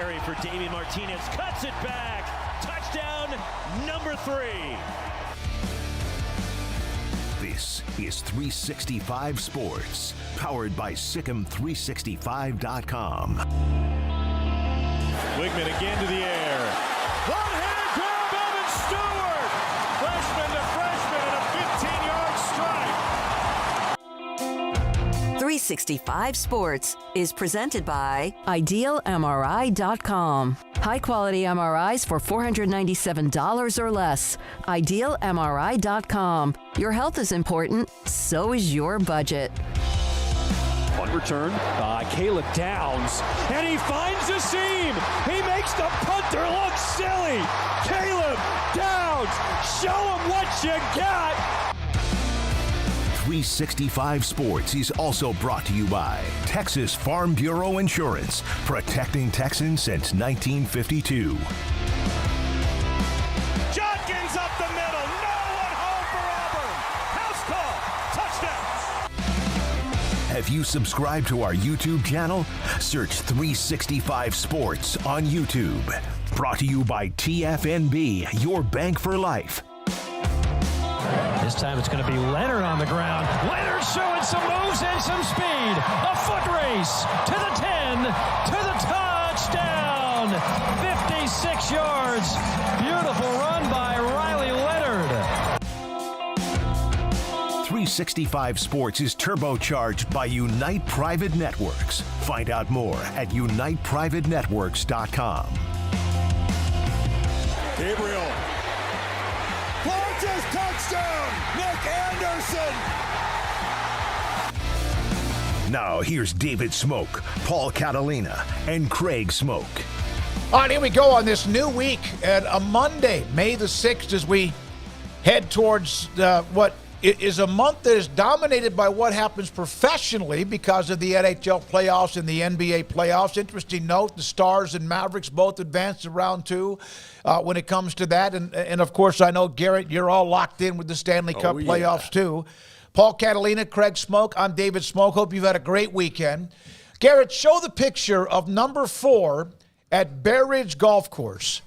carry for Damian Martinez. Cuts it back. Touchdown number 3. This is 365 Sports, powered by SicEm365.com. Wigman again to the air. One-hand grab, Evan Stewart. Freshman to freshman and a 15-yard strike. 365 Sports is presented by IdealMRI.com. High-quality MRIs for $497 or less. IdealMRI.com. Your health is important, so is your budget. On return by Caleb Downs, and he finds a seam. He makes the punter look silly. Caleb Downs, show him what you got. 365 Sports is also brought to you by Texas Farm Bureau Insurance, protecting Texans since 1952. Judkins up the middle, no one home for Auburn. House call, touchdown. Have you subscribed to our YouTube channel? Search 365 Sports on YouTube. Brought to you by TFNB, your bank for life. This time it's going to be Leonard on the ground. Leonard showing some moves and some speed. A foot race to the 10, to the touchdown. 56 yards. Beautiful run by Riley Leonard. 365 Sports is turbocharged by Unite Private Networks. Find out more at uniteprivatenetworks.com. Gabriel. Launches touchdown, Nick Anderson. Now here's David Smoak, Paul Catalina, and Craig Smoak. All right, here we go on this new week at a Monday, May the 6th, as we head towards what is a month that is dominated by what happens professionally because of the NHL playoffs and the NBA playoffs. Interesting note, the Stars and Mavericks both advanced to round 2 when it comes to that. And of course, I know, Garrett, you're all locked in with the Stanley Cup playoffs too. Paul Catalina, Craig Smoak, I'm David Smoak. Hope you've had a great weekend. Garrett, show the picture of number 4 at Bear Ridge Golf Course.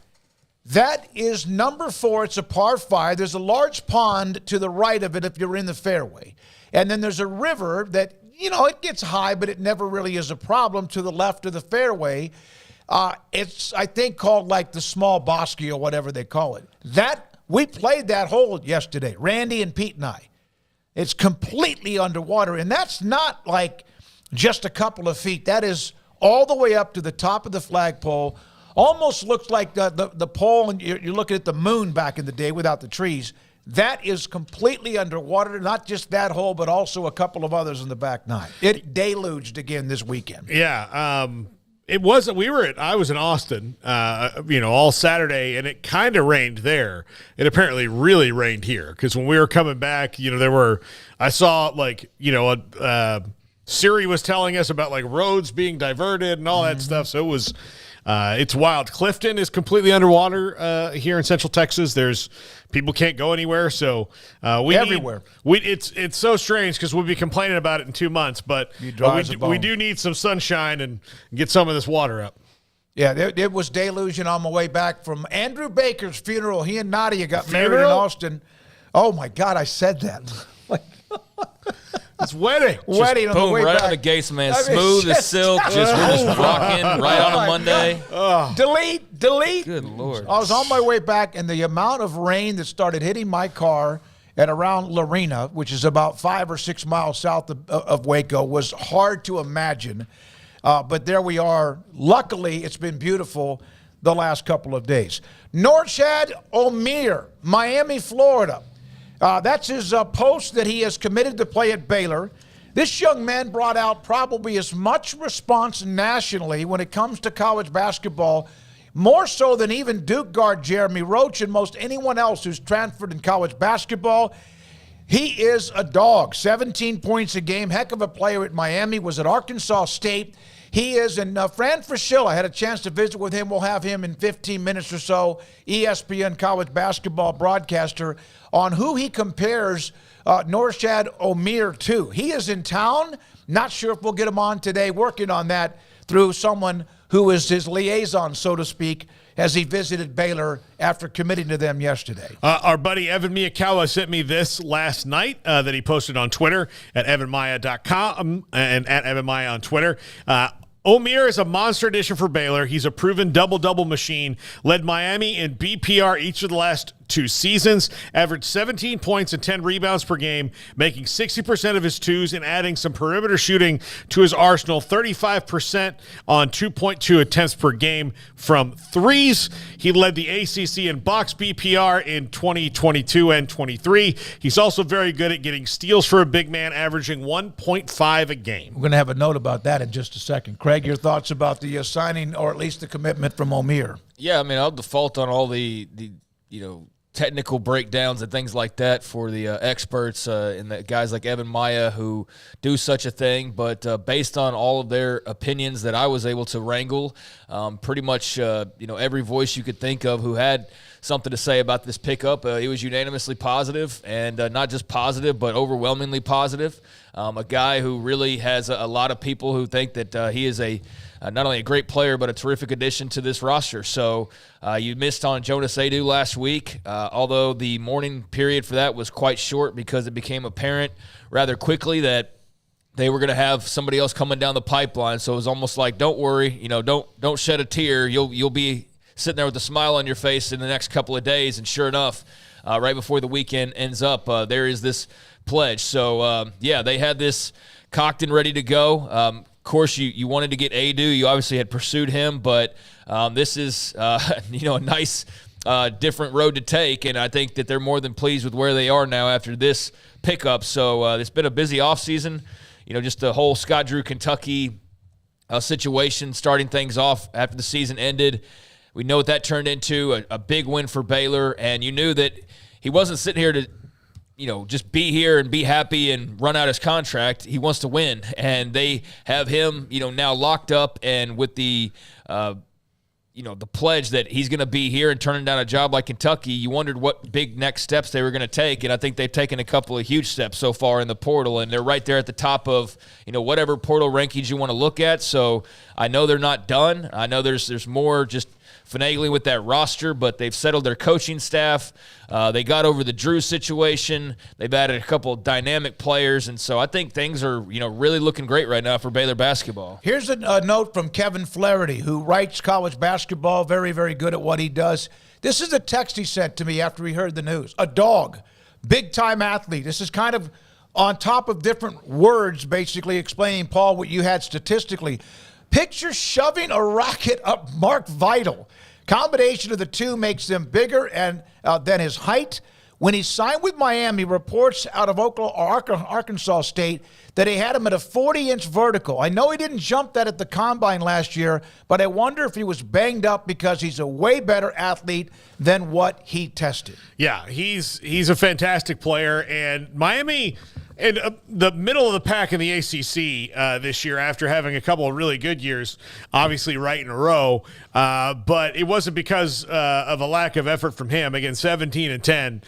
That is number 4. It's a par 5. There's a large pond to the right of it if you're in the fairway. And then there's a river that, you know, it gets high, but it never really is a problem to the left of the fairway. It's, I think, called like the Small Bosky or whatever they call it. We played that hole yesterday, Randy and Pete and I. It's completely underwater, and that's not like just a couple of feet. That is all the way up to the top of the flagpole. Almost looks like the pole, and you're looking at the moon back in the day without the trees. That is completely underwater, not just that hole, but also a couple of others in the back 9. It deluged again this weekend. Yeah, it wasn't. I was in Austin, all Saturday, and it kind of rained there. It apparently really rained here because when we were coming back, I saw Siri was telling us about like roads being diverted and all that stuff. So it was. It's wild. Clifton is completely underwater here in Central Texas. People can't go anywhere, so everywhere. It's so strange because we'll be complaining about it in 2 months, but we do need some sunshine and get some of this water up. Yeah, it was deluging on my way back from Andrew Baker's funeral. He and Nadia got married in Austin. Oh my God, I said that. It's wedding. Wedding on the way right back. On the gates, man. Smooth as silk. We're just rocking right on a Monday. Delete. Good Lord. I was on my way back, and the amount of rain that started hitting my car at around Lorena, which is about 5 or 6 miles south of Waco, was hard to imagine. But there we are. Luckily, it's been beautiful the last couple of days. Norchad Omir, Miami, Florida. That's his post that he has committed to play at Baylor. This young man brought out probably as much response nationally when it comes to college basketball, more so than even Duke guard Jeremy Roach and most anyone else who's transferred in college basketball. He is a dog, 17 points a game, heck of a player at Miami, was at Arkansas State. He is, and Fran Fraschilla, I had a chance to visit with him. We'll have him in 15 minutes or so, ESPN college basketball broadcaster, on who he compares Norchad Omir to. He is in town. Not sure if we'll get him on today, working on that through someone who is his liaison, so to speak, as he visited Baylor after committing to them yesterday. Our buddy Evan Miyakawa sent me this last night that he posted on Twitter at evanmaya.com and at evanmaya on Twitter. Omir is a monster addition for Baylor. He's a proven double-double machine. Led Miami in BPR each of the last 2 seasons. Averaged 17 points and 10 rebounds per game, making 60% of his twos and adding some perimeter shooting to his arsenal. 35% on 2.2 attempts per game from threes. He led the ACC in box BPR in 2022 and 23. He's also very good at getting steals for a big man, averaging 1.5 a game. We're going to have a note about that in just a second. Craig, your thoughts about the signing or at least the commitment from Omir? Yeah, I mean, I'll default on all the technical breakdowns and things like that for the experts and the guys like Evan Maya who do such a thing. But based on all of their opinions that I was able to wrangle, pretty much every voice you could think of who had something to say about this pickup, it was unanimously positive, and not just positive but overwhelmingly positive. A guy who really has a lot of people who think that he is not only a great player, but a terrific addition to this roster. So you missed on Jonas Adu last week, although the mourning period for that was quite short because it became apparent rather quickly that they were going to have somebody else coming down the pipeline. So it was almost like, don't worry, don't shed a tear. You'll be sitting there with a smile on your face in the next couple of days. And sure enough, right before the weekend ends up, there is this pledge. So, they had this cocked and ready to go. Of course, you wanted to get Adu. You obviously had pursued him, but this is, a nice different road to take, and I think that they're more than pleased with where they are now after this pickup. So it's been a busy offseason. Just the whole Scott Drew Kentucky situation, starting things off after the season ended. We know what that turned into, a big win for Baylor, and you knew that he wasn't sitting here to just be here and be happy and run out his contract. He wants to win, and they have him, now locked up, and with the, the pledge that he's going to be here and turning down a job like Kentucky, you wondered what big next steps they were going to take, and I think they've taken a couple of huge steps so far in the portal, and they're right there at the top of, whatever portal rankings you want to look at. So I know they're not done. I know there's more just finagling with that roster, but they've settled their coaching staff. They got over the Drew situation. They've added a couple of dynamic players, and so I think things are, really looking great right now for Baylor basketball. Here's a note from Kevin Flaherty, who writes college basketball, very, very good at what he does. This is a text he sent to me after he heard the news. A dog, big-time athlete. This is kind of on top of different words, basically explaining, Paul, what you had statistically. Picture shoving a racket up Mark Vital. Combination of the two makes them bigger and than his height. When he signed with Miami, reports out of Arkansas State that he had him at a 40-inch vertical. I know he didn't jump that at the combine last year, but I wonder if he was banged up because he's a way better athlete than what he tested. Yeah, he's a fantastic player, and Miami in the middle of the pack in the ACC this year after having a couple of really good years, obviously right in a row, but it wasn't because of a lack of effort from him. Again, 17-10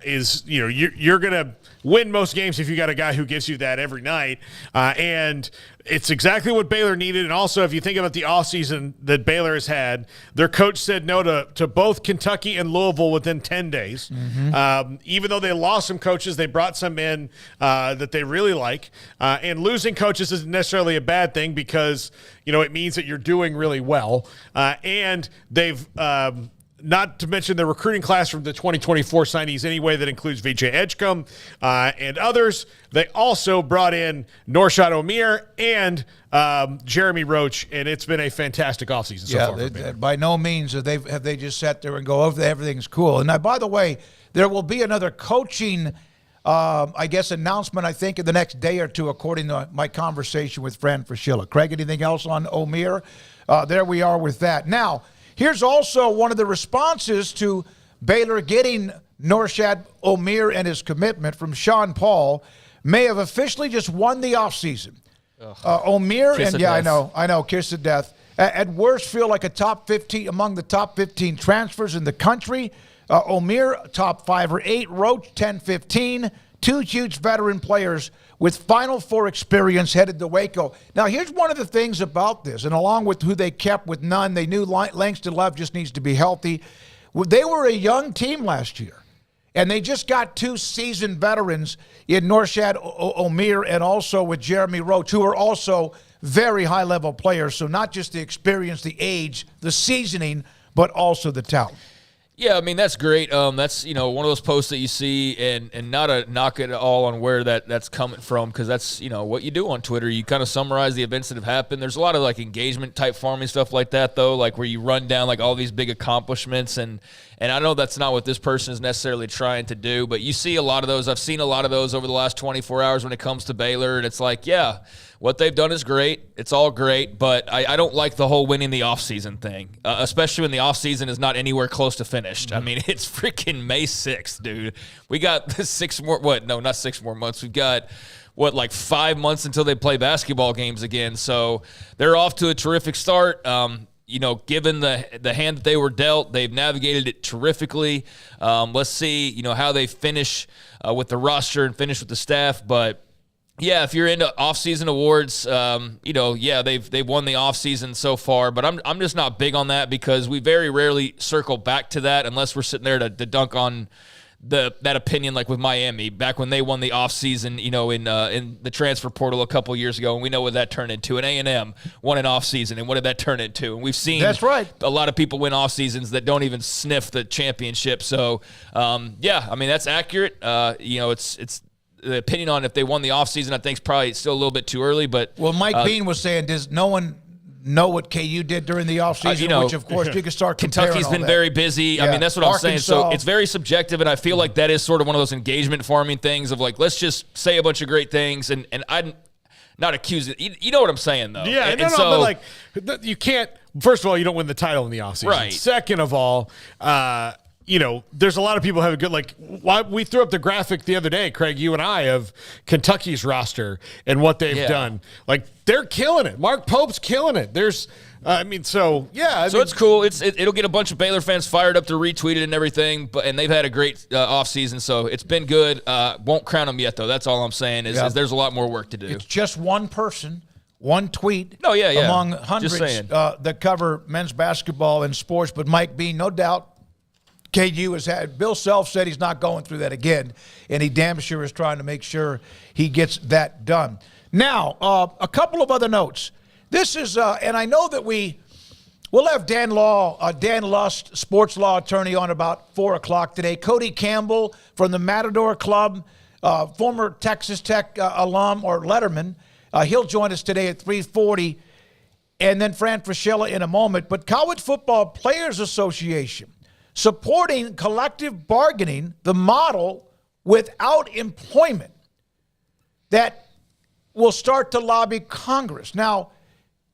is, you're going to win most games if you got a guy who gives you that every night, and it's exactly what Baylor needed. And also, if you think about the offseason that Baylor has had, their coach said no to both Kentucky and Louisville within 10 days. Mm-hmm. Even though they lost some coaches, they brought some in that they really like. And losing coaches isn't necessarily a bad thing because, it means that you're doing really well. And they've not to mention the recruiting class from the 2024 signees anyway, that includes VJ Edgecombe and others. They also brought in Norchad Omier and Jeremy Roach, and it's been a fantastic offseason so far. Yeah, by no means have they just sat there and go, oh, everything's cool. And now, by the way, there will be another coaching announcement, I think, in the next day or two, according to my conversation with Fran Fraschilla. Craig, anything else on Omir? There we are with that. Now, here's also one of the responses to Baylor getting Norchad Omir and his commitment from Sean Paul. May have officially just won the offseason. Omir, and I know, kiss of death. At worst, feel like among the top 15 transfers in the country. Omir, top 5 or 8. Roach, 10-15. 2 huge veteran players with Final Four experience headed to Waco. Now, here's one of the things about this, and along with who they kept with none, they knew Langston Love just needs to be healthy. They were a young team last year, and they just got 2 seasoned veterans in Norchad Omir and also with Jeremy Roach, who are also very high-level players. So not just the experience, the age, the seasoning, but also the talent. Yeah, I mean, that's great. That's, one of those posts that you see, and not a knock at all on where that's coming from, because that's, what you do on Twitter. You kind of summarize the events that have happened. There's a lot of, engagement type farming stuff like that, though, where you run down, all these big accomplishments, and I know that's not what this person is necessarily trying to do, but you see a lot of those. I've seen a lot of those over the last 24 hours when it comes to Baylor, and it's yeah, what they've done is great. It's all great, but I don't like the whole winning the offseason thing, especially when the offseason is not anywhere close to finished. I mean, it's freaking May 6th, dude. We got 6 more, not 6 more months. We've got, 5 months until they play basketball games again. So they're off to a terrific start. Given the hand that they were dealt, they've navigated it terrifically. Let's see, how they finish with the roster and finish with the staff, but yeah, if you're into off-season awards, they've won the off-season so far, but I'm just not big on that because we very rarely circle back to that unless we're sitting there to dunk on that opinion, like with Miami back when they won the off-season, in the transfer portal a couple years ago, and we know what that turned into. And A&M won an off-season, and what did that turn into? And we've seen that's right. A lot of people win off-seasons that don't even sniff the championship. So, that's accurate. It's the opinion on if they won the offseason, I think, is probably still a little bit too early. But Mike Bean was saying, does no one know what KU did during the offseason, which, of course, you can start comparing. Kentucky's been very busy. Yeah. I mean, that's what I'm saying. So Arkansas. it's very subjective, and I feel like that is sort of one of those engagement farming things of, let's just say a bunch of great things, and I'm not accusing. You know what I'm saying, though. Yeah, but you can't – first of all, you don't win the title in the offseason. Right. Second of all there's a lot of people have a good, we threw up the graphic the other day, Craig, you and I, of Kentucky's roster and what they've done. They're killing it. Mark Pope's killing it. So it's cool. It'll get a bunch of Baylor fans fired up to retweet it and everything, and they've had a great offseason, so it's been good. Won't crown them yet, though. That's all I'm saying is there's a lot more work to do. It's just one person, one tweet Among among hundreds that cover men's basketball and sports, but Mike Bean, no doubt, KU has had – Bill Self said he's not going through that again, and he damn sure is trying to make sure he gets that done. Now, a couple of other notes. This is and I know that we'll have Dan Lust, sports law attorney, on about 4 o'clock today. Cody Campbell from the Matador Club, former Texas Tech alum or letterman. He'll join us today at 3:40, and then Fran Fraschilla in a moment. But College Football Players Association supporting collective bargaining, the model without employment, that will start to lobby Congress. Now,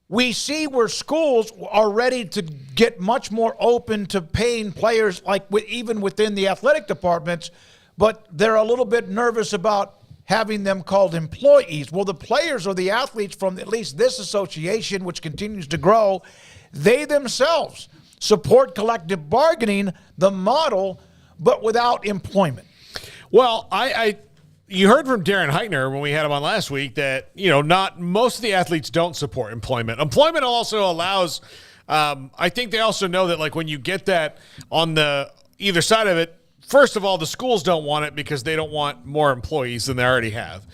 we see where schools are ready to get much more open to paying players, even within the athletic departments, but they're a little bit nervous about having them called employees. Well, the players or the athletes from at least this association, which continues to grow, they themselves support collective bargaining, the model, but without employment. Well, you heard from Darren Heitner when we had him on last week that, not most of the athletes don't support employment. Employment also allows, I think they also know that, when you get that on the either side of it, first of all, the schools don't want it because they don't want more employees than they already have.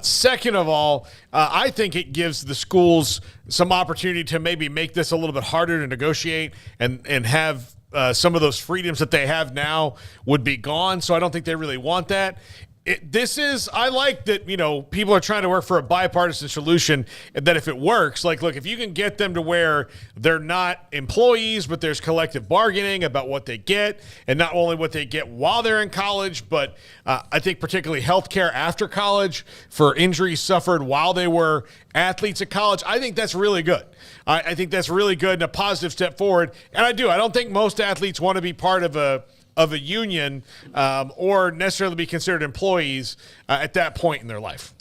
Second of all, I think it gives the schools some opportunity to maybe make this a little bit harder to negotiate and have some of those freedoms that they have now would be gone. So I don't think they really want that. I like that, people are trying to work for a bipartisan solution, and that if it works, look, if you can get them to where they're not employees, but there's collective bargaining about what they get, and not only what they get while they're in college, but I think particularly health care after college for injuries suffered while they were athletes at college, I think that's really good. I think that's really good and a positive step forward. And I don't think most athletes want to be part of a union or necessarily be considered employees at that point in their life.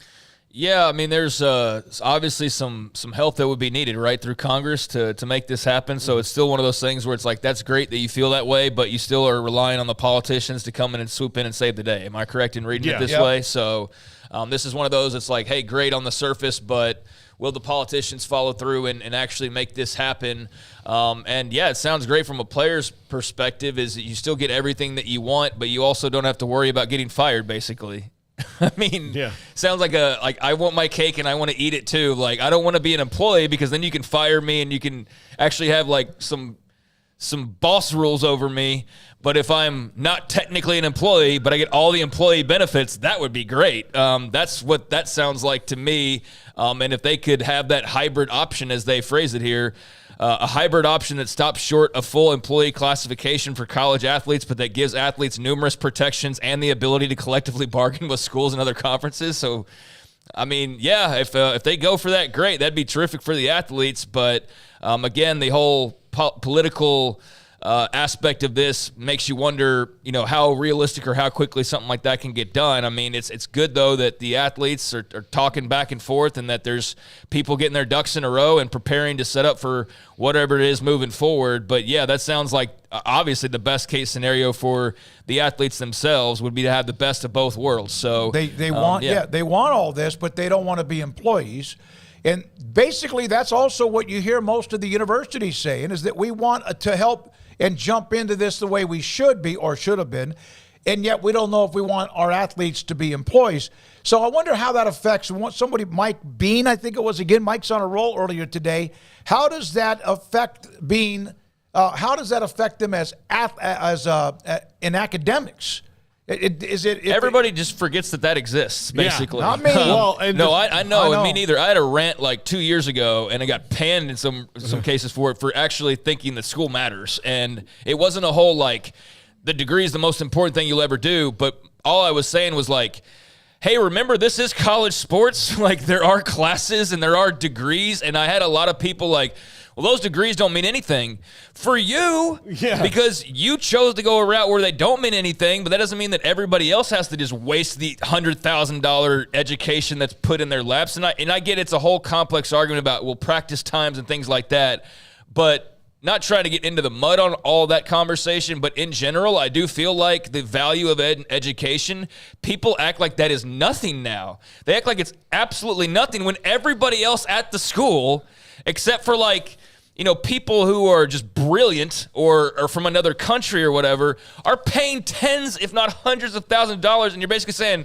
Yeah, I mean, there's obviously some help that would be needed, right, through Congress to make this happen. So it's still one of those things where it's like, that's great that you feel that way, but you still are relying on the politicians to come in and swoop in and save the day. Am I correct in reading it this way? So this is one of those, it's like, hey, great on the surface, but will the politicians follow through and actually make this happen? And, yeah, it sounds great from a player's perspective is that you still get everything that you want, but you also don't have to worry about getting fired, basically. I mean, sounds like I want my cake and I want to eat it too. Like, I don't want to be an employee because then you can fire me and you can actually have like some boss rules over me. But if I'm not technically an employee, but I get all the employee benefits, that would be great. That's what that sounds like to me. And if they could have that hybrid option, as they phrase it here, a hybrid option that stops short of full employee classification for college athletes, but that gives athletes numerous protections and the ability to collectively bargain with schools and other conferences. So, I mean, yeah, if they go for that, great. That'd be terrific for the athletes. But, again, the whole political aspect of this makes you wonder, how realistic or how quickly something like that can get done. I mean, it's good, though, that the athletes are talking back and forth and that there's people getting their ducks in a row and preparing to set up for whatever it is moving forward. But, yeah, that sounds like obviously the best case scenario for the athletes themselves would be to have the best of both worlds. So they want they want all this, but they don't want to be employees. And basically that's also what you hear most of the universities saying is that we want to help and jump into this the way we should be or should have been, and yet we don't know if we want our athletes to be employees. So I wonder how that affects somebody, Mike Bean, I think it was, again, Mike's on a roll earlier today. How does that affect Bean? How does that affect them as in academics? Everybody just forgets that exists, basically. Yeah, not me. I know, and me neither. I had a rant like 2 years ago, and I got panned in some cases for actually thinking that school matters. And it wasn't a whole, like, the degree is the most important thing you'll ever do, but all I was saying was, like, hey, remember, this is college sports. Like, there are classes and there are degrees, and I had a lot of people like, well, those degrees don't mean anything for you because you chose to go a route where they don't mean anything, but that doesn't mean that everybody else has to just waste the $100,000 education that's put in their laps. And I get it's a whole complex argument about, practice times and things like that, but not trying to get into the mud on all that conversation, but in general, I do feel like the value of education, people act like that is nothing now. They act like it's absolutely nothing when everybody else at the school, except for people who are just brilliant or from another country or whatever, are paying tens, if not hundreds of thousands of dollars, and you're basically saying,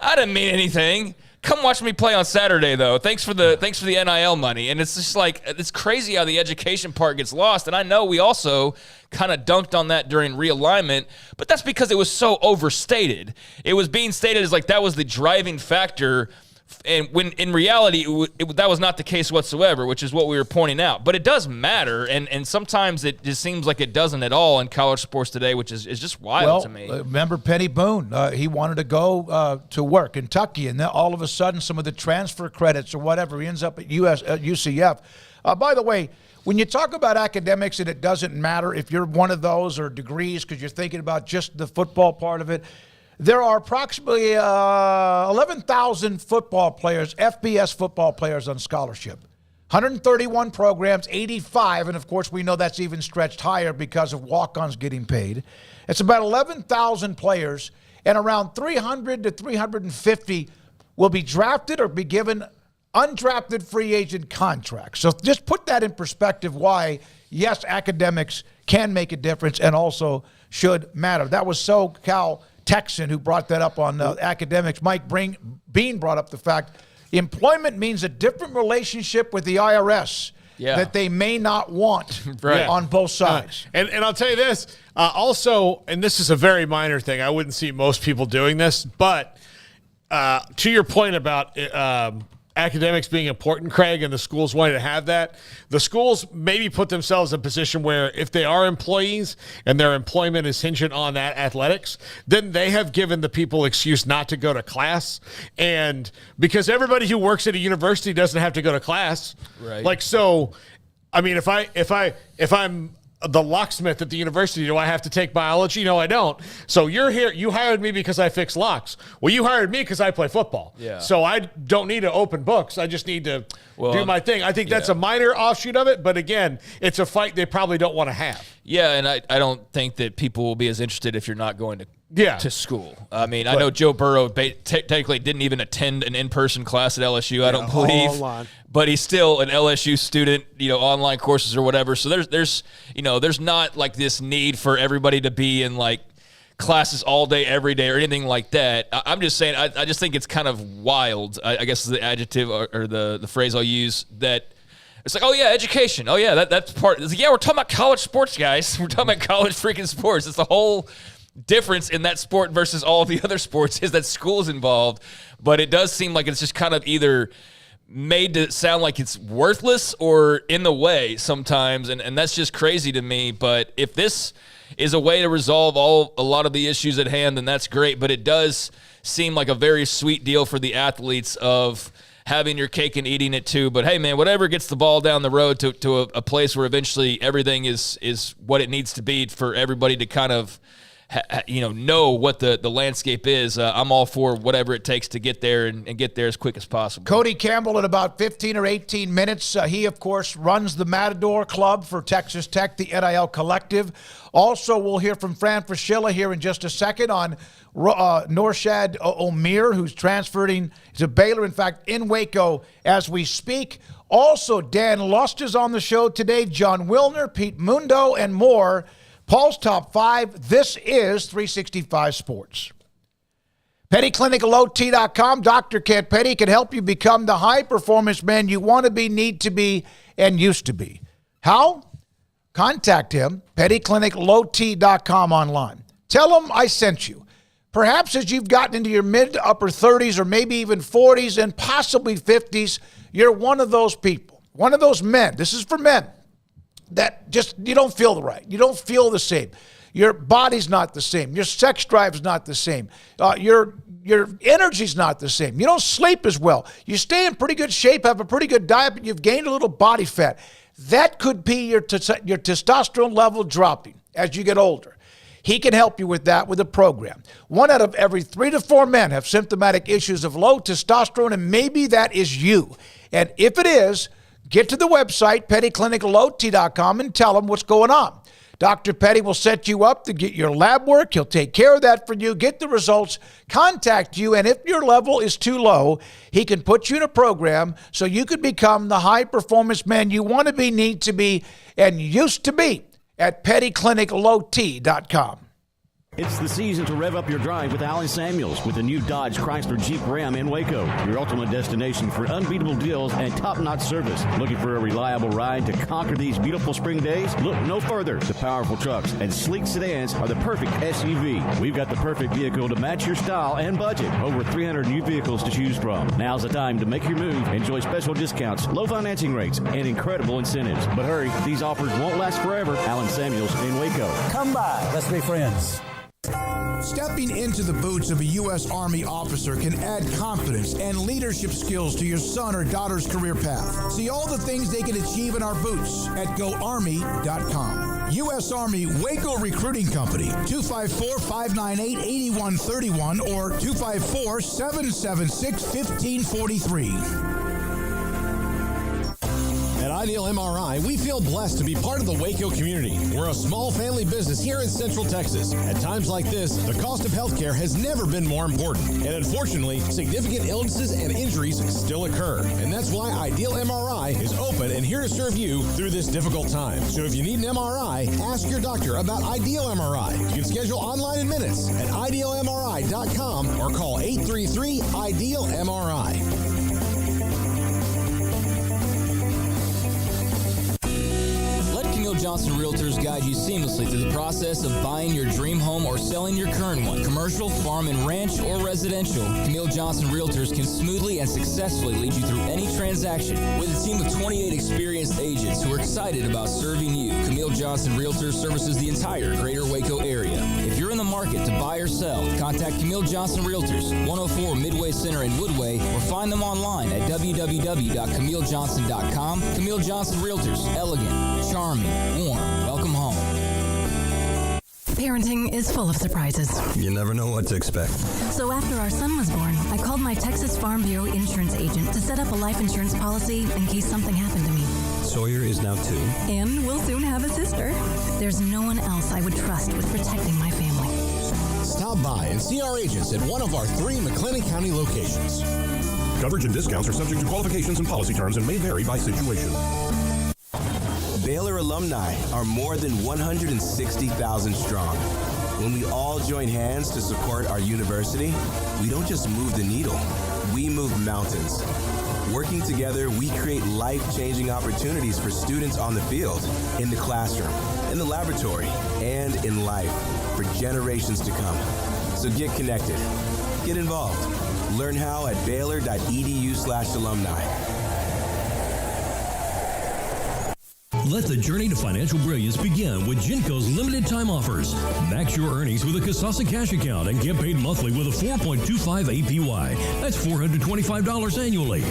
I didn't mean anything. Come watch me play on Saturday, though. Thanks for the NIL money. And it's just like, it's crazy how the education part gets lost. And I know we also kind of dunked on that during realignment, but that's because it was so overstated. It was being stated as like that was the driving factor. And when in reality, that was not the case whatsoever, which is what we were pointing out. But it does matter, and sometimes it just seems like it doesn't at all in college sports today, which is just wild to me. Remember Penny Boone? He wanted to go to work in Kentucky, and then all of a sudden some of the transfer credits or whatever, he ends up at UCF. By the way, when you talk about academics and it doesn't matter if you're one of those or degrees because you're thinking about just the football part of it, there are approximately 11,000 football players, FBS football players on scholarship. 131 programs, 85, and of course we know that's even stretched higher because of walk-ons getting paid. It's about 11,000 players, and around 300 to 350 will be drafted or be given undrafted free agent contracts. So just put that in perspective why, yes, academics can make a difference and also should matter. That was SoCal Texan who brought that up on academics. Mike Bean brought up the fact employment means a different relationship with the IRS that they may not want on both sides. And I'll tell you this, also, and this is a very minor thing, I wouldn't see most people doing this, but to your point about academics being important, Craig, and the schools wanting to have that, the schools maybe put themselves in a position where if they are employees and their employment is hinging on that athletics, then they have given the people excuse not to go to class. And because everybody who works at a university doesn't have to go to class. Right. Like, so, I mean, if I'm the locksmith at the university. Do I have to take biology? No, I don't. So you're here. You hired me because I fix locks. Well, you hired me because I play football. Yeah. So I don't need to open books. I just need to do my thing. I think that's a minor offshoot of it. But again, it's a fight they probably don't want to have. Yeah, and I don't think that people will be as interested if you're not going to school. I mean, I know Joe Burrow technically didn't even attend an in-person class at LSU, I don't believe. But he's still an LSU student, online courses or whatever. So there's not like this need for everybody to be in like classes all day, every day, or anything like that. I'm just saying, I just think it's kind of wild, I guess is the adjective or the phrase I'll use, that it's like, oh, yeah, education. Oh, yeah, that's part. It's like, yeah, we're talking about college sports, guys. We're talking about college freaking sports. It's the whole difference in that sport versus all the other sports is that school's involved. But it does seem like it's just kind of either made to sound like it's worthless or in the way sometimes, and that's just crazy to me. But if this is a way to resolve a lot of the issues at hand, then that's great. But it does seem like a very sweet deal for the athletes of having your cake and eating it too. But hey, man, whatever gets the ball down the road to a place where eventually everything is what it needs to be for everybody to kind of know what the landscape is. I'm all for whatever it takes to get there and get there as quick as possible. Cody Campbell in about 15 or 18 minutes. He, of course, runs the Matador Club for Texas Tech, the NIL Collective. Also, we'll hear from Fran Fraschilla here in just a second on Norchad Omir, who's transferring to Baylor, in fact, in Waco as we speak. Also, Dan Lust is on the show today, John Wilner, Pete Mundo, and more. Paul's Top 5. This is 365 Sports. PettyClinicalOT.com. Dr. Kent Petty can help you become the high-performance man you want to be, need to be, and used to be. How? Contact him, PettyClinicalOT.com online. Tell him I sent you. Perhaps as you've gotten into your mid to upper 30s or maybe even 40s and possibly 50s, you're one of those people, one of those men. This is for men that just, you don't feel right. You don't feel the same. Your body's not the same. Your sex drive's not the same. Your energy's not the same. You don't sleep as well. You stay in pretty good shape, have a pretty good diet, but you've gained a little body fat. That could be your testosterone level dropping as you get older. He can help you with that with a program. 1 out of every 3 to 4 men have symptomatic issues of low testosterone, and maybe that is you. And if it is, get to the website, PettyClinicalOT.com, and tell him what's going on. Dr. Petty will set you up to get your lab work. He'll take care of that for you, get the results, contact you, and if your level is too low, he can put you in a program so you can become the high-performance man you want to be, need to be, and used to be at PettyClinicalOT.com. It's the season to rev up your drive with Alan Samuels with the new Dodge Chrysler Jeep Ram in Waco. Your ultimate destination for unbeatable deals and top-notch service. Looking for a reliable ride to conquer these beautiful spring days? Look no further. The powerful trucks and sleek sedans are the perfect SUV. We've got the perfect vehicle to match your style and budget. Over 300 new vehicles to choose from. Now's the time to make your move. Enjoy special discounts, low financing rates, and incredible incentives. But hurry, these offers won't last forever. Alan Samuels in Waco. Come by. Let's be friends. Stepping into the boots of a U.S. Army officer can add confidence and leadership skills to your son or daughter's career path. See all the things they can achieve in our boots at GoArmy.com. U.S. Army Waco Recruiting Company, 254-598-8131 or 254-776-1543. At Ideal MRI, we feel blessed to be part of the Waco community. We're a small family business here in Central Texas. At times like this, the cost of healthcare has never been more important. And unfortunately, significant illnesses and injuries still occur. And that's why Ideal MRI is open and here to serve you through this difficult time. So if you need an MRI, ask your doctor about Ideal MRI. You can schedule online in minutes at idealmri.com or call 833-IDEAL-MRI. Johnson Realtors guide you seamlessly through the process of buying your dream home or selling your current one, commercial, farm and ranch, or residential. Camille Johnson Realtors can smoothly and successfully lead you through any transaction. With a team of 28 experienced agents who are excited about serving you, Camille Johnson Realtors services the entire greater Waco area. If you're in the market to buy or sell, contact Camille Johnson Realtors, 104 Midway Center in Woodway, or find them online at www.camillejohnson.com. Camille Johnson Realtors, elegant, charming, warm. Welcome home. Parenting is full of surprises. You never know what to expect. So after our son was born, I called my Texas Farm Bureau insurance agent to set up a life insurance policy in case something happened to me. Sawyer is now 2. And we'll soon have a sister. There's no one else I would trust with protecting my family. Stop by and see our agents at one of our 3 McLennan County locations. Coverage and discounts are subject to qualifications and policy terms and may vary by situation. Baylor alumni are more than 160,000 strong. When we all join hands to support our university, we don't just move the needle, we move mountains. Working together, we create life-changing opportunities for students on the field, in the classroom, in the laboratory, and in life for generations to come. So get connected. Get involved. Learn how at baylor.edu/alumni. Let the journey to financial brilliance begin with Genco's limited time offers. Max your earnings with a Kasasa cash account and get paid monthly with a 4.25 APY. That's $425 annually.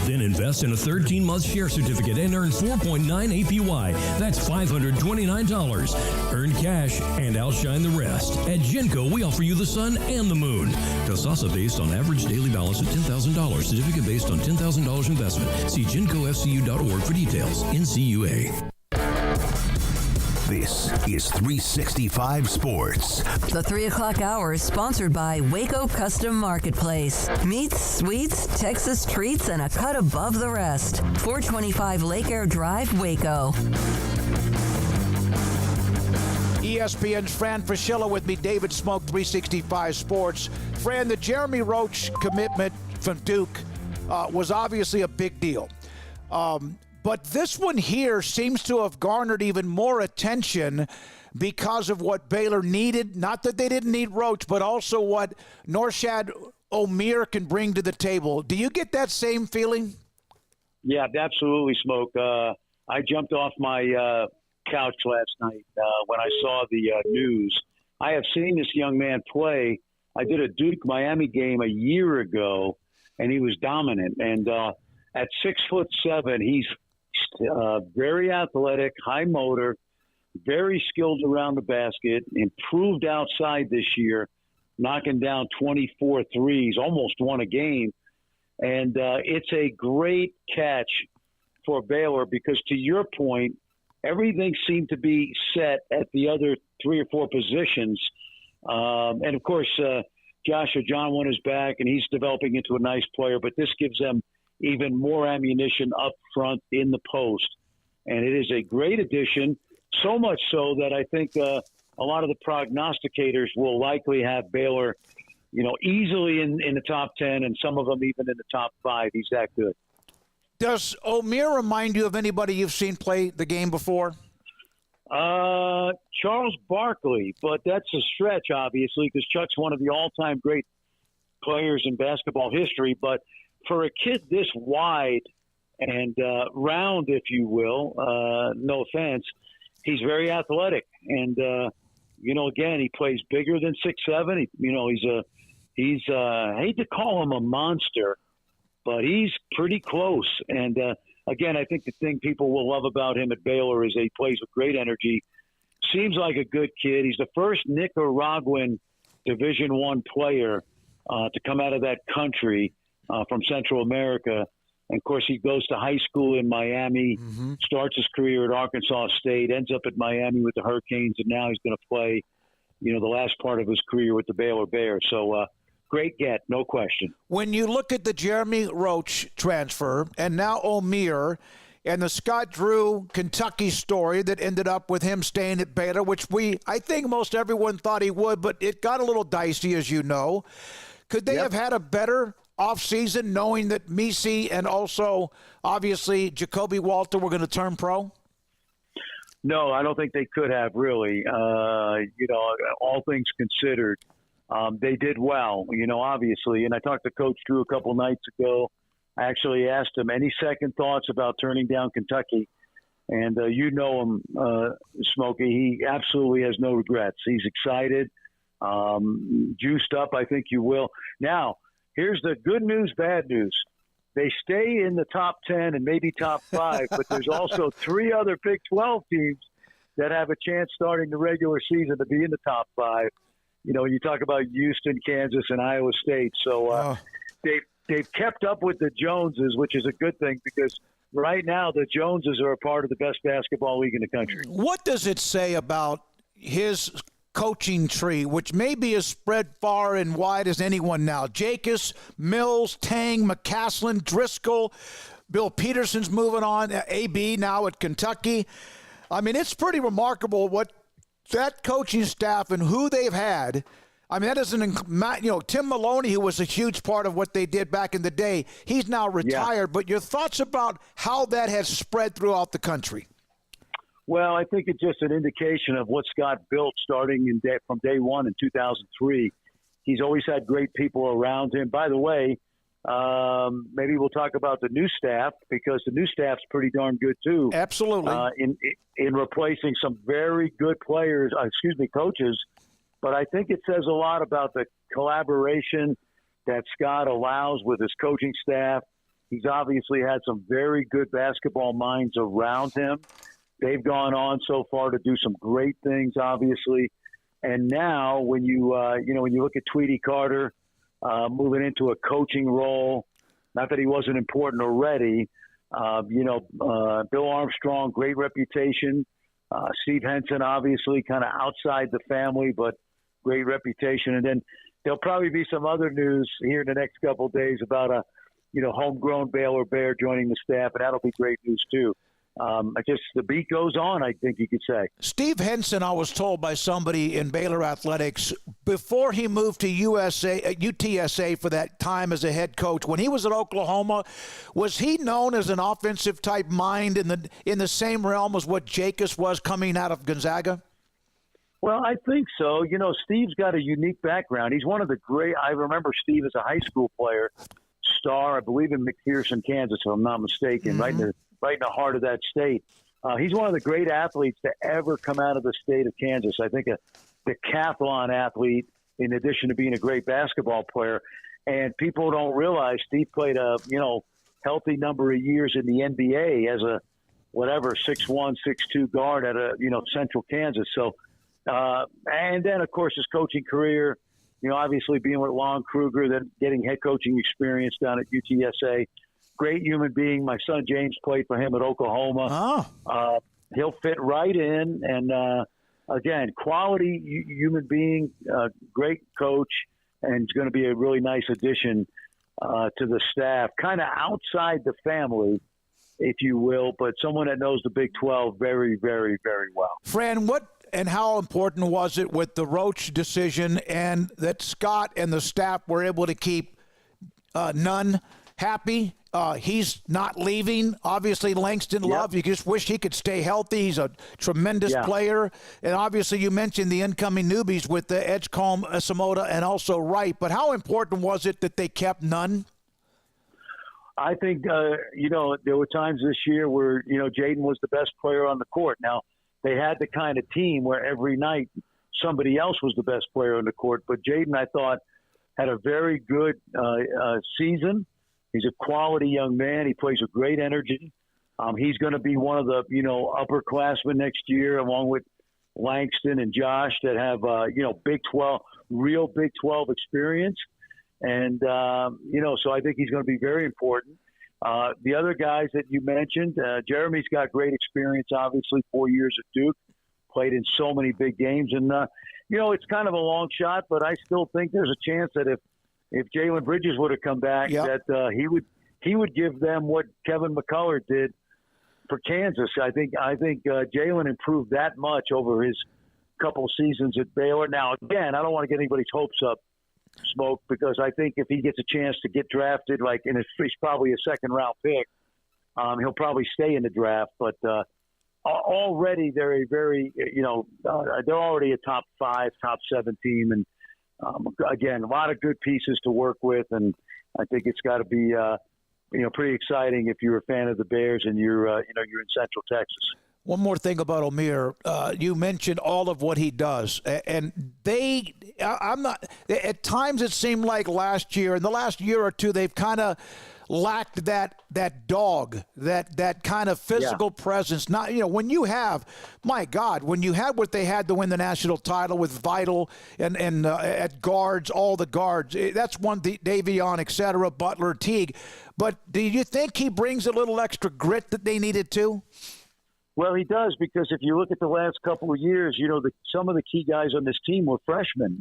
Then invest in a 13-month share certificate and earn 4.9 APY. That's $529. Earn cash and outshine the rest. At Genco, we offer you the sun and the moon. Kasasa based on average daily balance of $10,000. Certificate based on $10,000 investment. See GencoFCU.org for details. NCUA. This is 365 Sports. The 3 o'clock hour is sponsored by Waco Custom Marketplace. Meats, sweets, Texas treats, and a cut above the rest. 425 Lake Air Drive, Waco. ESPN's Fran Fraschilla with me, David Smoak, 365 Sports. Fran, the Jeremy Roach commitment from Duke was obviously a big deal. But this one here seems to have garnered even more attention because of what Baylor needed. Not that they didn't need Roach, but also what Norchad Omier can bring to the table. Do you get that same feeling? Yeah, absolutely, Smoke. I jumped off my couch last night when I saw the news. I have seen this young man play. I did a Duke-Miami game a year ago, and he was dominant. And at 6'7", he's very athletic, high motor, very skilled around the basket, improved outside this year, knocking down 24 threes, almost won a game. And it's a great catch for Baylor because, to your point, everything seemed to be set at the other 3 or 4 positions. And, of course, John Wilner is back, and he's developing into a nice player, but this gives them even more ammunition up front in the post. And it is a great addition, so much so that I think a lot of the prognosticators will likely have Baylor, easily in the top 10 and some of them even in the top 5. He's that good. Does Omir remind you of anybody you've seen play the game before? Charles Barkley, but that's a stretch, obviously, because Chuck's one of the all-time great players in basketball history. But for a kid this wide and round, if you will, no offense, he's very athletic. And, again, he plays bigger than 6'7". He's I hate to call him a monster, but he's pretty close. And, again, I think the thing people will love about him at Baylor is he plays with great energy. Seems like a good kid. He's the first Nicaraguan Division I player to come out of that country from Central America. And, of course, he goes to high school in Miami, starts his career at Arkansas State, ends up at Miami with the Hurricanes, and now he's going to play, the last part of his career with the Baylor Bears. So, great get, no question. When you look at the Jeremy Roach transfer and now Omir and the Scott Drew Kentucky story that ended up with him staying at Baylor, which I think most everyone thought he would, but it got a little dicey, as you know. Could they have had a better offseason knowing that Misi and also, obviously, Jacoby Walter were going to turn pro? No, I don't think they could have, really. All things considered. They did well, obviously. And I talked to Coach Drew a couple nights ago. I actually asked him any second thoughts about turning down Kentucky. And you know him, Smokey. He absolutely has no regrets. He's excited, juiced up, I think you will. Now, here's the good news, bad news. They stay in the top 10 and maybe top 5, but there's also 3 other Big 12 teams that have a chance starting the regular season to be in the top 5. You know, you talk about Houston, Kansas, and Iowa State. So they've kept up with the Joneses, which is a good thing because right now the Joneses are a part of the best basketball league in the country. What does it say about his coaching tree, which maybe is spread far and wide as anyone now? Jacobs, Mills, Tang, McCaslin, Driscoll, Bill Peterson's moving on, AB now at Kentucky. I mean, it's pretty remarkable what that coaching staff and who they've had. I mean, that isn't, Tim Maloney, who was a huge part of what they did back in the day, he's now retired. Yeah. But your thoughts about how that has spread throughout the country? Well, I think it's just an indication of what Scott built starting from day one in 2003. He's always had great people around him. By the way, maybe we'll talk about the new staff because the new staff's pretty darn good too. Absolutely. In replacing some very good coaches. But I think it says a lot about the collaboration that Scott allows with his coaching staff. He's obviously had some very good basketball minds around him. They've gone on so far to do some great things, obviously. And now when you look at Tweety Carter moving into a coaching role, not that he wasn't important already, Bill Armstrong, great reputation. Steve Henson, obviously kind of outside the family, but great reputation. And then there'll probably be some other news here in the next couple of days about a homegrown Baylor Bear joining the staff, and that'll be great news too. The beat goes on, I think you could say. Steve Henson, I was told by somebody in Baylor Athletics, before he moved to UTSA for that time as a head coach, when he was at Oklahoma, was he known as an offensive type mind in the same realm as what Jacobs was coming out of Gonzaga? Well, I think so. Steve's got a unique background. He's one of the great – I remember Steve as a high school player, star, I believe in McPherson, Kansas, if I'm not mistaken, right in the heart of that state. He's one of the great athletes to ever come out of the state of Kansas. I think a decathlon athlete in addition to being a great basketball player. And people don't realize Steve played a, healthy number of years in the NBA as a 6'1", 6'2" guard at Central Kansas. So, and then of course his coaching career, obviously being with Lon Kruger, then getting head coaching experience down at UTSA. Great human being. My son James played for him at Oklahoma. He'll fit right in. And again, quality human being, great coach, and it's going to be a really nice addition to the staff. Kind of outside the family, if you will, but someone that knows the Big 12 very, very, very well. Fran, what and how important was it with the Roach decision and that Scott and the staff were able to keep Nunn happy? He's not leaving. Obviously, Langston Love, you just wish he could stay healthy. He's a tremendous player. And obviously, you mentioned the incoming newbies with the Edgecombe, Samoda, and also Wright. But how important was it that they kept Nunn? I think, there were times this year where, Jaden was the best player on the court. Now, they had the kind of team where every night somebody else was the best player on the court. But Jaden, I thought, had a very good season. He's a quality young man. He plays with great energy. He's going to be one of the, upperclassmen next year, along with Langston and Josh that have, Big 12, real Big 12 experience. And, so I think he's going to be very important. The other guys that you mentioned, Jeremy's got great experience, obviously, 4 years at Duke, played in so many big games. And, it's kind of a long shot, but I still think there's a chance that if Jalen Bridges would have come back, that he would give them what Kevin McCullough did for Kansas. I think Jalen improved that much over his couple seasons at Baylor. Now, again, I don't want to get anybody's hopes up, Smoke, because I think if he gets a chance to get drafted, and he's probably a second-round pick, he'll probably stay in the draft. But already they're a very, they're already a top 5, top 7 team, and again, a lot of good pieces to work with, and I think it's got to be, pretty exciting if you're a fan of the Bears and you're in Central Texas. One more thing about Omir. You mentioned all of what he does, and at times it seemed like last year, in the last year or two, they've kind of lacked that dog, that kind of physical presence. Not, when you have, my God, when you had what they had to win the national title with Vital and at guards, all the guards, that's one, Davion, et cetera, Butler, Teague. But do you think he brings a little extra grit that they needed to? Well, he does, because if you look at the last couple of years, some of the key guys on this team were freshmen,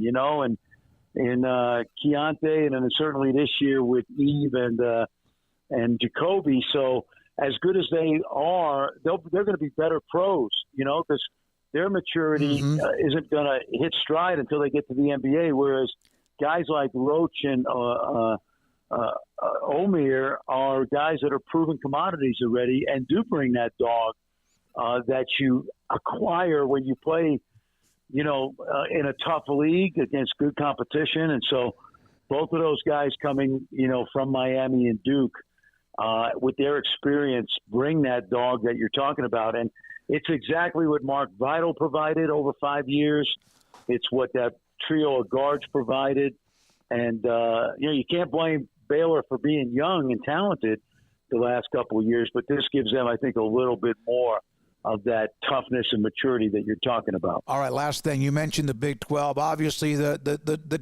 and Keontae, and then certainly this year with Eve and Jacoby. So as good as they are, they're going to be better pros, because their maturity isn't going to hit stride until they get to the NBA. Whereas guys like Roach and Omier are guys that are proven commodities already and do bring that dog that you acquire when you play, in a tough league against good competition. And so both of those guys coming, from Miami and Duke, with their experience, bring that dog that you're talking about. And it's exactly what Mark Vital provided over 5 years. It's what that trio of guards provided. And, you can't blame Baylor for being young and talented the last couple of years, but this gives them, I think, a little bit more of that toughness and maturity that you're talking about. All right, last thing. You mentioned the Big 12. Obviously, the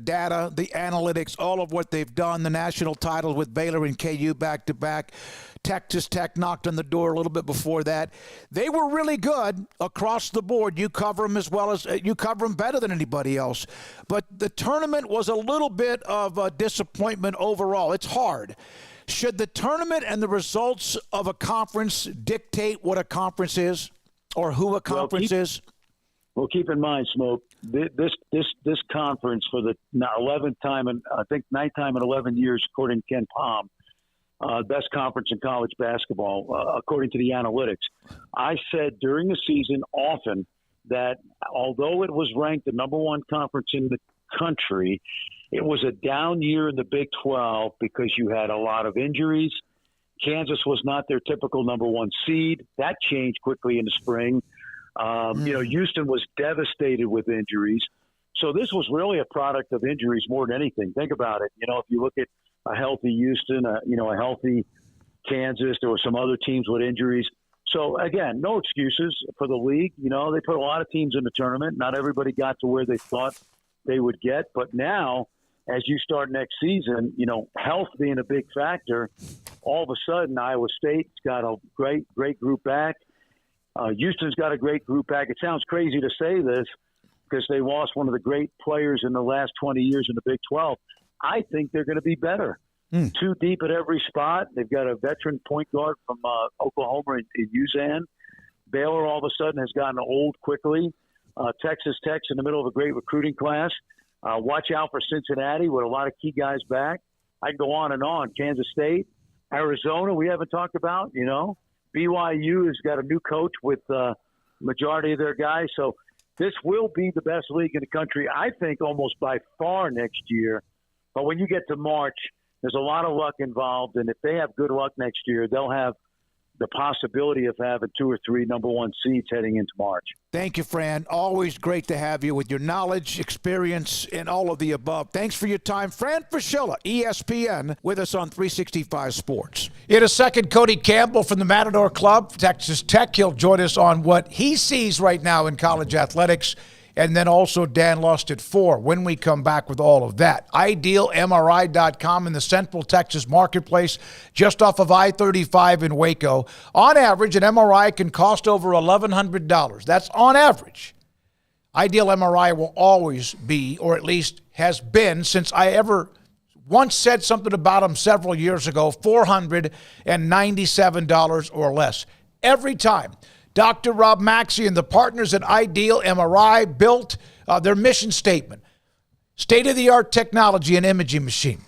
data, the analytics, all of what they've done, the national titles with Baylor and KU back-to-back. Texas Tech knocked on the door a little bit before that. They were really good across the board. You cover them as well as you cover them better than anybody else. But the tournament was a little bit of a disappointment overall. It's hard. Should the tournament and the results of a conference dictate what a conference is, or who a conference is? Well, keep in mind, Smoak, this conference for the 11th time, and I think 9th time in 11 years, according to Ken Palm, best conference in college basketball, according to the analytics. I said during the season often that although it was ranked the number one conference in the country, it was a down year in the Big 12 because you had a lot of injuries. Kansas was not their typical number one seed. That changed quickly in the spring. Houston was devastated with injuries. So this was really a product of injuries more than anything. Think about it. If you look at a healthy Houston, a healthy Kansas, there were some other teams with injuries. So, again, no excuses for the league. They put a lot of teams in the tournament. Not everybody got to where they thought they would get. But now, as you start next season, health being a big factor, all of a sudden Iowa State's got a great group back. Houston's got a great group back. It sounds crazy to say this because they lost one of the great players in the last 20 years in the Big 12. I think they're going to be better. Too deep at every spot. They've got a veteran point guard from Oklahoma in Uzan. Baylor all of a sudden has gotten old quickly. Texas Tech's in the middle of a great recruiting class. Watch out for Cincinnati with a lot of key guys back. I can go on and on. Kansas State, Arizona, we haven't talked about, BYU has got a new coach with majority of their guys. So this will be the best league in the country, I think, almost by far next year. But when you get to March, there's a lot of luck involved. And if they have good luck next year, they'll have the possibility of having 2 or 3 number one seeds heading into March. Thank you, Fran. Always great to have you with your knowledge, experience, and all of the above. Thanks for your time. Fran Fraschilla, ESPN, with us on 365 Sports. In a second, Cody Campbell from the Matador Club, Texas Tech. He'll join us on what he sees right now in college athletics. And then also Dan Lust at 4 when we come back with all of that. IdealMRI.com in the Central Texas marketplace, just off of I-35 in Waco. On average, an MRI can cost over $1,100. That's on average. Ideal MRI will always be, or at least has been, since I ever once said something about them several years ago, $497 or less. Every time. Dr. Rob Maxey and the partners at Ideal MRI built their mission statement. State-of-the-art technology and imaging machine.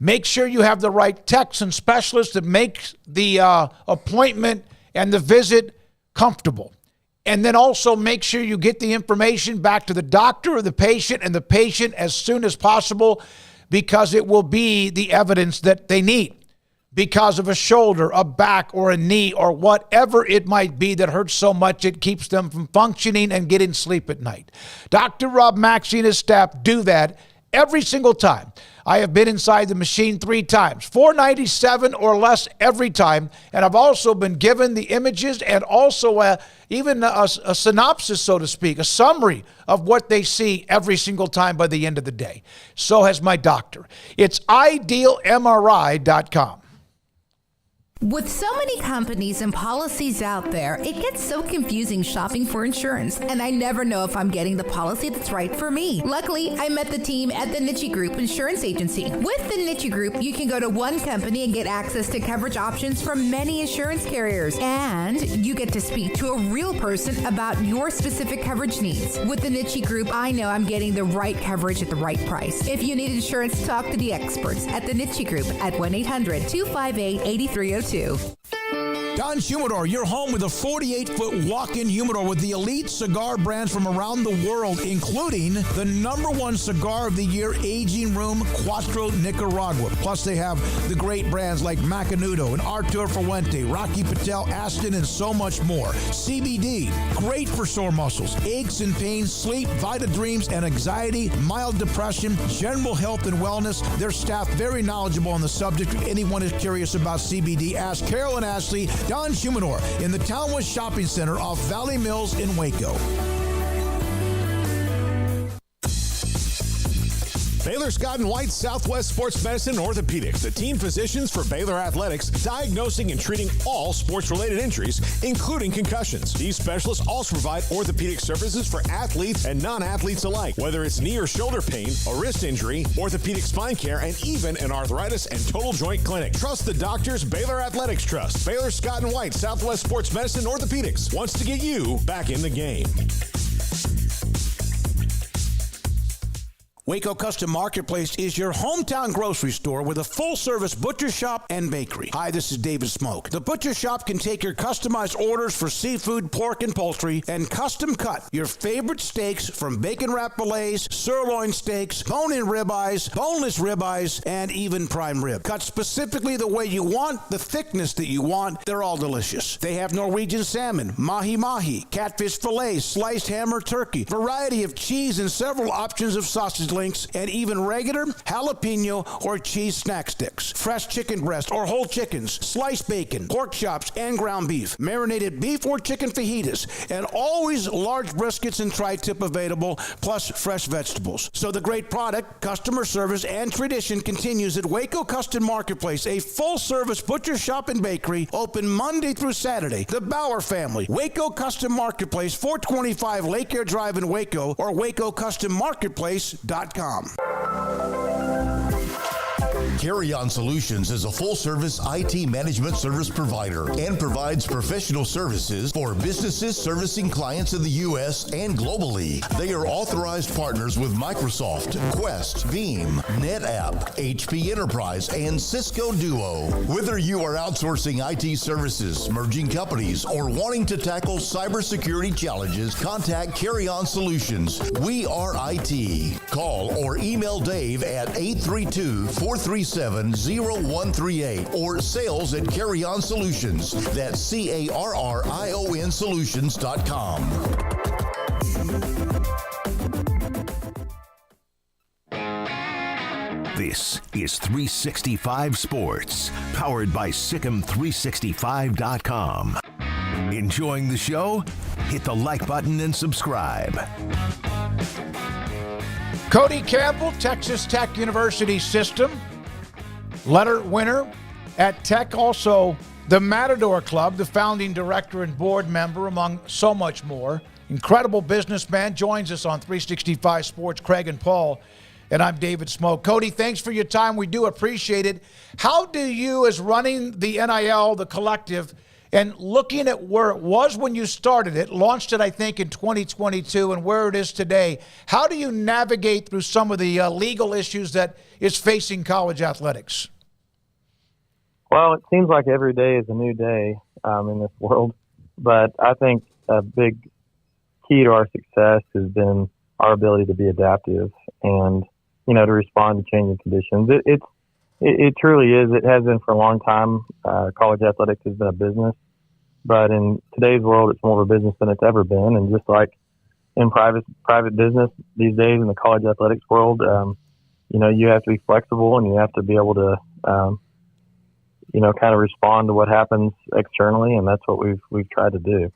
Make sure you have the right techs and specialists that make the appointment and the visit comfortable. And then also make sure you get the information back to the doctor or the patient and the patient as soon as possible, because it will be the evidence that they need. Because of a shoulder, a back, or a knee, or whatever it might be that hurts so much it keeps them from functioning and getting sleep at night. Dr. Rob Maxey and his staff do that every single time. I have been inside the machine 3 times, $497 or less every time, and I've also been given the images and also even a synopsis, so to speak, a summary of what they see every single time by the end of the day. So has my doctor. It's idealmri.com. With so many companies and policies out there, it gets so confusing shopping for insurance, and I never know if I'm getting the policy that's right for me. Luckily, I met the team at the Niche Group Insurance Agency. With the Niche Group, you can go to one company and get access to coverage options from many insurance carriers, and you get to speak to a real person about your specific coverage needs. With the Niche Group, I know I'm getting the right coverage at the right price. If you need insurance, talk to the experts at the Niche Group at 1-800-258-8302. Don Humidor, your home with a 48-foot walk-in humidor with the elite cigar brands from around the world, including the #1 cigar of the year, Aging Room Cuatro Nicaragua. Plus, they have the great brands like Macanudo and Artur Fuente, Rocky Patel, Aston, and so much more. CBD, great for sore muscles, aches and pains, sleep, Vita Dreams, and anxiety, mild depression, general health and wellness. Their staff very knowledgeable on the subject. If anyone is curious about CBD, ask Carol and Ashley. Don Humidor in the Townwest Shopping Center off Valley Mills in Waco. Baylor Scott & White Southwest Sports Medicine and Orthopedics, the team physicians for Baylor Athletics, diagnosing and treating all sports-related injuries, including concussions. These specialists also provide orthopedic services for athletes and non-athletes alike, whether it's knee or shoulder pain, a wrist injury, orthopedic spine care, and even an arthritis and total joint clinic. Trust the doctors Baylor Athletics trust. Baylor Scott & White Southwest Sports Medicine and Orthopedics wants to get you back in the game. Waco Custom Marketplace is your hometown grocery store with a full-service butcher shop and bakery. Hi, this is David Smoak. The butcher shop can take your customized orders for seafood, pork, and poultry and custom cut your favorite steaks from bacon wrap fillets, sirloin steaks, bone-in ribeyes, boneless ribeyes, and even prime rib. Cut specifically the way you want, the thickness that you want. They're all delicious. They have Norwegian salmon, mahi-mahi, catfish fillets, sliced ham or turkey, variety of cheese, and several options of sausage links, and even regular jalapeno or cheese snack sticks, fresh chicken breast or whole chickens, sliced bacon, pork chops, and ground beef, marinated beef or chicken fajitas, and always large briskets and tri-tip available, plus fresh vegetables. So the great product, customer service, and tradition continues at Waco Custom Marketplace, a full-service butcher shop and bakery, open Monday through Saturday. The Bauer family, Waco Custom Marketplace, 425 Lake Air Drive in Waco, or WacoCustomMarketplace.com. Carry On Solutions is a full-service IT management service provider and provides professional services for businesses servicing clients in the U.S. and globally. They are authorized partners with Microsoft, Quest, Veeam, NetApp, HP Enterprise, and Cisco Duo. Whether you are outsourcing IT services, merging companies, or wanting to tackle cybersecurity challenges, contact Carry On Solutions. We are IT. Call or email Dave at 832-437-0138 or sales at Carry On Solutions. That's CARRION Solutions.com. This is 365 Sports, powered by SicEm365.com. Enjoying the show? Hit the like button and subscribe. Cody Campbell, Texas Tech University System, letter winner at Tech, also the Matador Club, the founding director and board member, among so much more. Incredible businessman, joins us on 365 Sports, Craig and Paul, and I'm David Smoak. Cody, thanks for your time. We do appreciate it. How do you, as running the NIL, the collective, and looking at where it was when you started it, launched it, I think, in 2022, and where it is today, how do you navigate through some of the legal issues that is facing college athletics? Well, it seems like every day is a new day in this world, but I think a big key to our success has been our ability to be adaptive and, you know, to respond to changing conditions. It truly is. It has been for a long time. College athletics has been a business, but in today's world, it's more of a business than it's ever been. And just like in private business these days in the college athletics world, you have to be flexible and you have to be able to, kind of respond to what happens externally, and that's what we've tried to do.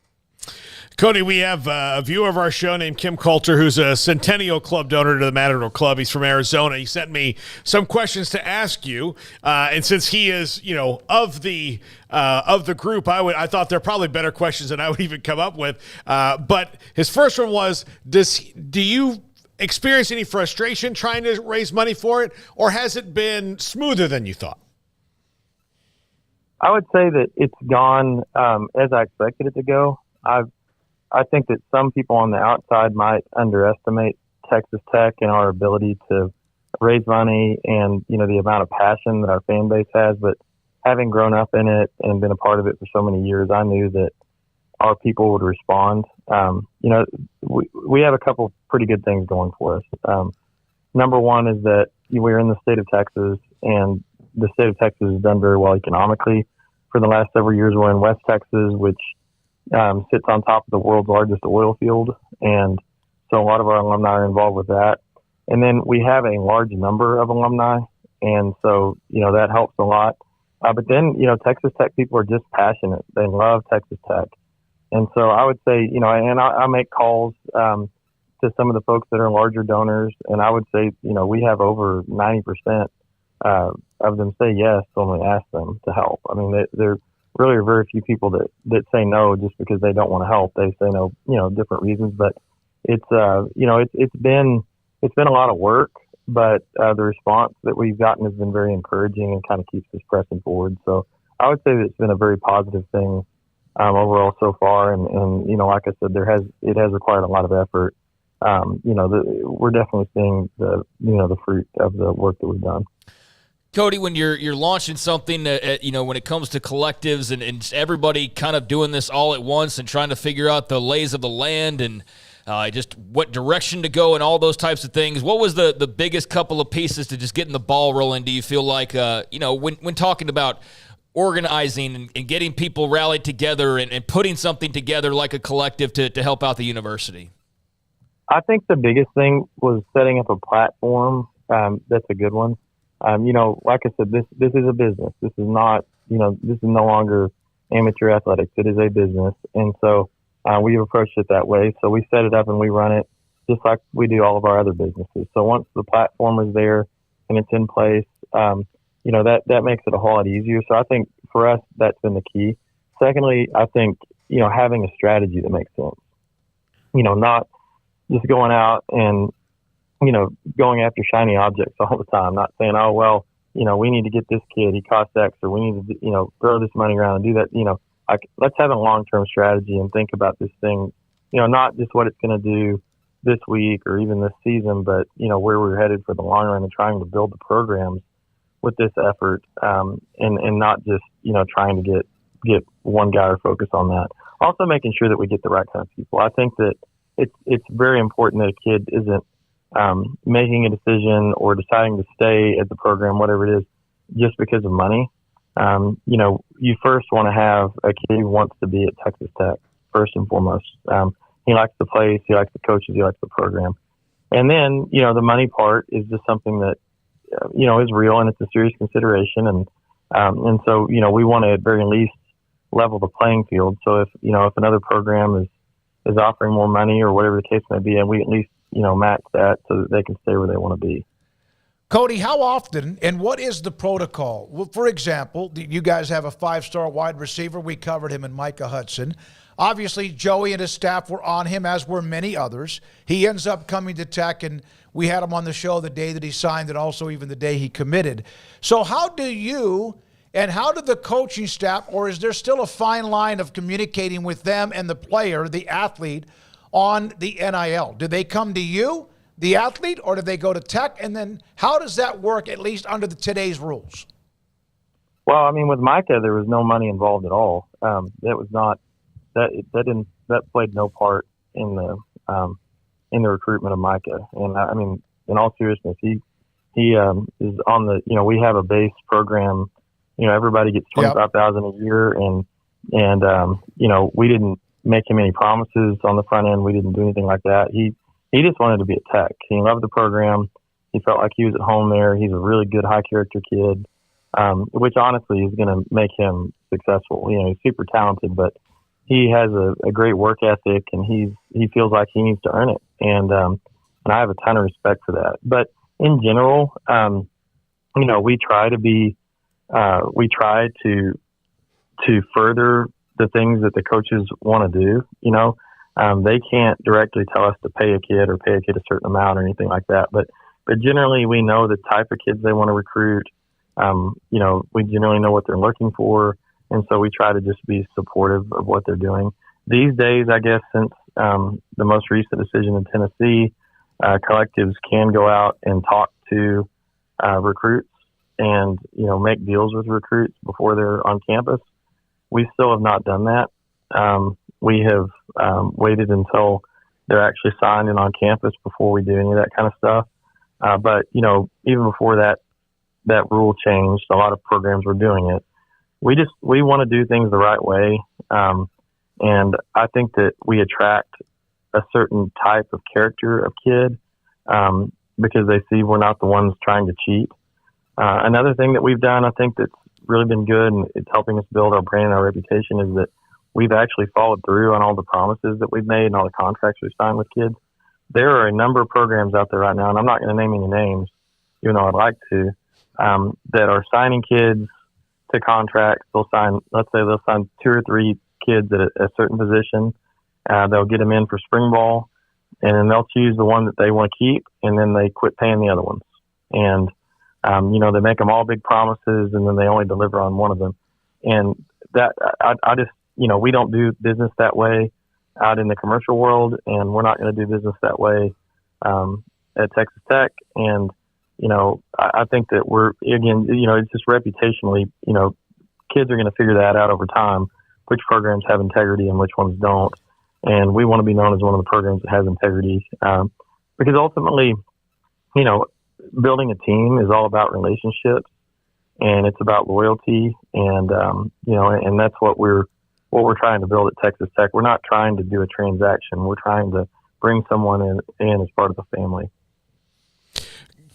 Cody, we have a viewer of our show named Kim Coulter, who's a Centennial Club donor to the Matador Club. He's from Arizona. He sent me some questions to ask you, and since he is, of the group, I thought they're probably better questions than I would even come up with. But his first one was, do you experience any frustration trying to raise money for it, or has it been smoother than you thought? I would say that it's gone as I expected it to go. I think that some people on the outside might underestimate Texas Tech and our ability to raise money and, the amount of passion that our fan base has. But having grown up in it and been a part of it for so many years, I knew that our people would respond. We have a couple pretty good things going for us. Number one is that we're in the state of Texas, and the state of Texas has done very well economically. For the last several years, we're in West Texas, which sits on top of the world's largest oil field. And so a lot of our alumni are involved with that. And then we have a large number of alumni. And so, that helps a lot. But then, Texas Tech people are just passionate. They love Texas Tech. And so I would say, and I make calls to some of the folks that are larger donors. And I would say, we have over 90% of them say yes when we ask them to help. I mean, there really are very few people that say no just because they don't want to help. They say no, different reasons. But it's been a lot of work, but the response that we've gotten has been very encouraging and kind of keeps us pressing forward. So I would say that it's been a very positive thing overall so far. And like I said, it has required a lot of effort. We're definitely seeing the fruit of the work that we've done. Cody, when you're launching something, when it comes to collectives and everybody kind of doing this all at once and trying to figure out the lays of the land and just what direction to go and all those types of things, what was the biggest couple of pieces to just getting the ball rolling? Do you feel like, when talking about organizing and getting people rallied together and putting something together like a collective to help out the university? I think the biggest thing was setting up a platform that's a good one. Like I said, this is a business. This is not, this is no longer amateur athletics. It is a business. And so we've approached it that way. So we set it up and we run it just like we do all of our other businesses. So once the platform is there and it's in place, that makes it a whole lot easier. So I think for us, that's been the key. Secondly, I think, having a strategy that makes sense, not just going out and, going after shiny objects all the time, not saying, oh, well, we need to get this kid, he costs X, or we need to, throw this money around and do that. Let's have a long-term strategy and think about this thing, not just what it's going to do this week or even this season, but, where we're headed for the long run and trying to build the programs with this effort, and not just, trying to get one guy or focus on that. Also making sure that we get the right kind of people. I think that it's very important that a kid isn't making a decision or deciding to stay at the program, whatever it is, just because of money. You first want to have a kid who wants to be at Texas Tech, first and foremost. He likes the place, he likes the coaches, he likes the program. And then, the money part is just something that, is real and it's a serious consideration. And so, we want to at very least level the playing field. So if another program is offering more money or whatever the case may be, and we at least, match that so that they can stay where they want to be. Cody, how often and what is the protocol? Well, for example, you guys have a 5-star wide receiver. We covered him in Micah Hudson. Obviously, Joey and his staff were on him, as were many others. He ends up coming to Tech, and we had him on the show the day that he signed and also even the day he committed. So how do you and how did the coaching staff, or is there still a fine line of communicating with them and the player, the athlete, on the NIL? Do they come to you, the athlete, or do they go to Tech? And then how does that work, at least under today's rules? Well, I mean, with Micah, there was no money involved at all. That played no part in the recruitment of Micah. And I mean, in all seriousness, he is on the, we have a base program, everybody gets $25,000 a year, and we didn't make him any promises on the front end. We didn't do anything like that. He just wanted to be at Tech. He loved the program. He felt like he was at home there. He's a really good, high-character kid, which honestly is going to make him successful. He's super talented, but he has a great work ethic, and he feels like he needs to earn it. And I have a ton of respect for that. But in general, we try to further the things that the coaches want to do. They can't directly tell us to pay a kid a certain amount or anything like that. But generally, we know the type of kids they want to recruit. We generally know what they're looking for. And so we try to just be supportive of what they're doing. These days, I guess, since the most recent decision in Tennessee, collectives can go out and talk to recruits and, make deals with recruits before they're on campus. We still have not done that. We have waited until they're actually signed and on campus before we do any of that kind of stuff. But even before that rule changed, a lot of programs were doing it. We want to do things the right way. And I think that we attract a certain type of character of kid because they see we're not the ones trying to cheat. Another thing that we've done, I think that's really been good and it's helping us build our brand and our reputation is that we've actually followed through on all the promises that we've made and all the contracts we've signed with kids. There are a number of programs out there right now, and I'm not going to name any names, even though I'd like to, that are signing kids to contracts. Let's say they'll sign 2 or 3 kids at a certain position. They'll get them in for spring ball, and then they'll choose the one that they want to keep, and then they quit paying the other ones. And, they make them all big promises, and then they only deliver on one of them. And that, I just, we don't do business that way out in the commercial world, and we're not going to do business that way at Texas Tech. And, I think that it's just reputationally, kids are going to figure that out over time, which programs have integrity and which ones don't. And we want to be known as one of the programs that has integrity because ultimately, building a team is all about relationships and it's about loyalty. And, and that's what we're trying to build at Texas Tech. We're not trying to do a transaction. We're trying to bring someone in as part of the family.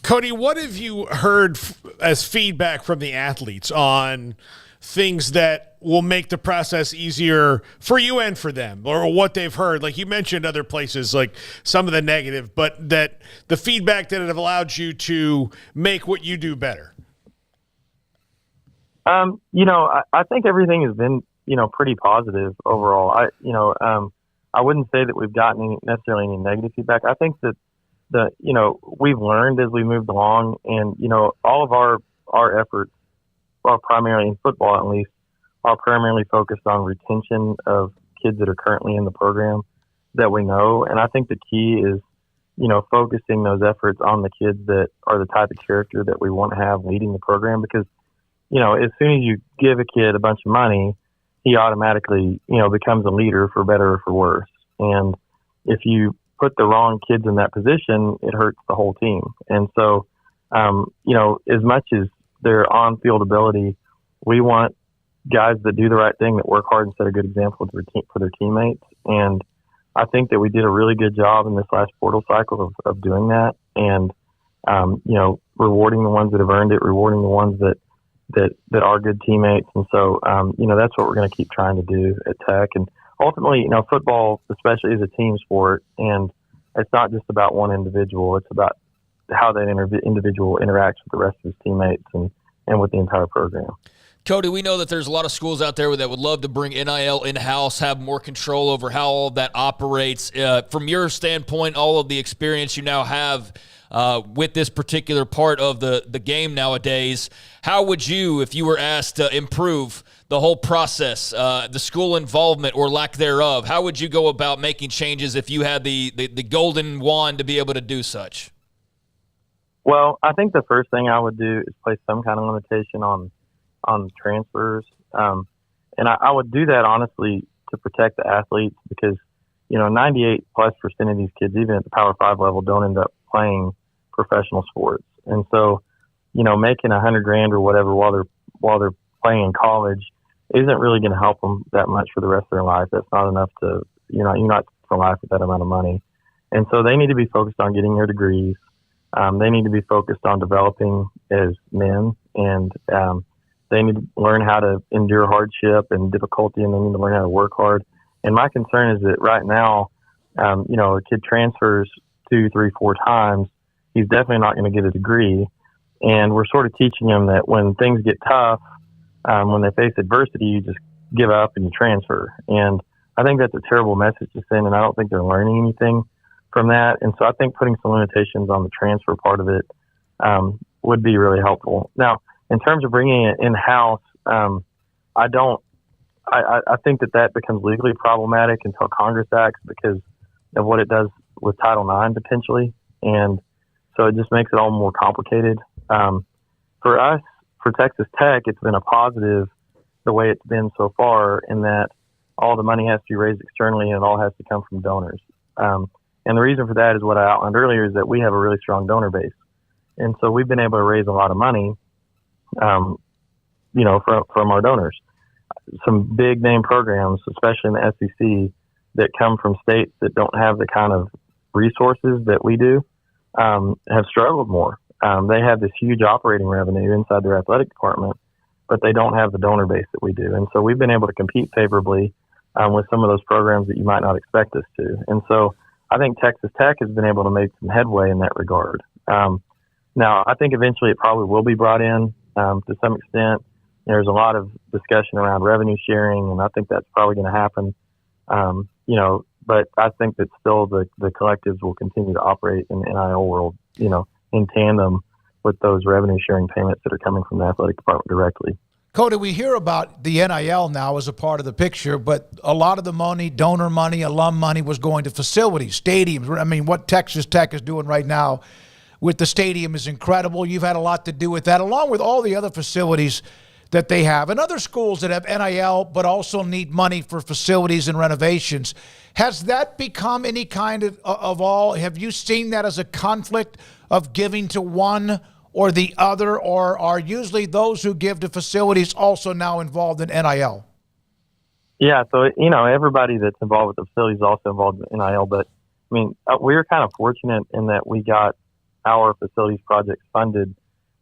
Cody, what have you heard as feedback from the athletes on things that will make the process easier for you and for them, or what they've heard? Like you mentioned other places, like some of the negative, but that the feedback that have allowed you to make what you do better. I think everything has been, pretty positive overall. I wouldn't say that we've gotten necessarily any negative feedback. I think that we've learned as we moved along, and, all of our efforts, well, primarily in football at least, are primarily focused on retention of kids that are currently in the program that we know. And I think the key is, focusing those efforts on the kids that are the type of character that we want to have leading the program. Because, as soon as you give a kid a bunch of money, he automatically, becomes a leader for better or for worse. And if you put the wrong kids in that position, it hurts the whole team. And so, as much as their on-field ability, we want guys that do the right thing, that work hard and set a good example for their teammates. And I think that we did a really good job in this last portal cycle of doing that. And, rewarding the ones that have earned it, rewarding the ones that are good teammates. And so, that's what we're going to keep trying to do at Tech. And ultimately, football, especially, is a team sport, and it's not just about one individual. It's about how that individual interacts with the rest of his teammates and with the entire program. Cody, we know that there's a lot of schools out there that would love to bring NIL in-house, have more control over how all of that operates. From your standpoint, all of the experience you now have with this particular part of the game nowadays, how would you, if you were asked to improve the whole process, the school involvement or lack thereof, how would you go about making changes if you had the golden wand to be able to do such? Well, I think the first thing I would do is place some kind of limitation on transfers. And I would do that, honestly, to protect the athletes because, 98+% of these kids, even at the Power 5 level, don't end up playing professional sports. And so, making $100,000 or whatever while they're playing in college isn't really going to help them that much for the rest of their life. That's not enough to, you're not for life with that amount of money. And so they need to be focused on getting their degrees. They need to be focused on developing as men, and they need to learn how to endure hardship and difficulty, and they need to learn how to work hard. And my concern is that right now, a kid transfers 2, 3, 4 times, he's definitely not going to get a degree. And we're sort of teaching them that when things get tough, when they face adversity, you just give up and you transfer. And I think that's a terrible message to send, and I don't think they're learning anything from that. And so I think putting some limitations on the transfer part of it would be really helpful. Now, in terms of bringing it in-house, I think that becomes legally problematic until Congress acts because of what it does with Title IX potentially. And so it just makes it all more complicated. For us, for Texas Tech, it's been a positive the way it's been so far in that all the money has to be raised externally and it all has to come from donors. And the reason for that is what I outlined earlier, is that we have a really strong donor base. And so we've been able to raise a lot of money, from our donors. Some big name programs, especially in the SEC, that come from states that don't have the kind of resources that we do, have struggled more. They have this huge operating revenue inside their athletic department, but they don't have the donor base that we do. And so we've been able to compete favorably with some of those programs that you might not expect us to. And so I think Texas Tech has been able to make some headway in that regard. Now, I think eventually it probably will be brought in to some extent. There's a lot of discussion around revenue sharing, and I think that's probably going to happen. But I think that still the collectives will continue to operate in the NIL world, in tandem with those revenue sharing payments that are coming from the athletic department directly. Cody, we hear about the NIL now as a part of the picture, but a lot of the money, donor money, alum money, was going to facilities, stadiums. I mean, what Texas Tech is doing right now with the stadium is incredible. You've had a lot to do with that, along with all the other facilities that they have, and other schools that have NIL but also need money for facilities and renovations. Has that become any kind of all? Have you seen that as a conflict of giving to one or the other, or are usually those who give to facilities also now involved in NIL? Yeah, so, everybody that's involved with the facilities is also involved in NIL, but, we were kind of fortunate in that we got our facilities projects funded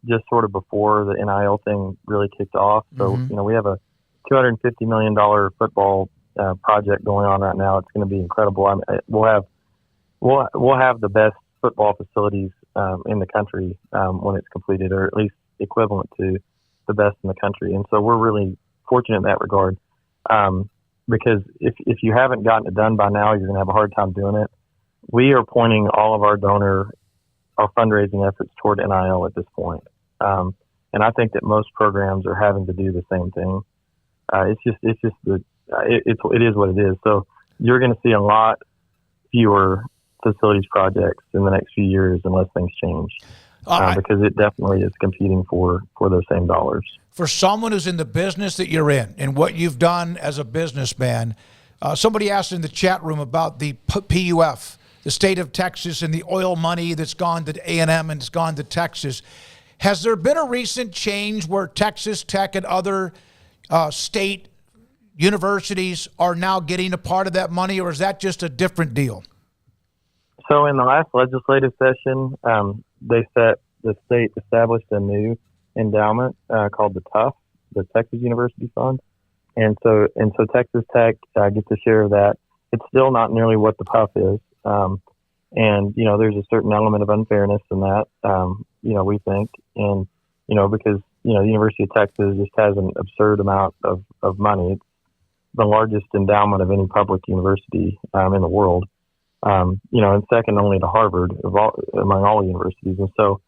just sort of before the NIL thing really kicked off. So, we have a $250 million football project going on right now. It's going to be incredible. We'll have the best football facilities in the country when it's completed, or at least equivalent to the best in the country. And so we're really fortunate in that regard, because if you haven't gotten it done by now, you're going to have a hard time doing it. We are pointing all of our fundraising efforts toward NIL at this point. And I think that most programs are having to do the same thing. It is what it is. So you're going to see a lot fewer facilities projects in the next few years unless things change, because it definitely is competing for those same dollars. For someone who's in the business that you're in and what you've done as a businessman, somebody asked in the chat room about the PUF, the state of Texas, and the oil money that's gone to A&M and it's gone to Texas. Has there been a recent change where Texas Tech and other state universities are now getting a part of that money, or is that just a different deal? So in the last legislative session, the state established a new endowment called the TUF, the Texas University Fund. And so Texas Tech gets a share of that. It's still not nearly what the PUF is. And there's a certain element of unfairness in that, we think. And, because, the University of Texas just has an absurd amount of money. It's the largest endowment of any public university in the world, and second only to Harvard among all universities. And so,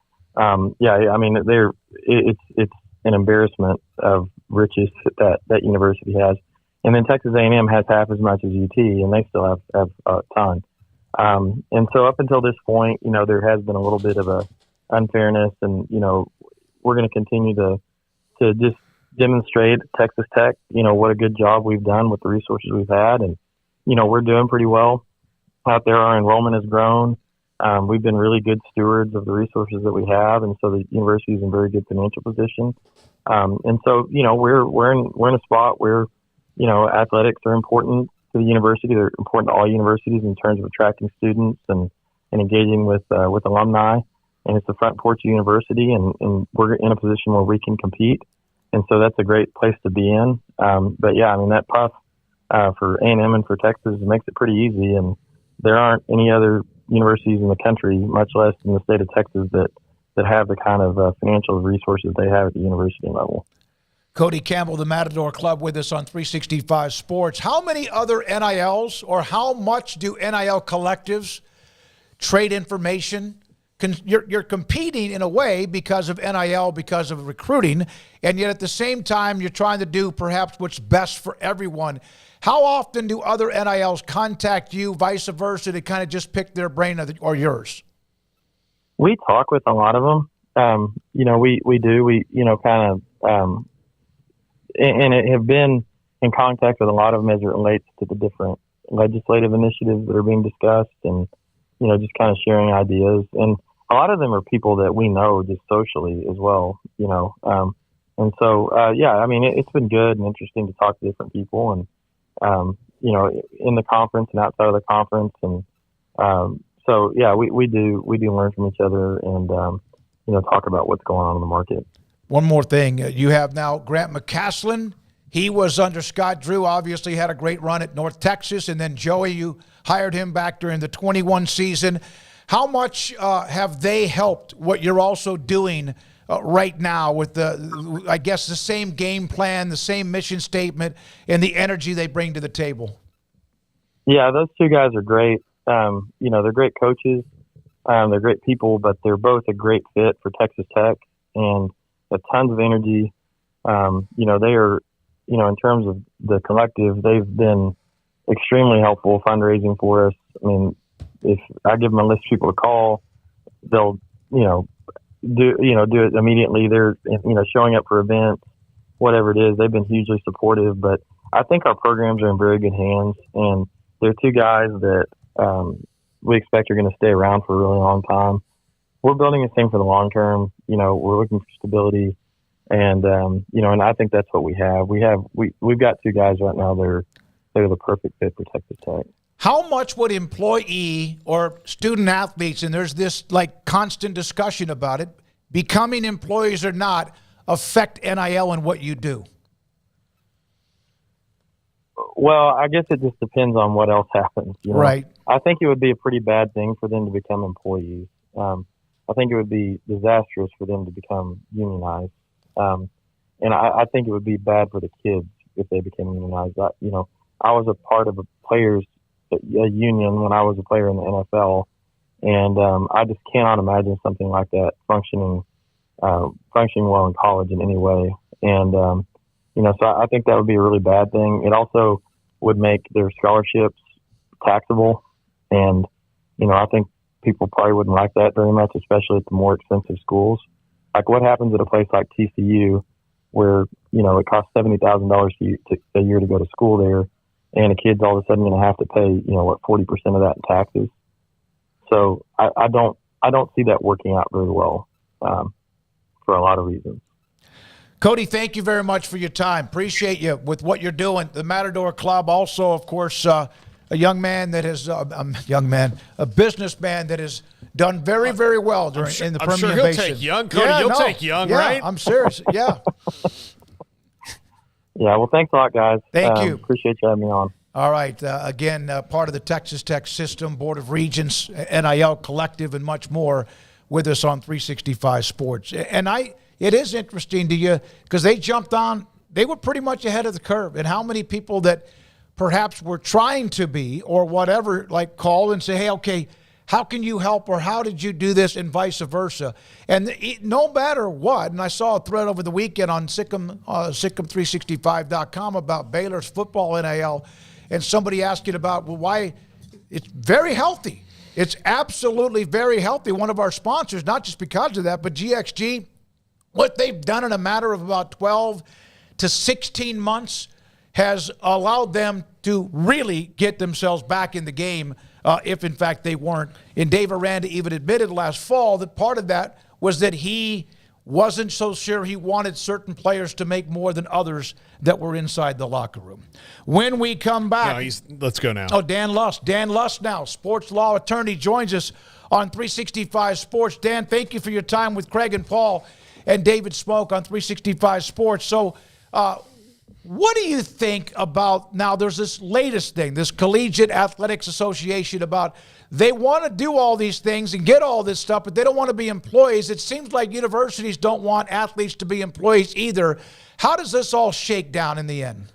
it's an embarrassment of riches that university has. And then Texas A&M has half as much as UT, and they still have a ton. And so up until this point, there has been a little bit of a unfairness, and, we're going to continue to just demonstrate at Texas Tech, what a good job we've done with the resources we've had. And, we're doing pretty well out there. Our enrollment has grown. We've been really good stewards of the resources that we have. And so the university is in very good financial position. And so, we're in a spot where, athletics are important to the university. They're important to all universities in terms of attracting students and engaging with alumni. and it's the front porch of university, and we're in a position where we can compete. And so that's a great place to be in. But yeah, I mean, that puff for A&M and for Texas makes it pretty easy. And there aren't any other universities in the country, much less in the state of Texas, that have the kind of financial resources they have at the university level. Cody Campbell, the Matador Club, with us on 365 Sports. How many other NILs, or how much do NIL collectives trade information? You're competing in a way because of NIL, because of recruiting, and yet at the same time you're trying to do perhaps what's best for everyone. How often do other NILs contact you, vice versa, to kind of just pick their brain or yours? We talk with a lot of them. We do. And have been in contact with a lot of them as it relates to the different legislative initiatives that are being discussed, and just kind of sharing ideas. And a lot of them are people that we know just socially as well, and so, it's been good and interesting to talk to different people, and, in the conference and outside of the conference. And, we do learn from each other and, talk about what's going on in the market. One more thing. You have now Grant McCaslin. He was under Scott Drew, obviously had a great run at North Texas. And then Joey, you hired him back during the 21 season. How much have they helped what you're also doing right now with the same game plan, the same mission statement, and the energy they bring to the table? Yeah, those two guys are great. They're great coaches. They're great people, but they're both a great fit for Texas Tech and have tons of energy. They are, in terms of the collective, they've been extremely helpful fundraising for us. I mean, if I give them a list of people to call, they'll, do it immediately. They're, showing up for events, whatever it is. They've been hugely supportive, but I think our programs are in very good hands, and they're two guys that we expect are going to stay around for a really long time. We're building this thing for the long term. We're looking for stability, and and I think that's what we have. We've got two guys right now. They're the perfect fit for Texas Tech. How much would employee or student athletes, and there's this constant discussion about it, becoming employees or not, affect NIL and what you do? Well, I guess it just depends on what else happens. Right. I think it would be a pretty bad thing for them to become employees. I think it would be disastrous for them to become unionized. And I think it would be bad for the kids if they became unionized. I was a part of a players' union when I was a player in the NFL, and I just cannot imagine something like that functioning well in college in any way. And so I think that would be a really bad thing. It also would make their scholarships taxable, and I think people probably wouldn't like that very much, especially at the more expensive schools. Like, what happens at a place like TCU, where it costs $70,000 a year to go to school there, and a kid's all of a sudden going to have to pay 40% of that in taxes. So I don't see that working out very well for a lot of reasons. Cody, thank you very much for your time. Appreciate you with what you're doing. The Matador Club, also, of course, a young man that has a businessman that has done very, very well in the Permian Basin. I'm sure he'll Basin. take young, Cody. Take young, right? I'm serious. Yeah. Yeah. Well, thanks a lot, guys. Thank you. Appreciate you having me on. All right. Again, part of the Texas Tech system, Board of Regents, NIL Collective, and much more with us on 365 Sports. And it is interesting to you because they jumped on. They were pretty much ahead of the curve. And how many people that perhaps were trying to be or whatever, call and say, hey, okay, how can you help, or how did you do this, and vice versa. And no matter what, and I saw a thread over the weekend on Sikkim365.com about Baylor's football NIL, and somebody asking about, why it's very healthy. It's absolutely very healthy. One of our sponsors, not just because of that, but GXG, what they've done in a matter of about 12 to 16 months has allowed them to really get themselves back in the game if, in fact, they weren't. And Dave Aranda even admitted last fall that part of that was that he wasn't so sure he wanted certain players to make more than others that were inside the locker room. When we come back. No, let's go now. Oh, Dan Lust. Dan Lust now, sports law attorney, joins us on 365 Sports. Dan, thank you for your time with Craig and Paul and David Smoak on 365 Sports. So what do you think about, now there's this latest thing, this Collegiate Athletics Association, about they want to do all these things and get all this stuff, but they don't want to be employees. It seems like universities don't want athletes to be employees either. How does this all shake down in the end?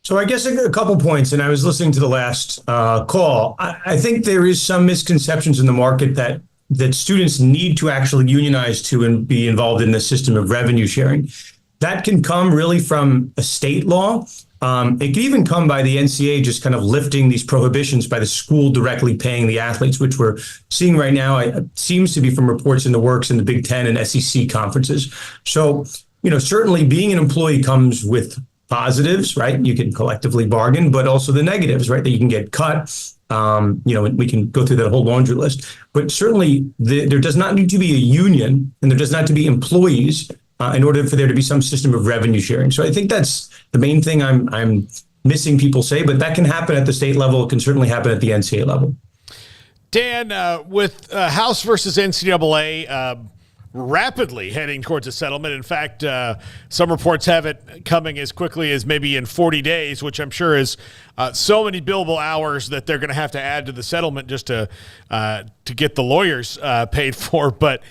So I guess a couple points, and I was listening to the last call. I think there is some misconceptions in the market that students need to actually unionize to and be involved in the system of revenue sharing. That can come really from a state law. It can even come by the NCAA just kind of lifting these prohibitions by the school directly paying the athletes, which we're seeing right now. It seems to be from reports in the works in the Big Ten and SEC conferences. So, certainly being an employee comes with positives, right? You can collectively bargain, but also the negatives, right? That you can get cut. We can go through that whole laundry list. But certainly there does not need to be a union, and there does not need to be employees in order for there to be some system of revenue sharing. So I think that's the main thing I'm missing people say, but that can happen at the state level. It can certainly happen at the NCAA level. Dan, with House versus NCAA rapidly heading towards a settlement. In fact, some reports have it coming as quickly as maybe in 40 days, which I'm sure is so many billable hours that they're going to have to add to the settlement just to get the lawyers paid for. But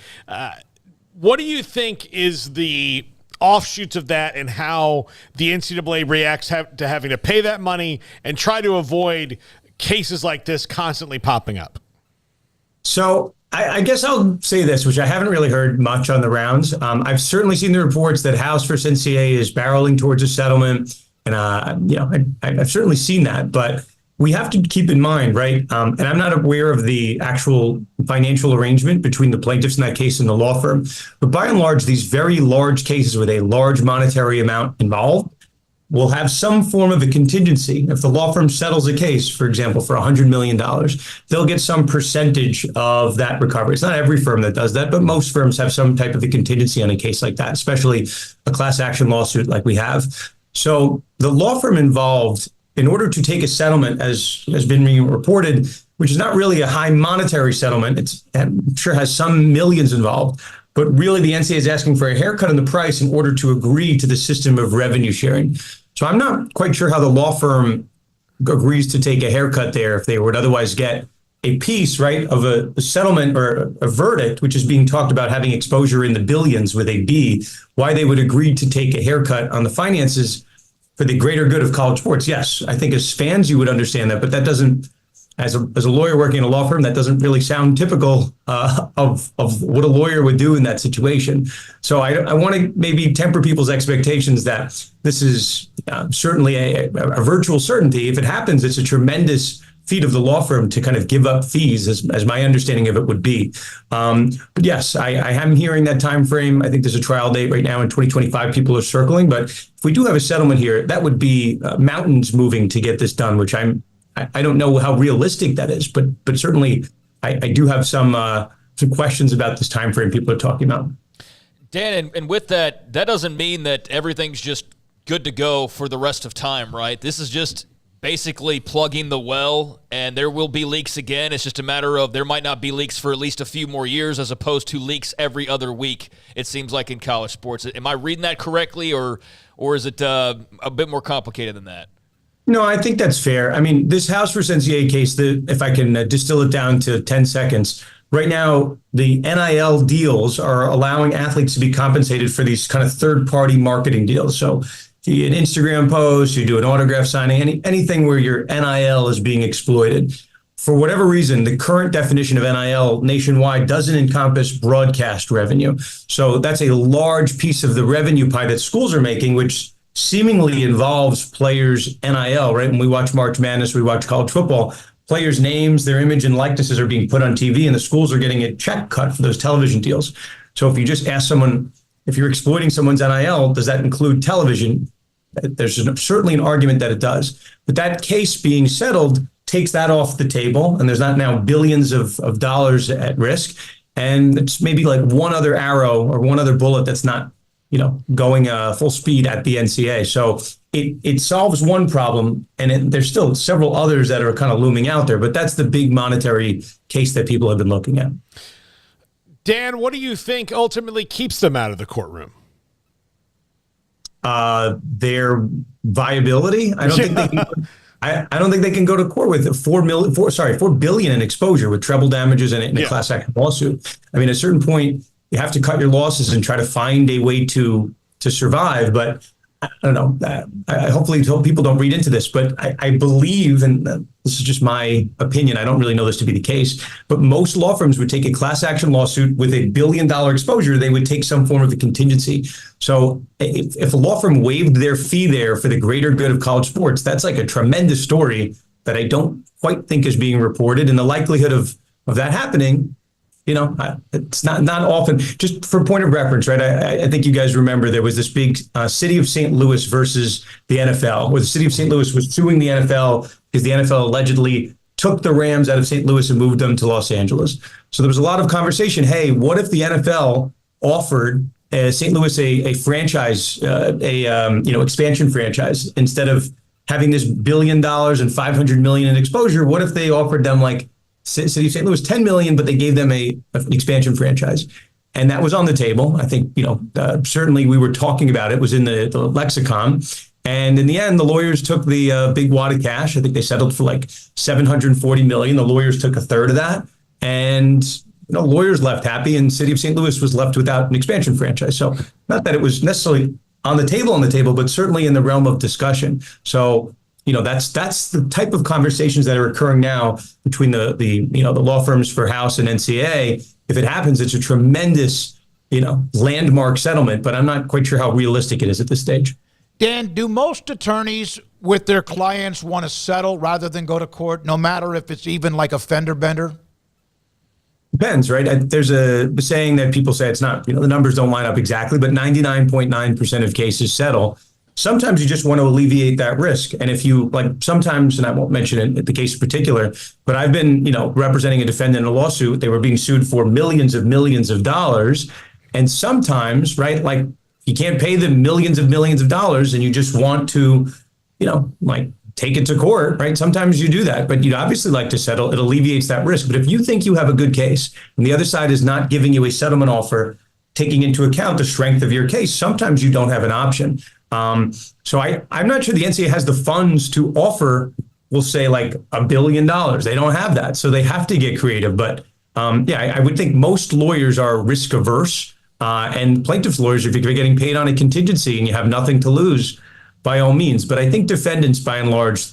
what do you think is the offshoots of that, and how the NCAA reacts to having to pay that money and try to avoid cases like this constantly popping up? So I guess I'll say this, which I haven't really heard much on the rounds. I've certainly seen the reports that House versus NCAA is barreling towards a settlement, and I've certainly seen that. But we have to keep in mind, right? And I'm not aware of the actual financial arrangement between the plaintiffs in that case and the law firm. But by and large, these very large cases with a large monetary amount involved will have some form of a contingency. If the law firm settles a case, for example, for $100 million, they'll get some percentage of that recovery. It's not every firm that does that, but most firms have some type of a contingency on a case like that, especially a class action lawsuit like we have. So the law firm involved, in order to take a settlement, as has been reported, which is not really a high monetary settlement, I'm sure has some millions involved, but really the NCAA is asking for a haircut in the price in order to agree to the system of revenue sharing. So I'm not quite sure how the law firm agrees to take a haircut there if they would otherwise get a piece, right, of a settlement or a verdict, which is being talked about having exposure in the billions with a B, why they would agree to take a haircut on the finances for the greater good of college sports. Yes, I think as fans you would understand that, but that doesn't, as a lawyer working in a law firm, that doesn't really sound typical of what a lawyer would do in that situation. So I want to maybe temper people's expectations that this is certainly a virtual certainty. If it happens, it's a tremendous feat of the law firm to kind of give up fees, as my understanding of it would be. But yes, I am hearing that time frame. I think there's a trial date right now in 2025. People are circling, but if we do have a settlement here, that would be mountains moving to get this done, which I don't know how realistic that is, but certainly I do have some questions about this time frame people are talking about. Dan, and with that doesn't mean that everything's just good to go for the rest of time, right? This is just basically plugging the well, and there will be leaks again. It's just a matter of there might not be leaks for at least a few more years as opposed to leaks every other week, it seems like, in college sports. Am I reading that correctly, or is it a bit more complicated than that? No, I think that's fair. I mean, this House versus NCAA case, if I can distill it down to 10 seconds, right now, the NIL deals are allowing athletes to be compensated for these kind of third-party marketing deals. So an Instagram post, you do an autograph signing, anything where your NIL is being exploited. For whatever reason, the current definition of NIL nationwide doesn't encompass broadcast revenue. So that's a large piece of the revenue pie that schools are making, which seemingly involves players' NIL, right? When we watch March Madness, we watch college football, players' names, their image and likenesses are being put on TV, and the schools are getting a check cut for those television deals. So if you just ask someone, if you're exploiting someone's NIL, does that include television? There's certainly an argument that it does. But that case being settled takes that off the table, and there's not now billions of dollars at risk. And it's maybe like one other arrow or one other bullet that's not going full speed at the NCAA. So it solves one problem, and there's still several others that are kind of looming out there, but that's the big monetary case that people have been looking at. Dan, what do you think ultimately keeps them out of the courtroom? Their viability. I don't think they can. I don't think they can go to court with $4 billion in exposure with treble damages and a class action lawsuit. I mean, at a certain point, you have to cut your losses and try to find a way to survive. But I don't know. I hopefully people don't read into this, but I believe, and this is just my opinion, I don't really know this to be the case, but most law firms would take a class action lawsuit with $1 billion exposure. They would take some form of a contingency. So if a law firm waived their fee there for the greater good of college sports, that's like a tremendous story that I don't quite think is being reported. And the likelihood of that happening, it's not often. Just for point of reference, right? I think you guys remember there was this big city of St. Louis versus the NFL, where the city of St. Louis was suing the NFL because the NFL allegedly took the Rams out of St. Louis and moved them to Los Angeles. So there was a lot of conversation. Hey, what if the NFL offered St. Louis a franchise, expansion franchise, instead of having this $1 billion and $500 million in exposure? What if they offered them like City of St. Louis $10 million, but they gave them an expansion franchise? And that was on the table. I think, certainly we were talking about it. It was in the lexicon. And in the end, the lawyers took the big wad of cash. I think they settled for like $740 million. The lawyers took a third of that. And, lawyers left happy, and City of St. Louis was left without an expansion franchise. So not that it was necessarily on the table, but certainly in the realm of discussion. So, that's the type of conversations that are occurring now between the law firms for House and NCAA. If it happens, it's a tremendous, landmark settlement, but I'm not quite sure how realistic it is at this stage. Dan, do most attorneys with their clients want to settle rather than go to court, no matter if it's even like a fender bender? Depends, right? There's a saying that people say it's not, the numbers don't line up exactly, but 99.9% of cases settle. Sometimes you just want to alleviate that risk. And if you sometimes, and I won't mention it, the case in particular, but I've been, representing a defendant in a lawsuit. They were being sued for millions of dollars. And sometimes, right, like you can't pay them millions of dollars and you just want to, take it to court, right? Sometimes you do that, but you'd obviously like to settle. It alleviates that risk. But if you think you have a good case and the other side is not giving you a settlement offer, taking into account the strength of your case, sometimes you don't have an option. So I'm not sure the NCAA has the funds to offer, we'll say like $1 billion. They don't have that. So they have to get creative. But I would think most lawyers are risk averse, and plaintiffs lawyers, if you're getting paid on a contingency and you have nothing to lose, by all means. But I think defendants, by and large,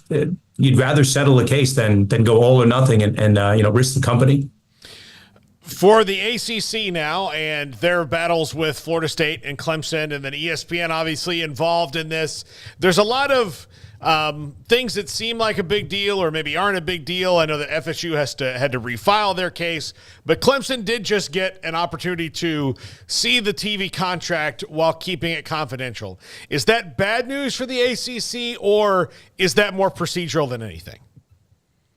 you'd rather settle a case than go all or nothing and risk the company. For the ACC now and their battles with Florida State and Clemson, and then ESPN obviously involved in this, there's a lot of things that seem like a big deal or maybe aren't a big deal. I know that FSU had to refile their case, but Clemson did just get an opportunity to see the TV contract while keeping it confidential. Is that bad news for the ACC, or is that more procedural than anything?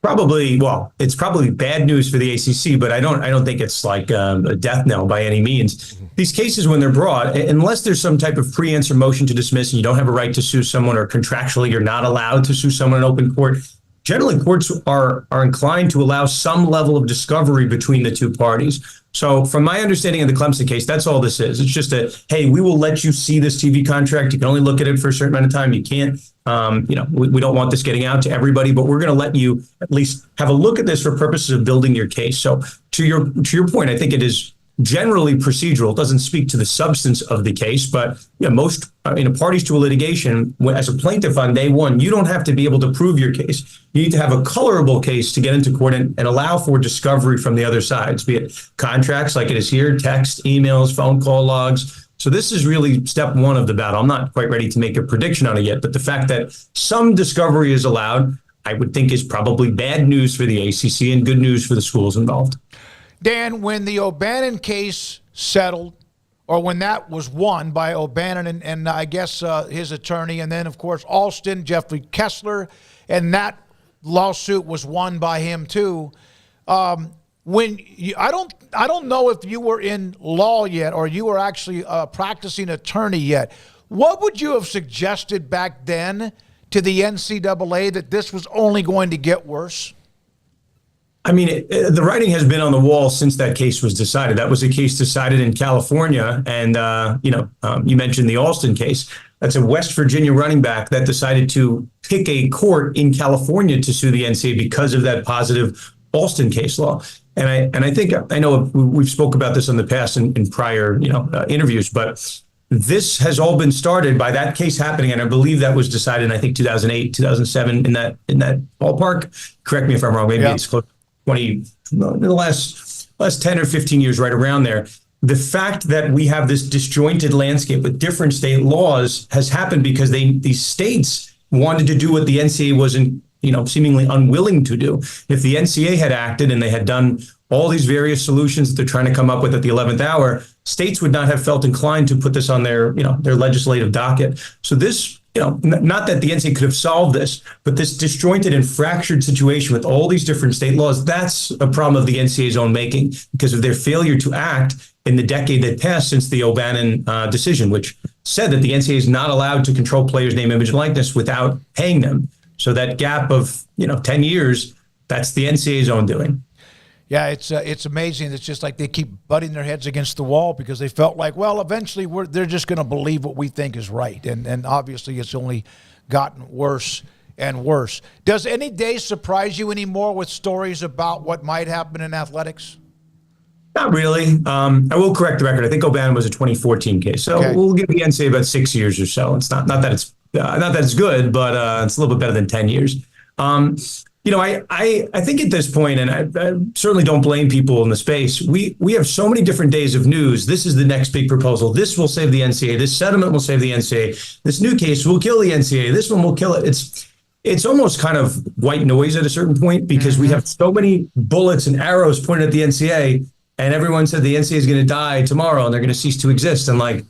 It's probably bad news for the ACC, but I don't think it's like a death knell by any means. These cases, when they're brought, unless there's some type of pre-answer motion to dismiss and you don't have a right to sue someone, or contractually you're not allowed to sue someone in open court, generally courts are inclined to allow some level of discovery between the two parties. So from my understanding of the Clemson case, that's all this is. It's just hey, we will let you see this TV contract. You can only look at it for a certain amount of time. You can't, we don't want this getting out to everybody, but we're going to let you at least have a look at this for purposes of building your case. So to your point, I think it is generally procedural. It doesn't speak to the substance of the case, but most parties to a litigation, as a plaintiff on day one, you don't have to be able to prove your case. You need to have a colorable case to get into court and allow for discovery from the other sides, be it contracts like it is here, text, emails, phone call logs. So this is really step one of the battle. I'm not quite ready to make a prediction on it yet, but the fact that some discovery is allowed, I would think is probably bad news for the ACC and good news for the schools involved. Dan, when the O'Bannon case settled, or when that was won by O'Bannon and I guess his attorney, and then, of course, Alston, Jeffrey Kessler, and that lawsuit was won by him too, I don't know if you were in law yet or you were actually a practicing attorney yet. What would you have suggested back then to the NCAA that this was only going to get worse? I mean, the writing has been on the wall since that case was decided. That was a case decided in California. And, you mentioned the Alston case. That's a West Virginia running back that decided to pick a court in California to sue the NCAA because of that positive Alston case law. And I think I know we've spoke about this in the past in prior interviews, but this has all been started by that case happening, and I believe that was decided in, I think, 2008, 2007, in that ballpark. Correct me if I'm wrong. Maybe it's close to 20 in the last 10 or 15 years, right around there. The fact that we have this disjointed landscape with different state laws has happened because these states wanted to do what the NCAA wasn't, seemingly unwilling to do. If the NCAA had acted and they had done all these various solutions that they're trying to come up with at the 11th hour, states would not have felt inclined to put this on their legislative docket. So this, not that the NCAA could have solved this, but this disjointed and fractured situation with all these different state laws, that's a problem of the NCAA's own making because of their failure to act in the decade that passed since the O'Bannon decision, which said that the NCAA is not allowed to control players' name, image, and likeness without paying them. So that gap of 10 years, that's the NCAA's own doing. Yeah, it's amazing. It's just like they keep butting their heads against the wall because they felt like, well, eventually they're just going to believe what we think is right. And obviously it's only gotten worse and worse. Does any day surprise you anymore with stories about what might happen in athletics? Not really. I will correct the record. I think O'Bannon was a 2014 case. So we'll give the NCAA about 6 years or so. It's not that it's good, but it's a little bit better than 10 years. I think at this point, and I certainly don't blame people in the space, we have so many different days of news. This is the next big proposal. This will save the NCAA. This settlement will save the NCAA. This new case will kill the NCAA. This one will kill it. It's almost kind of white noise at a certain point because we have so many bullets and arrows pointed at the NCAA, and everyone said the NCAA is going to die tomorrow and they're going to cease to exist. And I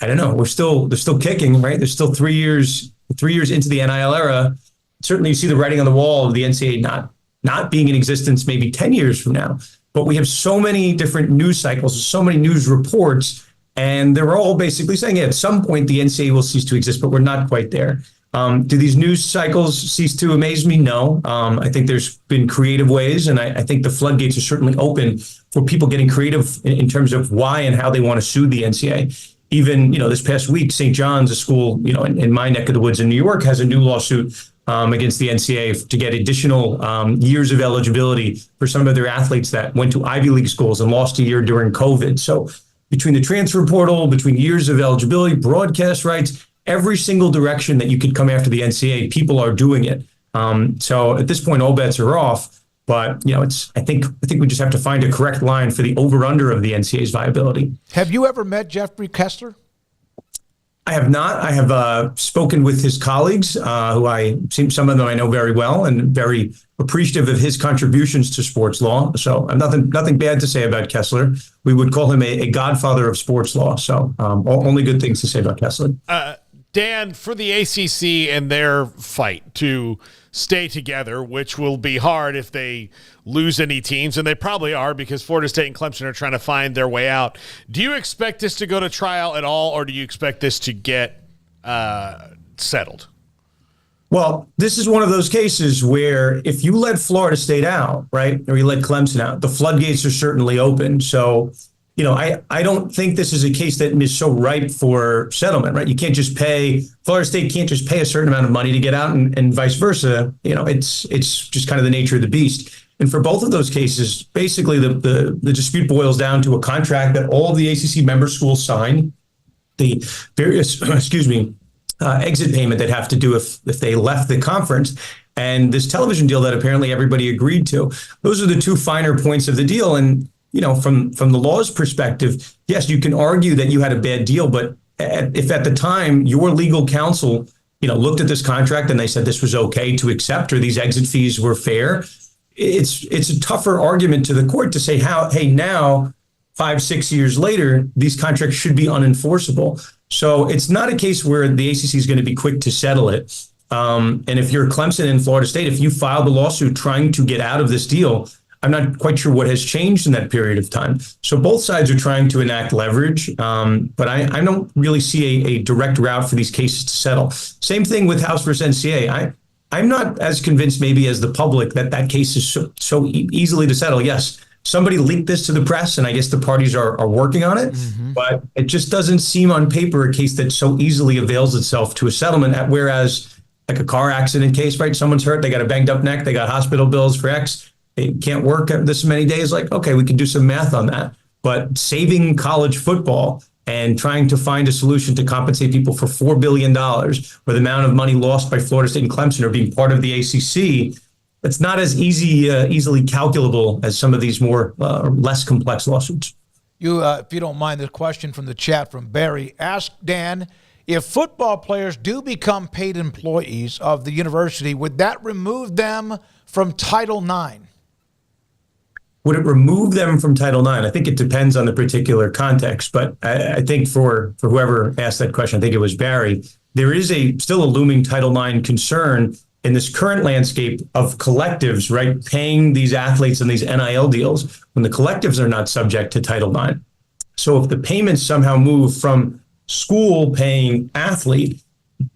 don't know, they're still kicking, right? There's still 3 years into the NIL era. Certainly you see the writing on the wall of the NCAA not being in existence maybe 10 years from now. But we have so many different news cycles, so many news reports, and they're all basically saying at some point the NCAA will cease to exist, but we're not quite there. Do these news cycles cease to amaze me? No. I think there's been creative ways, and I think the floodgates are certainly open for people getting creative in terms of why and how they want to sue the NCAA. Even, this past week, St. John's, a school, in my neck of the woods in New York, has a new lawsuit against the NCAA to get additional years of eligibility for some of their athletes that went to Ivy League schools and lost a year during COVID. So between the transfer portal, between years of eligibility, broadcast rights, every single direction that you could come after the NCAA, people are doing it. So at this point, all bets are off. But I think we just have to find a correct line for the over/under of the NCAA's viability. Have you ever met Jeffrey Kessler? I have not. I have spoken with his colleagues, some of them I know very well, and very appreciative of his contributions to sports law. So I have nothing bad to say about Kessler. We would call him a godfather of sports law. So only good things to say about Kessler. Dan, for the ACC and their fight to stay together, which will be hard if they lose any teams, and they probably are because Florida State and Clemson are trying to find their way out. Do you expect this to go to trial at all, or do you expect this to get settled? Well, this is one of those cases where if you let Florida State out, right, or you let Clemson out, the floodgates are certainly open. So, I don't think this is a case that is so ripe for settlement, right? You can't just Florida State can't just pay a certain amount of money to get out and vice versa. It's just kind of the nature of the beast. And for both of those cases, basically the dispute boils down to a contract that all of the ACC member schools sign, the various, exit payment they'd have to do if they left the conference, and this television deal that apparently everybody agreed to. Those are the two finer points of the deal. And from the law's perspective, yes, you can argue that you had a bad deal, but if at the time your legal counsel, looked at this contract and they said this was okay to accept or these exit fees were fair, it's a tougher argument to the court to say now 5-6 years later, these contracts should be unenforceable. So it's not a case where the ACC is going to be quick to settle it. And if you're Clemson and Florida State, if you filed a lawsuit trying to get out of this deal, I'm not quite sure what has changed in that period of time. So both sides are trying to enact leverage, but I don't really see a direct route for these cases to settle. Same thing with House versus NCAA. I'm not as convinced maybe as the public that case is so easily to settle. Yes, somebody leaked this to the press, and I guess the parties are working on it, but it just doesn't seem on paper a case that so easily avails itself to a settlement, whereas like a car accident case, right? Someone's hurt, they got a banged up neck, they got hospital bills for X, they can't work this many days. Like, okay, we can do some math on that. But saving college football and trying to find a solution to compensate people for $4 billion or the amount of money lost by Florida State and Clemson or being part of the ACC, it's not as easily calculable as some of these more less complex lawsuits. If you don't mind, the question from the chat from Barry. Ask Dan, if football players do become paid employees of the university, would that remove them from Title IX? Would it remove them from Title IX? I think it depends on the particular context, but I think for whoever asked that question, I think it was Barry, there is still a looming Title IX concern in this current landscape of collectives, right, paying these athletes and these NIL deals when the collectives are not subject to Title IX. So if the payments somehow move from school paying athlete,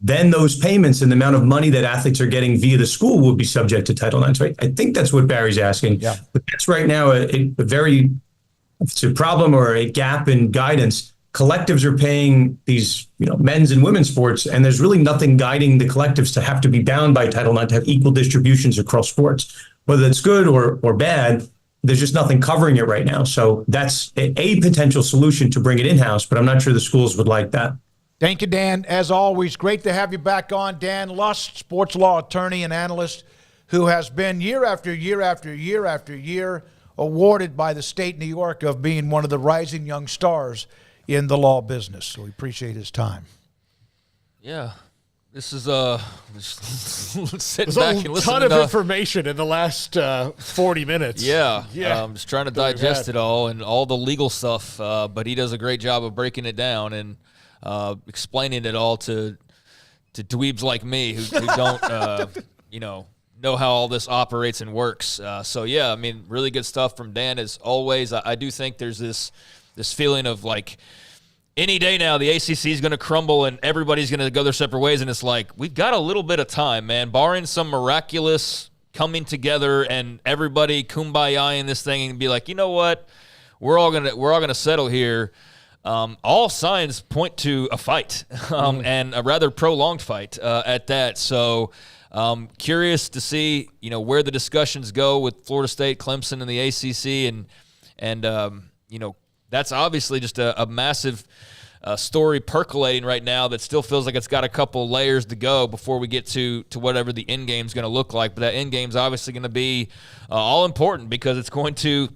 then those payments and the amount of money that athletes are getting via the school will be subject to Title IX. Right? I think that's what Barry's asking. Yeah. But that's right now it's a problem or a gap in guidance. Collectives are paying these, men's and women's sports, and there's really nothing guiding the collectives to have to be bound by Title IX to have equal distributions across sports. Whether it's good or bad, there's just nothing covering it right now. So that's a potential solution to bring it in-house, but I'm not sure the schools would like that. Thank you, Dan. As always, great to have you back on. Dan Lust, sports law attorney and analyst who has been year after year after year after year awarded by the state of New York of being one of the rising young stars in the law business. So we appreciate his time. Yeah. This is sit There's back a and listen ton of information in the last 40 minutes. Yeah. I'm just trying to digest it all and all the legal stuff, but he does a great job of breaking it down and explaining it all to dweebs like me who don't know how all this operates and works. Really good stuff from Dan as always. I do think there's this feeling of like any day now the ACC is going to crumble and everybody's going to go their separate ways, and it's like we've got a little bit of time, man, barring some miraculous coming together and everybody kumbaya in this thing and be like, you know what, we're all gonna settle here. All signs point to a fight, and a rather prolonged fight at that. So curious to see, where the discussions go with Florida State, Clemson, and the ACC, and that's obviously just a massive story percolating right now that still feels like it's got a couple layers to go before we get to whatever the end game is going to look like. But that end game is obviously going to be all important because it's going to,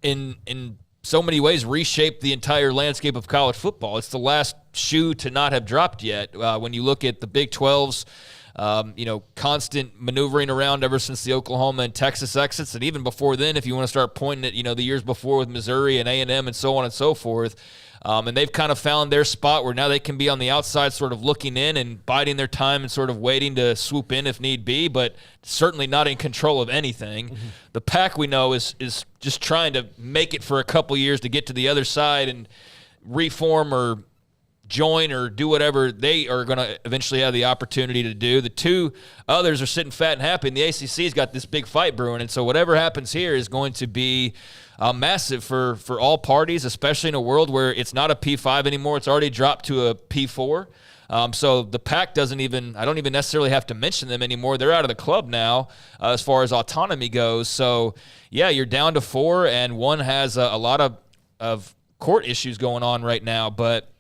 in so many ways, reshape the entire landscape of college football. It's the last shoe to not have dropped yet. When you look at the Big 12's, constant maneuvering around ever since the Oklahoma and Texas exits, and even before then, if you want to start pointing at, the years before with Missouri and A&M and so on and so forth, and they've kind of found their spot where now they can be on the outside sort of looking in and biding their time and sort of waiting to swoop in if need be, but certainly not in control of anything. Mm-hmm. The Pac, we know, is just trying to make it for a couple years to get to the other side and reform or join or do whatever they are going to eventually have the opportunity to do. The two others are sitting fat and happy, and the ACC's got this big fight brewing, and so whatever happens here is going to be massive for all parties, especially in a world where it's not a P5 anymore. It's already dropped to a P4. So the Pac I don't even necessarily have to mention them anymore. They're out of the club now as far as autonomy goes. So, yeah, you're down to 4, and one has a lot of court issues going on right now, but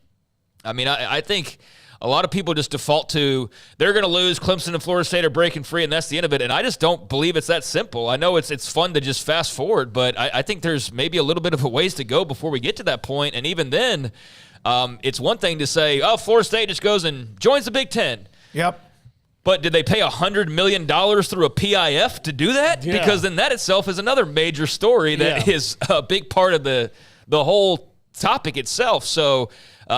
I think a lot of people just default to they're going to lose. Clemson and Florida State are breaking free, and that's the end of it. And I just don't believe it's that simple. I know it's fun to just fast forward, but I think there's maybe a little bit of a ways to go before we get to that point. And even then, it's one thing to say, oh, Florida State just goes and joins the Big Ten. Yep. But did they pay $100 million through a PIF to do that? Yeah. Because then that itself is another major story that is a big part of the whole topic itself. So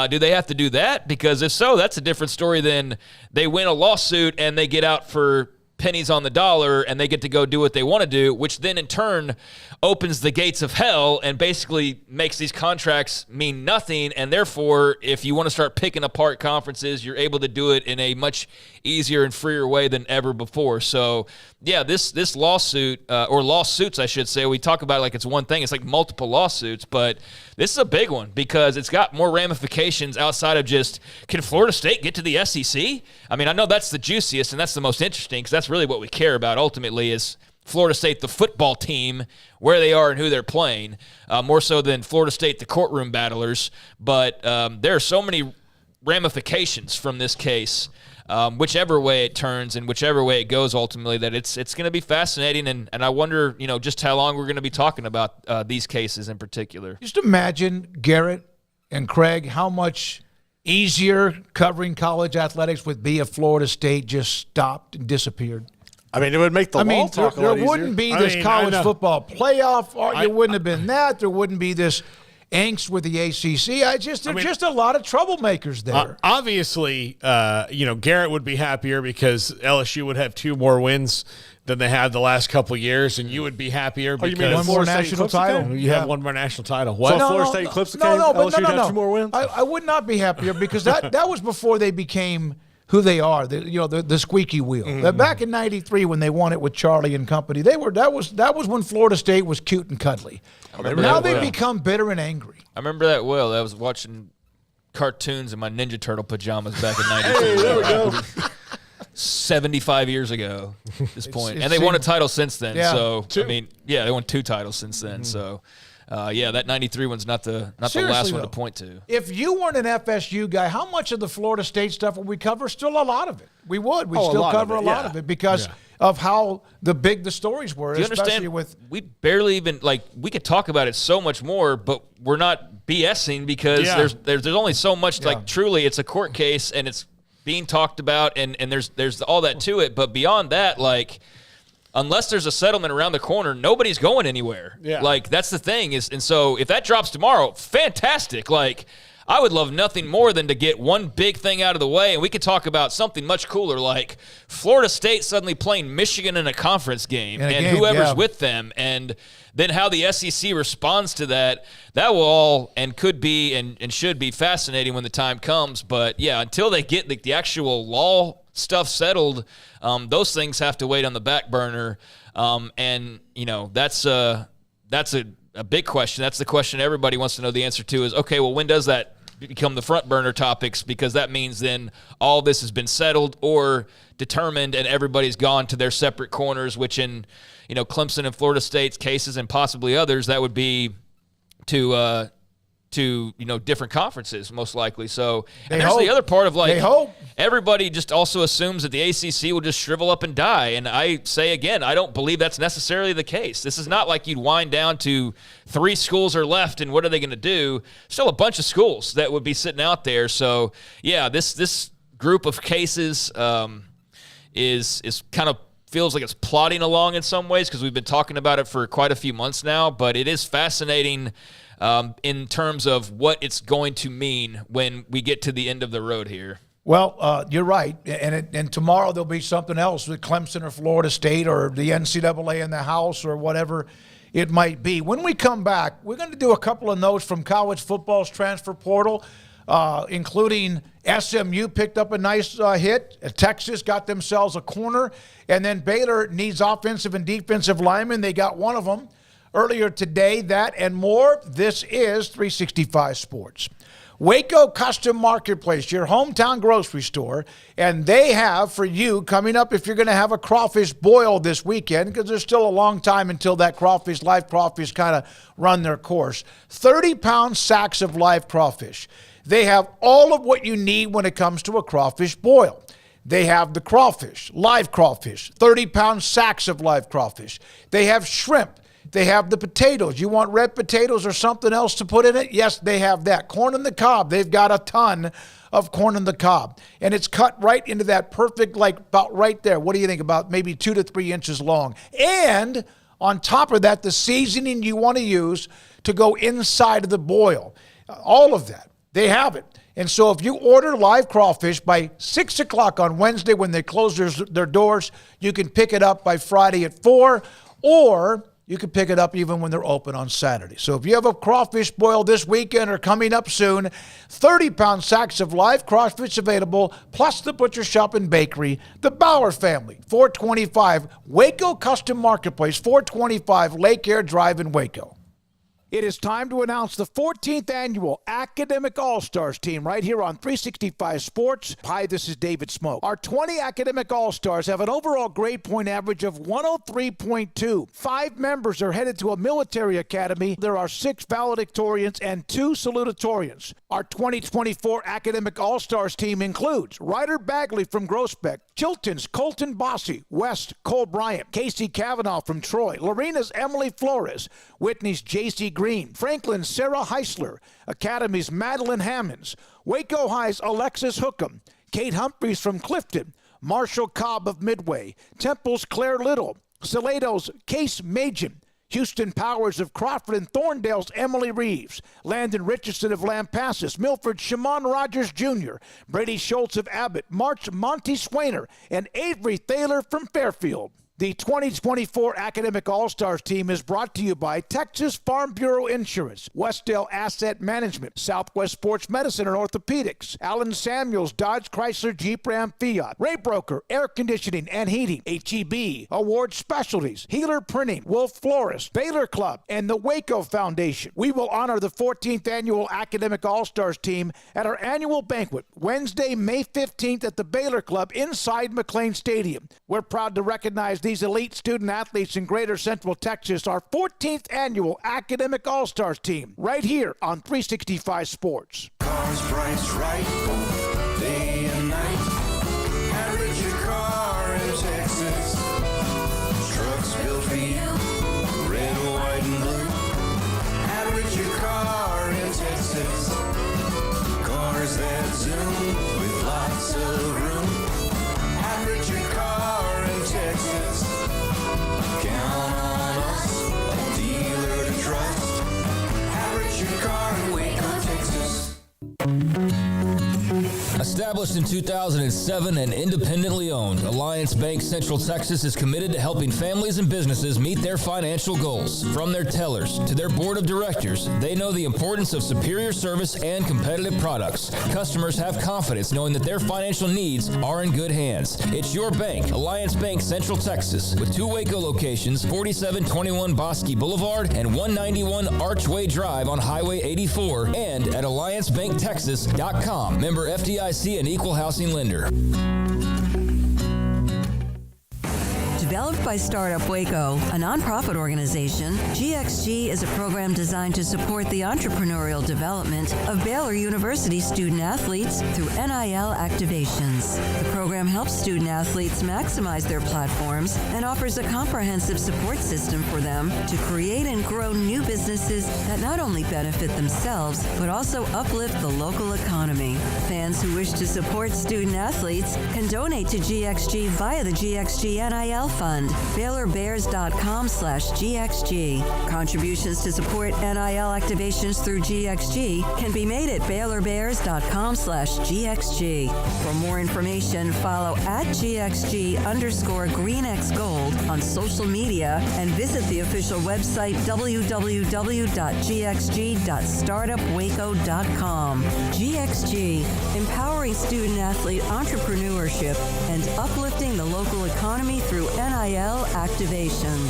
do they have to do that? Because if so, that's a different story than they win a lawsuit and they get out for pennies on the dollar, and they get to go do what they want to do, which then in turn opens the gates of hell and basically makes these contracts mean nothing. And therefore, if you want to start picking apart conferences, you're able to do it in a much easier and freer way than ever before. So, yeah, this lawsuit, or lawsuits, I should say, we talk about it like it's one thing. It's like multiple lawsuits, but this is a big one because it's got more ramifications outside of just, can Florida State get to the SEC? I mean, I know that's the juiciest and that's the most interesting because that's really what we care about ultimately is Florida State, the football team, where they are and who they're playing, more so than Florida State, the courtroom battlers. But there are so many ramifications from this case, whichever way it turns and whichever way it goes ultimately, that it's going to be fascinating. And I wonder, just how long we're going to be talking about these cases in particular. Just imagine, Garrett and Craig, how much easier covering college athletics would be if Florida State just stopped and disappeared. I mean, it would make the law talk a lot there wouldn't be this college football playoff. There wouldn't have been that. There wouldn't be this angst with the ACC. There's just a lot of troublemakers there. Obviously, Garrett would be happier because LSU would have 2 more wins than they had the last couple of years, and you would be happier because you mean one more national title. You have one more national title. What? So Florida State clips the game. LSU would have 2 more wins. I would not be happier because that was before they became who they are, the squeaky wheel. Mm-hmm. Back in '93 when they won it with Charlie and company, that was when Florida State was cute and cuddly. Now they've become bitter and angry. I remember that well. I was watching cartoons in my Ninja Turtle pajamas back in '93. Hey, there we go. 75 years ago at this point. And they won a title since then. Yeah. So, 2. I mean, yeah, they won 2 titles since then. Mm-hmm. So, that 93 one's not the last one to point to. If you weren't an FSU guy, how much of the Florida State stuff would we cover? Still a lot of it. We would. We'd still cover a lot of it because of how big the stories were. Do you understand? We barely even, we could talk about it so much more, but we're not BSing because there's only so much, truly it's a court case and it's being talked about and there's all that to it. But beyond that, unless there's a settlement around the corner, nobody's going anywhere. Yeah. That's the thing and so if that drops tomorrow, fantastic. I would love nothing more than to get one big thing out of the way, and we could talk about something much cooler, like Florida State suddenly playing Michigan in a conference game, whoever's with them, and then how the SEC responds to that. That will all and could be and should be fascinating when the time comes. But, yeah, until they get the actual law stuff settled, those things have to wait on the back burner. That's a big question. That's the question everybody wants to know the answer to is, okay, well, when does that become the front burner topics? Because that means then all this has been settled or determined and everybody's gone to their separate corners, which in, Clemson and Florida State's cases and possibly others, that would be to different conferences most likely. So and there's the other part of everybody just also assumes that the ACC will just shrivel up and die. And I say again, I don't believe that's necessarily the case. This is not like you'd wind down to 3 schools are left and what are they going to do? Still a bunch of schools that would be sitting out there. So yeah, this group of cases is kind of feels like it's plodding along in some ways because we've been talking about it for quite a few months now, but it is fascinating in terms of what it's going to mean when we get to the end of the road here. Well, you're right, and tomorrow there'll be something else with Clemson or Florida State or the NCAA in the House or whatever it might be. When we come back, we're going to do a couple of notes from college football's transfer portal, including SMU picked up a nice hit. Texas got themselves a corner, and then Baylor needs offensive and defensive linemen. They got one of them earlier today. That and more. This is 365 Sports. Waco Custom Marketplace, your hometown grocery store, and they have for you coming up if you're going to have a crawfish boil this weekend, because there's still a long time until that live crawfish kind of run their course, 30-pound sacks of live crawfish. They have all of what you need when it comes to a crawfish boil. They have the crawfish, live crawfish, 30-pound sacks of live crawfish. They have shrimp. They have the potatoes. You want red potatoes or something else to put in it? Yes, they have that. Corn on the cob. They've got a ton of corn on the cob. And it's cut right into that perfect, about right there. What do you think? About maybe 2 to 3 inches long. And on top of that, the seasoning you want to use to go inside of the boil. All of that. They have it. And so if you order live crawfish by 6 o'clock on Wednesday when they close their doors, you can pick it up by Friday at 4, or you can pick it up even when they're open on Saturday. So if you have a crawfish boil this weekend or coming up soon, 30-pound sacks of live crawfish available, plus the Butcher Shop and Bakery. The Bauer family, 425 Waco Custom Marketplace, 425 Lake Air Drive in Waco. It is time to announce the 14th annual Academic All-Stars team right here on 365 Sports. Hi, this is David Smoak. Our 20 Academic All-Stars have an overall grade point average of 103.2. 5 members are headed to a military academy. There are 6 valedictorians and 2 salutatorians. Our 2024 Academic All-Stars team includes Ryder Bagley from Groesbeck, Chilton's Colton Bossy, West Cole Bryant, Casey Cavanaugh from Troy, Lorena's Emily Flores, Whitney's J.C. Green, Franklin's Sarah Heisler, Academy's Madeline Hammonds, Waco High's Alexis Hookham, Kate Humphreys from Clifton, Marshall Cobb of Midway, Temple's Claire Little, Salado's Case Magin, Houston Powers of Crawford and Thorndale's Emily Reeves, Landon Richardson of Lampasas, Milford's Shimon Rogers Jr., Brady Schultz of Abbott, March Monty Swainer, and Avery Thaler from Fairfield. The 2024 Academic All-Stars team is brought to you by Texas Farm Bureau Insurance, Westdale Asset Management, Southwest Sports Medicine and Orthopedics, Allen Samuels, Dodge Chrysler Jeep Ram Fiat, Ray Broker, Air Conditioning and Heating, HEB, Award Specialties, Healer Printing, Wolf Florist, Baylor Club, and the Waco Foundation. We will honor the 14th annual Academic All-Stars team at our annual banquet, Wednesday, May 15th at the Baylor Club inside McLean Stadium. We're proud to recognize these elite student athletes in Greater Central Texas, our 14th annual Academic All-Stars team, right here on 365 Sports. Cars priced right, day and night. Average your car in Texas. Trucks built for you, red, white, and blue. Average your car in Texas. Cars that zoom with lots of room. Average your car in Texas. Count on us, a dealer to trust. Average your car in Waco, Texas. Established in 2007 and independently owned, Alliance Bank Central Texas is committed to helping families and businesses meet their financial goals. From their tellers to their board of directors, they know the importance of superior service and competitive products. Customers have confidence knowing that their financial needs are in good hands. It's your bank, Alliance Bank Central Texas, with 2 Waco locations, 4721 Bosque Boulevard and 191 Archway Drive on Highway 84, and at alliancebanktexas.com. Member FDIC and equal housing lender. Developed by Startup Waco, a nonprofit organization, GXG is a program designed to support the entrepreneurial development of Baylor University student athletes through NIL activations. The program helps student athletes maximize their platforms and offers a comprehensive support system for them to create and grow new businesses that not only benefit themselves, but also uplift the local economy. Fans who wish to support student athletes can donate to GXG via the GXG NIL Fund, BaylorBears.com/GXG. Contributions to support NIL activations through GXG can be made at BaylorBears.com/GXG. For more information, follow at GXG_GreenXGold on social media and visit the official website www.gxg.startupwaco.com. GXG, empowering student athlete entrepreneurship and uplifting the local economy through NIL activations.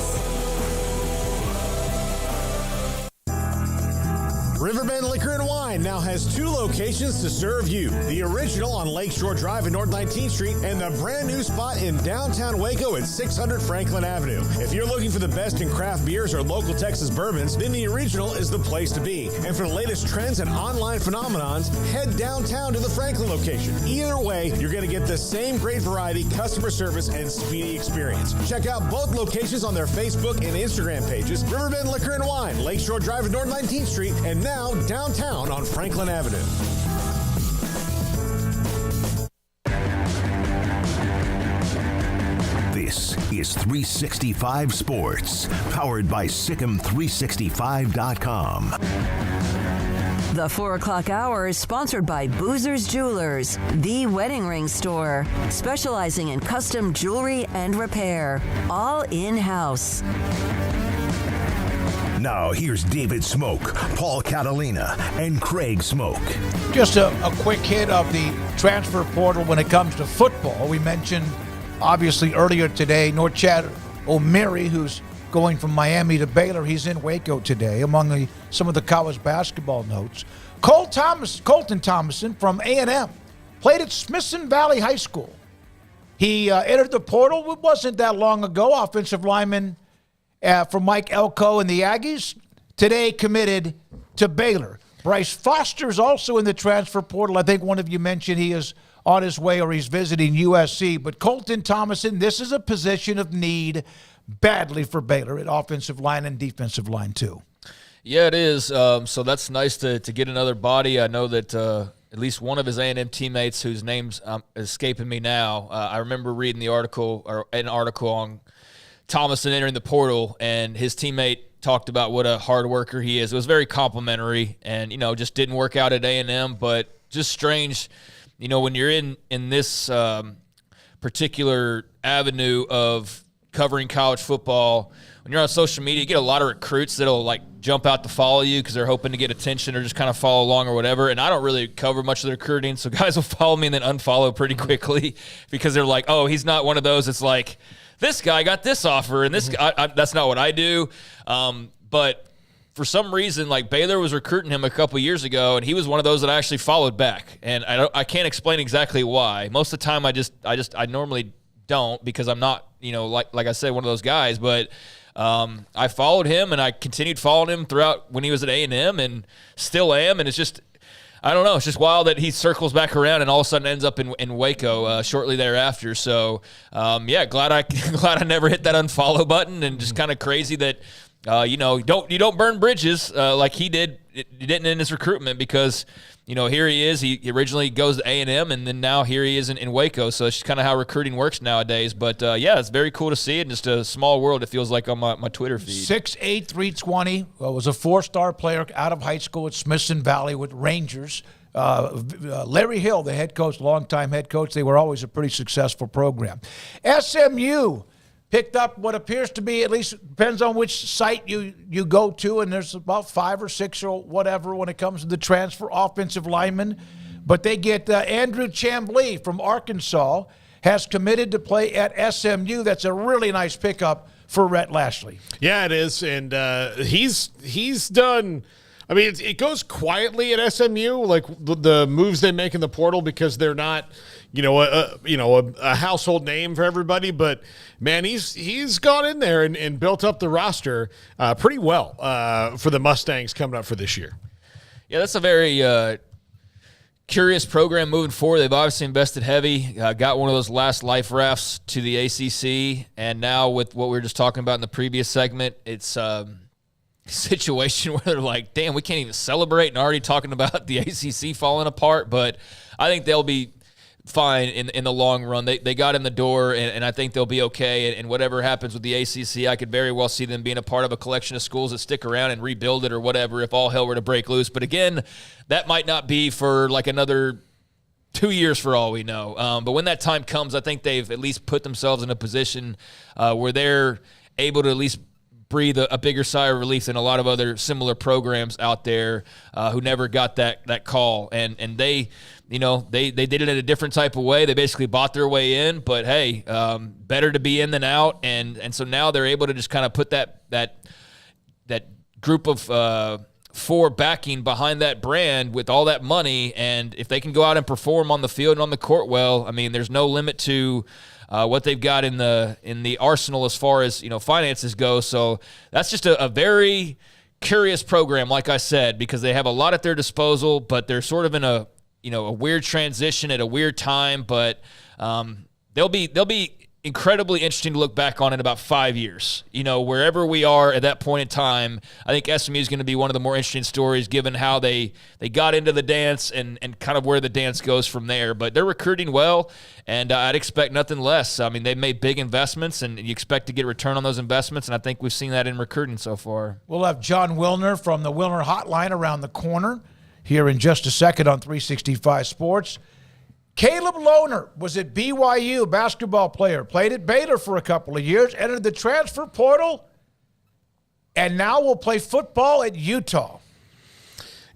Riverbend Liquor and Wine now has 2 locations to serve you. The original on Lakeshore Drive in North 19th Street and the brand new spot in downtown Waco at 600 Franklin Avenue. If you're looking for the best in craft beers or local Texas bourbons, then the original is the place to be. And for the latest trends and online phenomenons, head downtown to the Franklin location. Either way, you're going to get the same great variety, customer service, and speedy experience. Check out both locations on their Facebook and Instagram pages. Riverbend Liquor and Wine, Lakeshore Drive in North 19th Street, and now downtown on Franklin Avenue. This is 365 Sports, powered by SicEm365.com. The 4 o'clock hour is sponsored by Boozer's Jewelers, the wedding ring store, specializing in custom jewelry and repair, all in-house. Now here's David Smoak, Paul Catalina, and Craig Smoak. Just a quick hit of the transfer portal when it comes to football. We mentioned, obviously, earlier today, Norchad Omir, who's going from Miami to Baylor. He's in Waco today, among some of the college basketball notes. Colton Thomason from A&M played at Smithson Valley High School. He entered the portal. It wasn't that long ago. Offensive lineman from Mike Elko and the Aggies. Today committed to Baylor. Bryce Foster's also in the transfer portal. I think one of you mentioned he is on his way or he's visiting USC. But Colton Thomason, this is a position of need badly for Baylor at offensive line and defensive line too. Yeah, it is. So that's nice to get another body. I know that at least one of his A&M teammates, whose name's escaping me now, I remember reading an article on Thomason entering the portal, and his teammate talked about what a hard worker he is. It was very complimentary, and just didn't work out at A&M, but just strange. When you're in this particular avenue of covering college football, when you're on social media, you get a lot of recruits that'll jump out to follow you because they're hoping to get attention or just kind of follow along or whatever. And I don't really cover much of the recruiting, so guys will follow me and then unfollow pretty quickly because they're like, oh, he's not one of those. It's like, this guy got this offer and this guy, that's not what I do. But for some reason, Baylor was recruiting him a couple years ago, and he was one of those that I actually followed back. And I can't explain exactly why. Most of the time, I normally don't because I'm not, like I said, one of those guys. But I followed him, and I continued following him throughout when he was at A&M, and still am. And it's just, I don't know. It's just wild that he circles back around and all of a sudden ends up in Waco shortly thereafter. So, glad I never hit that unfollow button, and just kind of crazy that you don't burn bridges like he did. He didn't in his recruitment because here he is. He originally goes to A&M, and then now here he is in Waco. So it's just kind of how recruiting works nowadays. But it's very cool to see it. And just a small world, it feels like, on my Twitter feed. 6'8", 320. Was a 4-star player out of high school at Smithson Valley with Rangers. Larry Hill, the head coach, longtime head coach. They were always a pretty successful program. SMU picked up what appears to be, at least depends on which site you go to, and there's about 5 or 6 or whatever when it comes to the transfer offensive linemen. But they get Andrew Chamblee from Arkansas, has committed to play at SMU. That's a really nice pickup for Rhett Lashley. Yeah, it is, and he's done. I mean, it goes quietly at SMU, like the moves they make in the portal, because they're not, a household name for everybody. But man, he's gone in there and built up the roster pretty well for the Mustangs coming up for this year. Yeah, that's a very curious program moving forward. They've obviously invested heavy, got one of those last life rafts to the ACC, and now with what we were just talking about in the previous segment, it's situation where they're like, damn, we can't even celebrate, and already talking about the ACC falling apart. But I think they'll be fine in the long run. They got in the door, and I think they'll be okay. And whatever happens with the ACC, I could very well see them being a part of a collection of schools that stick around and rebuild it or whatever if all hell were to break loose. But again, that might not be for another 2 years for all we know. But when that time comes, I think they've at least put themselves in a position where they're able to at least breathe a bigger sigh of relief than a lot of other similar programs out there who never got that call. And they did it in a different type of way. They basically bought their way in, but hey, better to be in than out. And so now they're able to just kind of put that group of 4 backing behind that brand with all that money. And if they can go out and perform on the field and on the court well, I mean, there's no limit to what they've got in the arsenal as far as finances go. So that's just a very curious program, like I said, because they have a lot at their disposal, but they're sort of in a weird transition at a weird time. But they'll be incredibly interesting to look back on in about 5 years. Wherever we are at that point in time, I think SMU is going to be one of the more interesting stories, given how they got into the dance and kind of where the dance goes from there. But they're recruiting well, and I'd expect nothing less. I mean, they've made big investments, and you expect to get a return on those investments, and I think we've seen that in recruiting so far. We'll have John Wilner from the Wilner Hotline around the corner. here in just a second on 365 Sports. Caleb Lohner was at BYU, basketball player, played at Baylor for a couple of years, entered the transfer portal, and now will play football at Utah.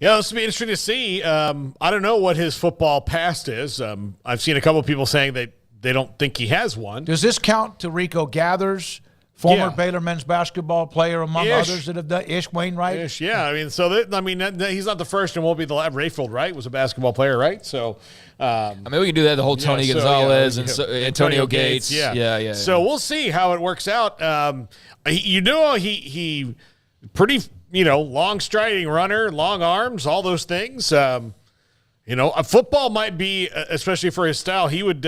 Yeah, this will be interesting to see. I don't know what his football past is. I've seen a couple of people saying that they don't think he has one. Does this count to Rico Gathers, former Baylor men's basketball player, among others that have done Wainwright? Yeah. I mean, he's not the first and won't be the last. Rayfield Wright was a basketball player, right? So, I mean, we can do that. The whole Tony Gonzalez and Antonio Gates. Yeah. So we'll see how it works out. He pretty, long striding runner, long arms, all those things. Football might be, especially for his style, he would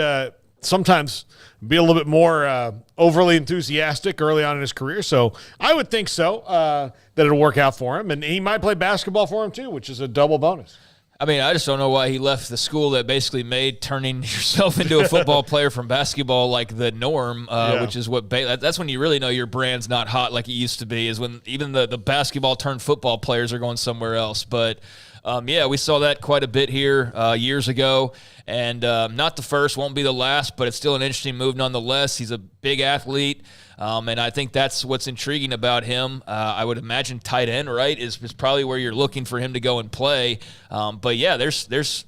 sometimes be a little bit more overly enthusiastic early on in his career. So I would think so, that it'll work out for him. And he might play basketball for him too, which is a double bonus. I mean, I just don't know why he left the school that basically made turning yourself into a football player from basketball like the norm, which is what that's when you really know your brand's not hot like it used to be, is when even the basketball turned football players are going somewhere else. But we saw that quite a bit here years ago, and not the first, won't be the last, but it's still an interesting move nonetheless. He's a big athlete. And I think that's what's intriguing about him. I would imagine tight end, right, is probably where you're looking for him to go and play. There's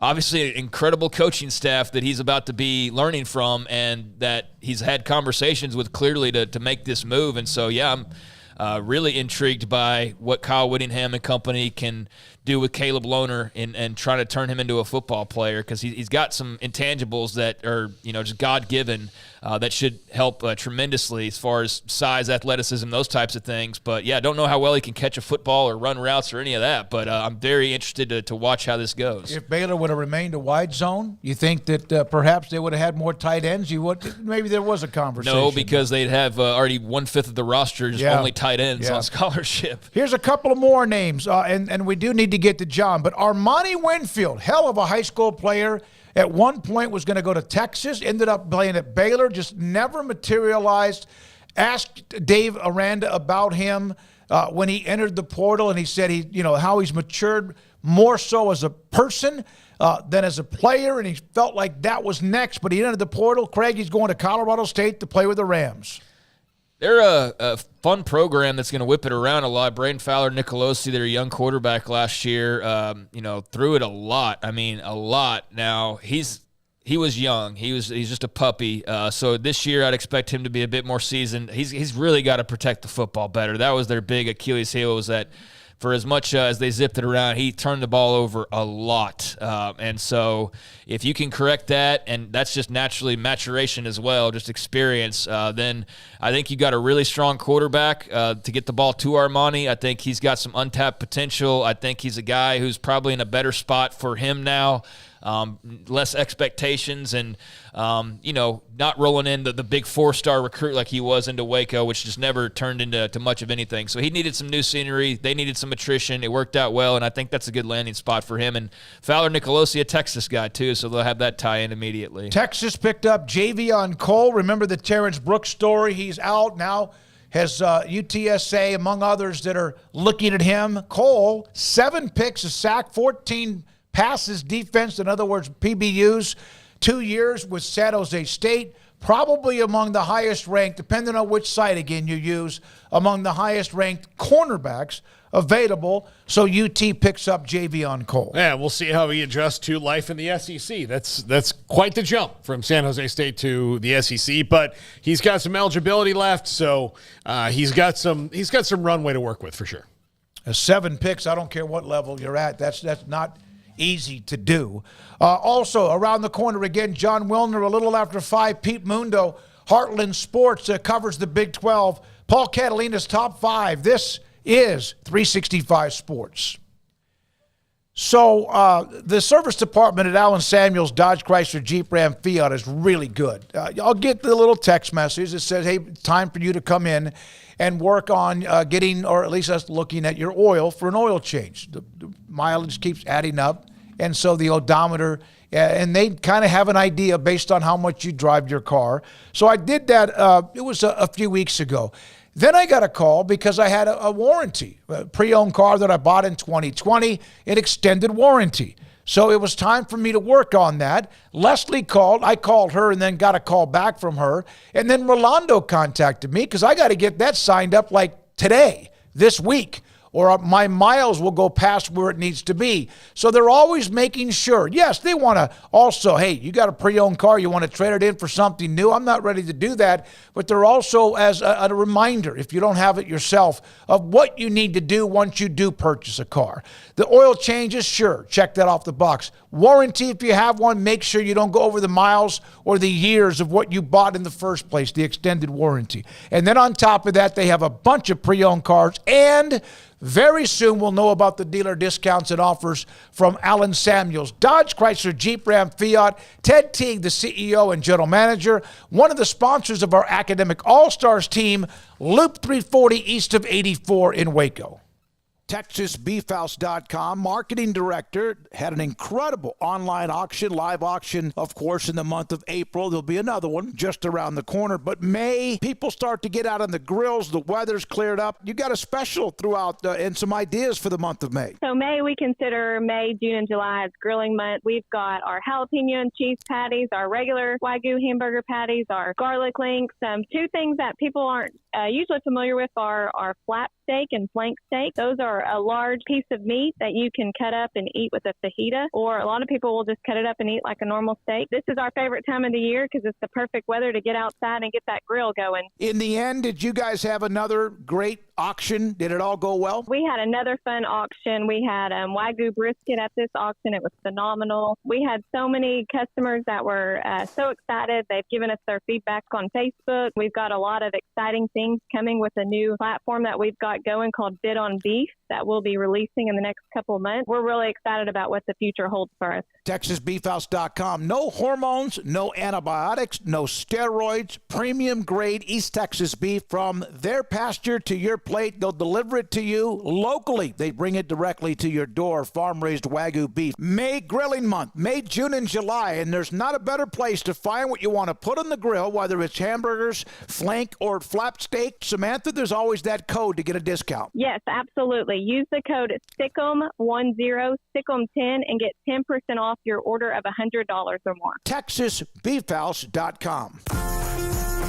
obviously an incredible coaching staff that he's about to be learning from, and that he's had conversations with clearly to make this move. And so, I'm really intrigued by what Kyle Whittingham and company can do with Caleb Lohner and trying to turn him into a football player, because he's got some intangibles that are just God-given that should help tremendously as far as size, athleticism, those types of things. But I don't know how well he can catch a football or run routes or any of that, but I'm very interested to watch how this goes. If Baylor would have remained a wide zone, you think that perhaps they would have had more tight ends? Maybe there was a conversation. No, because they'd have already 1/5 of the roster just only tight ends on scholarship. Here's a couple of more names, and we do need to get to John, but Armani Winfield, hell of a high school player, at one point was going to go to Texas, ended up playing at Baylor, just never materialized. Asked Dave Aranda about him when he entered the portal, and he said how he's matured more so as a person than as a player, and he felt like that was next, but he entered the portal. Craig, he's going to Colorado State to play with the Rams. They're a fun program that's going to whip it around a lot. Braden Fowler, Nicolosi, their young quarterback last year, threw it a lot. I mean, a lot. Now, he was young. He's just a puppy. So this year I'd expect him to be a bit more seasoned. He's really got to protect the football better. That was their big Achilles heel, was that for as much as they zipped it around, he turned the ball over a lot. And so if you can correct that, and that's just naturally maturation as well, just experience, then I think you got a really strong quarterback to get the ball to Armani. I think he's got some untapped potential. I think he's a guy who's probably in a better spot for him now. Less expectations and, not rolling in the big 4-star recruit like he was into Waco, which just never turned into much of anything. So he needed some new scenery. They needed some attrition. It worked out well, and I think that's a good landing spot for him. And Fowler Nicolosi, a Texas guy, too, so they'll have that tie-in immediately. Texas picked up Javion Cole. Remember the Terrence Brooks story? He's out now. Has UTSA, among others, that are looking at him. Cole, 7 picks, a sack, 14 passes, defense, in other words, PBUs, 2 years with San Jose State, probably among the highest ranked, depending on which site, again, you use, among the highest ranked cornerbacks available. So UT picks up Javion Cole. Yeah, we'll see how he adjusts to life in the SEC. That's quite the jump from San Jose State to the SEC, but he's got some eligibility left, so he's got some runway to work with for sure. 7 picks, I don't care what level you're at. That's not easy to do. Also, around the corner again, John Wilner, a little after 5. Pete Mundo, Heartland Sports, covers the Big 12. Paul Catalina's Top 5. This is 365 Sports. So the service department at Allen Samuels Dodge Chrysler Jeep Ram Fiat is really good. I'll get the little text message that says, hey, time for you to come in and work on getting, or at least us looking at your oil for an oil change. The mileage keeps adding up, and so the odometer, and they kind of have an idea based on how much you drive your car. So I did that, it was a few weeks ago. Then I got a call because I had a warranty, a pre-owned car that I bought in 2020, an extended warranty. So it was time for me to work on that. Leslie called. I called her and then got a call back from her. And then Rolando contacted me because I got to get that signed up like today, this week, or my miles will go past where it needs to be. So they're always making sure. Yes, they want to also, hey, you got a pre-owned car, you want to trade it in for something new. I'm not ready to do that. But they're also as a reminder, if you don't have it yourself, of what you need to do once you do purchase a car. The oil changes, sure, check that off the box. Warranty, if you have one, make sure you don't go over the miles or the years of what you bought in the first place, the extended warranty. And then on top of that, they have a bunch of pre-owned cars, and very soon we'll know about the dealer discounts and offers from Alan Samuels, Dodge, Chrysler, Jeep, Ram, Fiat, Ted Teague, the CEO and general manager, one of the sponsors of our Academic All-Stars team, Loop 340 east of 84 in Waco. TexasBeefHouse.com marketing director had an incredible online auction, live auction, of course, in the month of April. There'll be another one just around the corner. But May, people start to get out on the grills. The weather's cleared up. You got a special throughout and some ideas for the month of May. So May, we consider May, June, and July as grilling month. We've got our jalapeno and cheese patties, our regular Wagyu hamburger patties, our garlic links. Two things that people aren't usually familiar with are our flap steak and flank steak. Those are a large piece of meat that you can cut up and eat with a fajita, or a lot of people will just cut it up and eat like a normal steak. This is our favorite time of the year because it's the perfect weather to get outside and get that grill going. In the end, did you guys have another great auction? Did it all go well? We had another fun auction. We had Wagyu brisket at this auction. It was phenomenal. We had so many customers that were so excited. They've given us their feedback on Facebook. We've got a lot of exciting things coming with a new platform that we've got going called Bid on Beef that we'll be releasing in the next couple of months. We're really excited about what the future holds for us. TexasBeefHouse.com. No hormones, no antibiotics, no steroids, premium grade East Texas beef from their pasture to your plate. They'll deliver it to you locally. They bring it directly to your door. Farm-raised Wagyu beef. May grilling month, May, June, and July, and there's not a better place to find what you want to put on the grill, whether it's hamburgers, flank, or flap steak. Samantha, there's always that code to get a discount. Yes, absolutely. Use the code STICK'EM10, STICK'EM10, and get 10% off your order of $100 or more. TexasBeefHouse.com.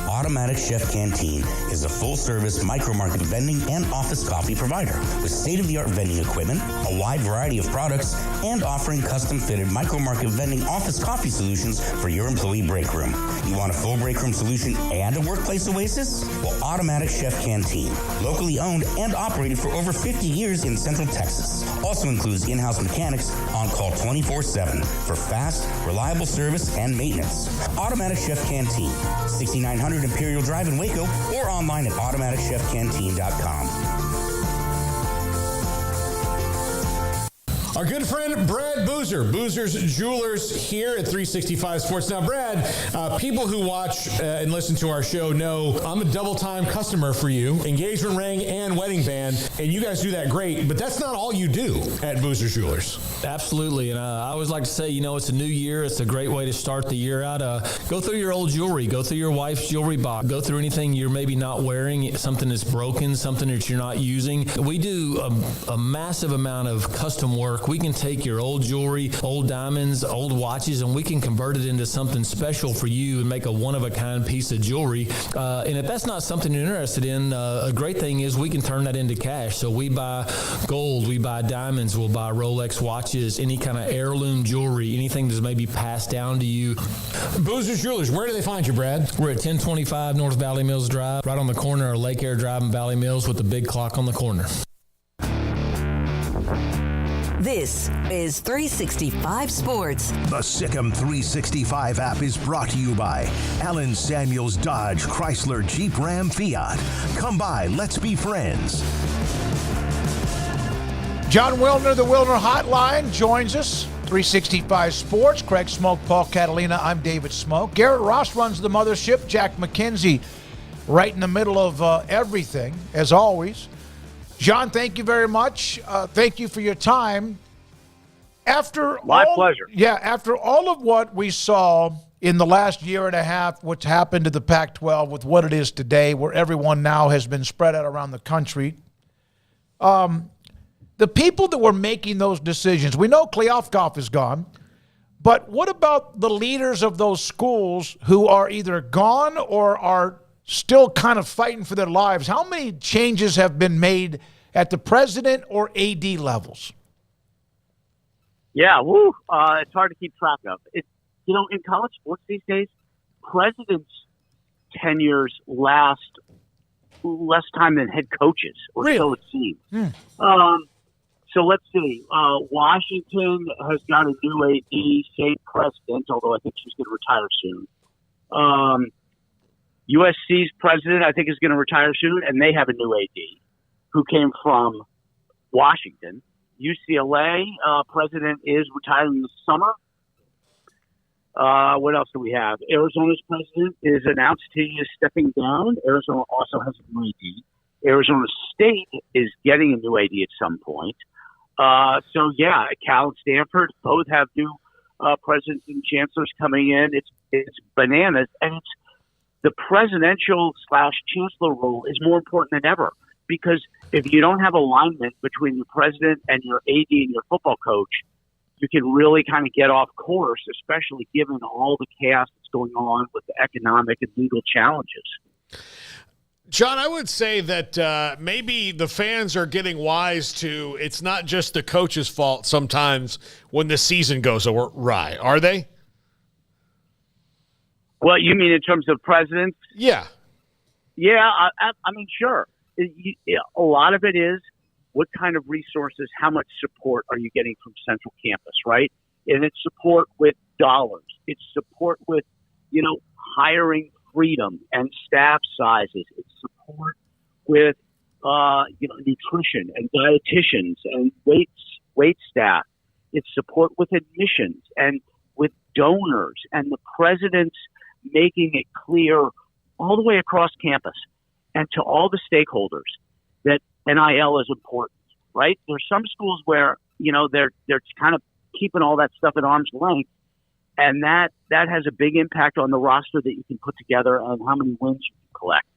Automatic Chef Canteen is a full-service micro-market vending and office coffee provider with state-of-the-art vending equipment, a wide variety of products, and offering custom-fitted micro-market vending office coffee solutions for your employee break room. You want a full break room solution and a workplace oasis? Well, Automatic Chef Canteen, locally owned and operated for over 50 years in Central Texas, also includes in-house mechanics on call 24/7 for fast, reliable service and maintenance. Automatic Chef Canteen, 6900 Imperial Drive in Waco, or online at automaticchefcanteen.com. Our good friend Brad Boozer, Boozer's Jewelers here at 365 Sports. Now, Brad, people who watch and listen to our show know I'm a double-time customer for you, engagement ring and wedding band, and you guys do that great, but that's not all you do at Boozer's Jewelers. Absolutely, and I always like to say, it's a new year. It's a great way to start the year out. Go through your old jewelry. Go through your wife's jewelry box. Go through anything you're maybe not wearing, something that's broken, something that you're not using. We do a massive amount of custom work. We can take your old jewelry, old diamonds, old watches, and we can convert it into something special for you and make a one-of-a-kind piece of jewelry. And if that's not something you're interested in, a great thing is we can turn that into cash. So we buy gold, we buy diamonds, we'll buy Rolex watches, any kind of heirloom jewelry, anything that's maybe passed down to you. Boozer's Jewelers, where do they find you, Brad? We're at 1025 North Valley Mills Drive, right on the corner of Lake Air Drive and Valley Mills with the big clock on the corner. This is 365 Sports. The Sick'em 365 app is brought to you by Alan Samuels Dodge, Chrysler, Jeep, Ram, Fiat. Come by, let's be friends. John Wilner, the Wilner Hotline, joins us. 365 Sports. Craig Smoak, Paul Catalina. I'm David Smoak. Garrett Ross runs the mothership. Jack McKenzie right in the middle of everything, as always. John, thank you very much. Thank you for your time. My pleasure. Yeah, after all of what we saw in the last year and a half what's happened to the Pac-12 with what it is today, where everyone now has been spread out around the country. The people that were making those decisions, we know Kliavkoff is gone, but what about the leaders of those schools who are either gone or are still kind of fighting for their lives? How many changes have been made at the president or AD levels? Yeah, it's hard to keep track of. In college sports these days, presidents' tenures last less time than head coaches, or so it seems. So let's see. Washington has got a new AD, state president, although I think she's going to retire soon. USC's president, I think, is going to retire soon, and they have a new AD who came from Washington. UCLA president is retiring this summer. What else do we have? Arizona's president is announced he is stepping down. Arizona also has a new AD. Arizona State is getting a new AD at some point. Cal and Stanford both have new presidents and chancellors coming in. It's bananas, and it's the presidential/chancellor role is more important than ever, because if you don't have alignment between your president and your AD and your football coach, you can really kind of get off course, especially given all the chaos that's going on with the economic and legal challenges. John, I would say that maybe the fans are getting wise to it's not just the coach's fault sometimes when the season goes awry, are they? Well, you mean in terms of presidents? Yeah. Yeah, I mean, sure. A lot of it is what kind of resources, how much support are you getting from Central Campus, right? And it's support with dollars. It's support with, hiring freedom and staff sizes. It's support with, nutrition and dietitians and wait staff. It's support with admissions and with donors, and the president's making it clear all the way across campus and to all the stakeholders that NIL is important, right? There's some schools where, they're kind of keeping all that stuff at arm's length, and that has a big impact on the roster that you can put together and how many wins you can collect.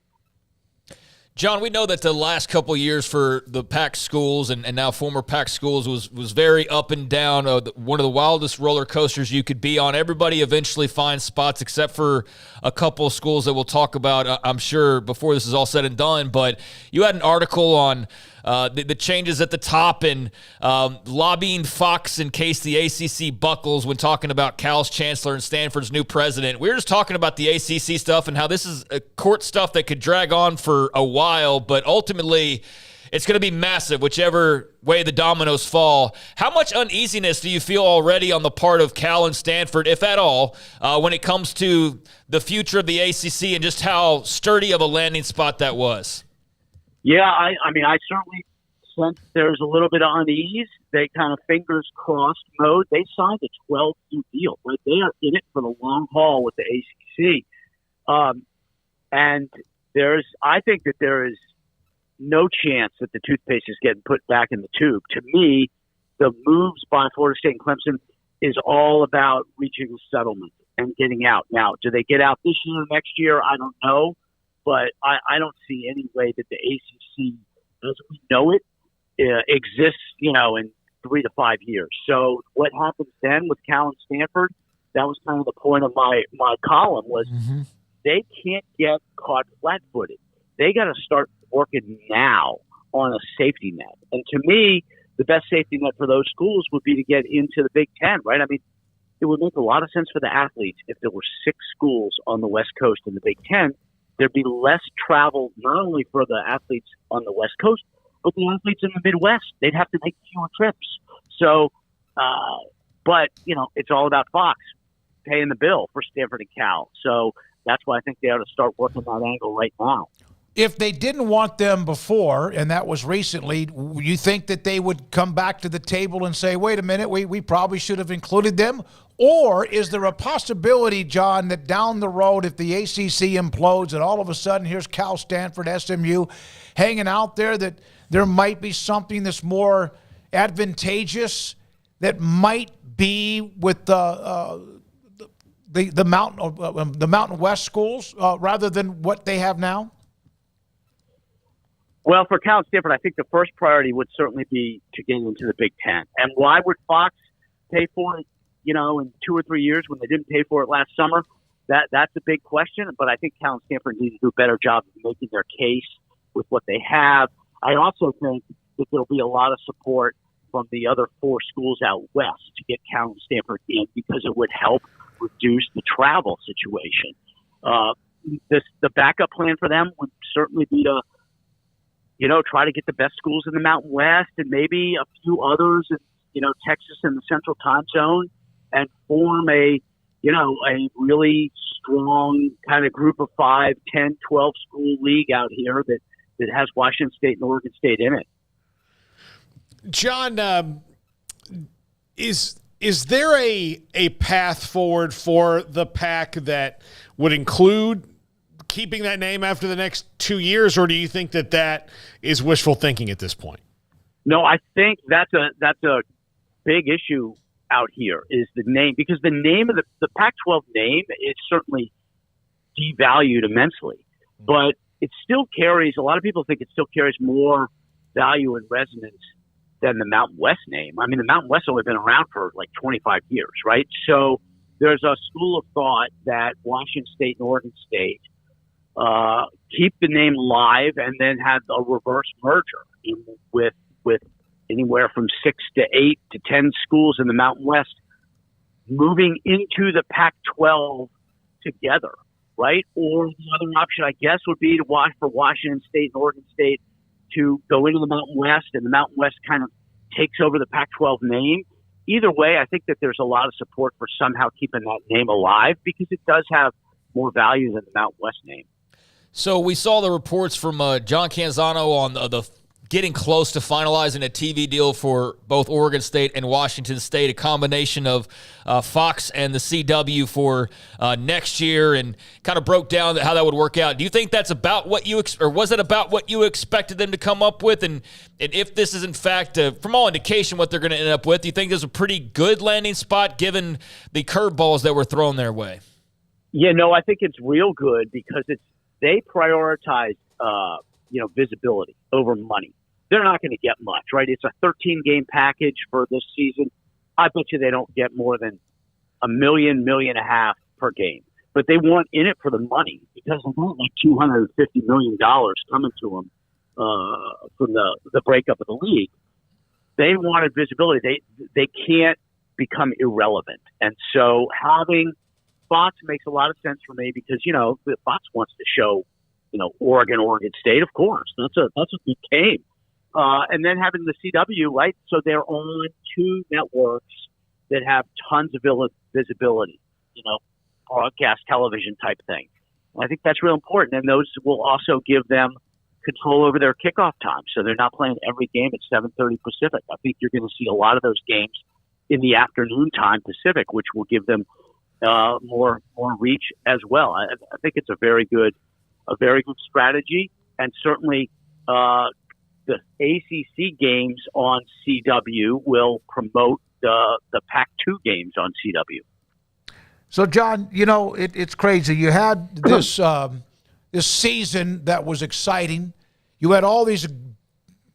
John, we know that the last couple of years for the Pac schools and now former Pac schools was very up and down, one of the wildest roller coasters you could be on. Everybody eventually finds spots except for a couple of schools that we'll talk about, I'm sure, before this is all said and done. But you had an article on the changes at the top and lobbying Fox in case the ACC buckles when talking about Cal's chancellor and Stanford's new president. We were just talking about the ACC stuff and how this is court stuff that could drag on for a while, but ultimately it's going to be massive whichever way the dominoes fall. How much uneasiness do you feel already on the part of Cal and Stanford, if at all, when it comes to the future of the ACC and just how sturdy of a landing spot that was? Yeah, I mean, I certainly sense there's a little bit of unease. They kind of fingers crossed mode. They signed a 12-year deal, right? They are in it for the long haul with the ACC. And I think that there is no chance that the toothpaste is getting put back in the tube. To me, the moves by Florida State and Clemson is all about reaching a settlement and getting out. Now, do they get out this year or next year? I don't know. But I don't see any way that the ACC, as we know it, exists, in 3 to 5 years. So what happens then with Cal and Stanford, that was kind of the point of my column, was they can't get caught flat-footed. They got to start working now on a safety net. And to me, the best safety net for those schools would be to get into the Big Ten, right? I mean, it would make a lot of sense for the athletes if there were 6 schools on the West Coast in the Big Ten. There'd be less travel, not only for the athletes on the West Coast, but the athletes in the Midwest. They'd have to make fewer trips. So, but, it's all about Fox paying the bill for Stanford and Cal. So that's why I think they ought to start working that angle right now. If they didn't want them before, and that was recently, you think that they would come back to the table and say, wait a minute, we probably should have included them? Or is there a possibility, John, that down the road, if the ACC implodes and all of a sudden here's Cal, Stanford, SMU hanging out there, that there might be something that's more advantageous that might be with the the Mountain West schools rather than what they have now? Well, for Cal and Stanford, I think the first priority would certainly be to get into the Big Ten. And why would Fox pay for it, in 2 or 3 years when they didn't pay for it last summer? That's a big question. But I think Cal and Stanford need to do a better job of making their case with what they have. I also think that there'll be a lot of support from the other 4 schools out west to get Cal and Stanford in because it would help reduce the travel situation. The backup plan for them would certainly be to try to get the best schools in the Mountain West and maybe a few others in, Texas and the Central Time Zone and form a really strong kind of group of 5, 10, 12 school league out here that has Washington State and Oregon State in it. John, is there a path forward for the Pac that would include keeping that name after the next 2 years, or do you think that is wishful thinking at this point? No, I think that's a big issue out here is the name, because the name of the Pac-12 name is certainly devalued immensely, but it still carries, a lot of people think it still carries more value and resonance than the Mountain West name. I mean, the Mountain West only been around for like 25 years, right? So there's a school of thought that Washington State and Oregon State keep the name alive and then have a reverse merger with anywhere from 6 to 8 to 10 schools in the Mountain West moving into the Pac-12 together, right? Or the other option, I guess, would be to watch for Washington State and Oregon State to go into the Mountain West, and the Mountain West kind of takes over the Pac-12 name. Either way, I think that there's a lot of support for somehow keeping that name alive because it does have more value than the Mountain West name. So we saw the reports from John Canzano on the getting close to finalizing a TV deal for both Oregon State and Washington State, a combination of Fox and the CW for next year, and kind of broke down how that would work out. Do you think that's about what you or was it about what you expected them to come up with? And if this is in fact, from all indication, what they're going to end up with, do you think there's a pretty good landing spot given the curveballs that were thrown their way? Yeah, no, I think it's real good because they prioritize visibility over money. They're not going to get much, right? It's a 13-game package for this season. I bet you they don't get more than $1 million, $1.5 million per game. But they want in it for the money because they want like $250 million coming to them from the breakup of the league. They wanted visibility. They can't become irrelevant. And so having Fox makes a lot of sense for me because, Fox wants to show, Oregon State, of course. That's a big game. And then having the CW, right? So they're on 2 networks that have tons of visibility, broadcast television type thing. And I think that's real important. And those will also give them control over their kickoff time. So they're not playing every game at 7:30 Pacific. I think you're going to see a lot of those games in the afternoon time Pacific, which will give them more reach as well. I think it's a very good strategy, and certainly the ACC games on CW will promote the Pac-2 games on CW. So, John, it's crazy. You had this this season that was exciting. You had all these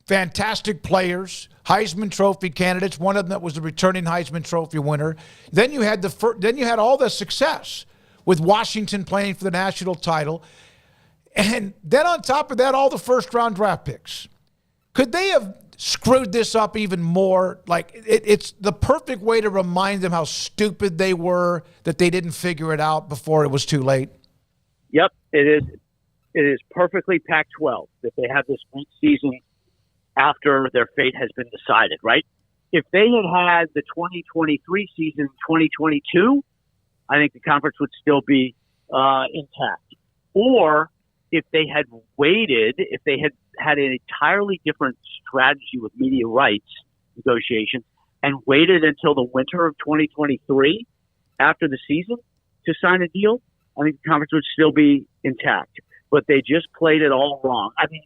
fantastic players, Heisman Trophy candidates. One of them that was the returning Heisman Trophy winner. Then you had all the success with Washington playing for the national title, and then on top of that, all the first-round draft picks. Could they have screwed this up even more? Like it's the perfect way to remind them how stupid they were that they didn't figure it out before it was too late. Yep, it is. It is perfectly Pac-12 that they have this great season after their fate has been decided, right? If they had the 2023 season, 2022, I think the conference would still be intact. Or if they had waited, if they had an entirely different strategy with media rights negotiations and waited until the winter of 2023 after the season to sign a deal, I think the conference would still be intact. But they just played it all wrong. I mean,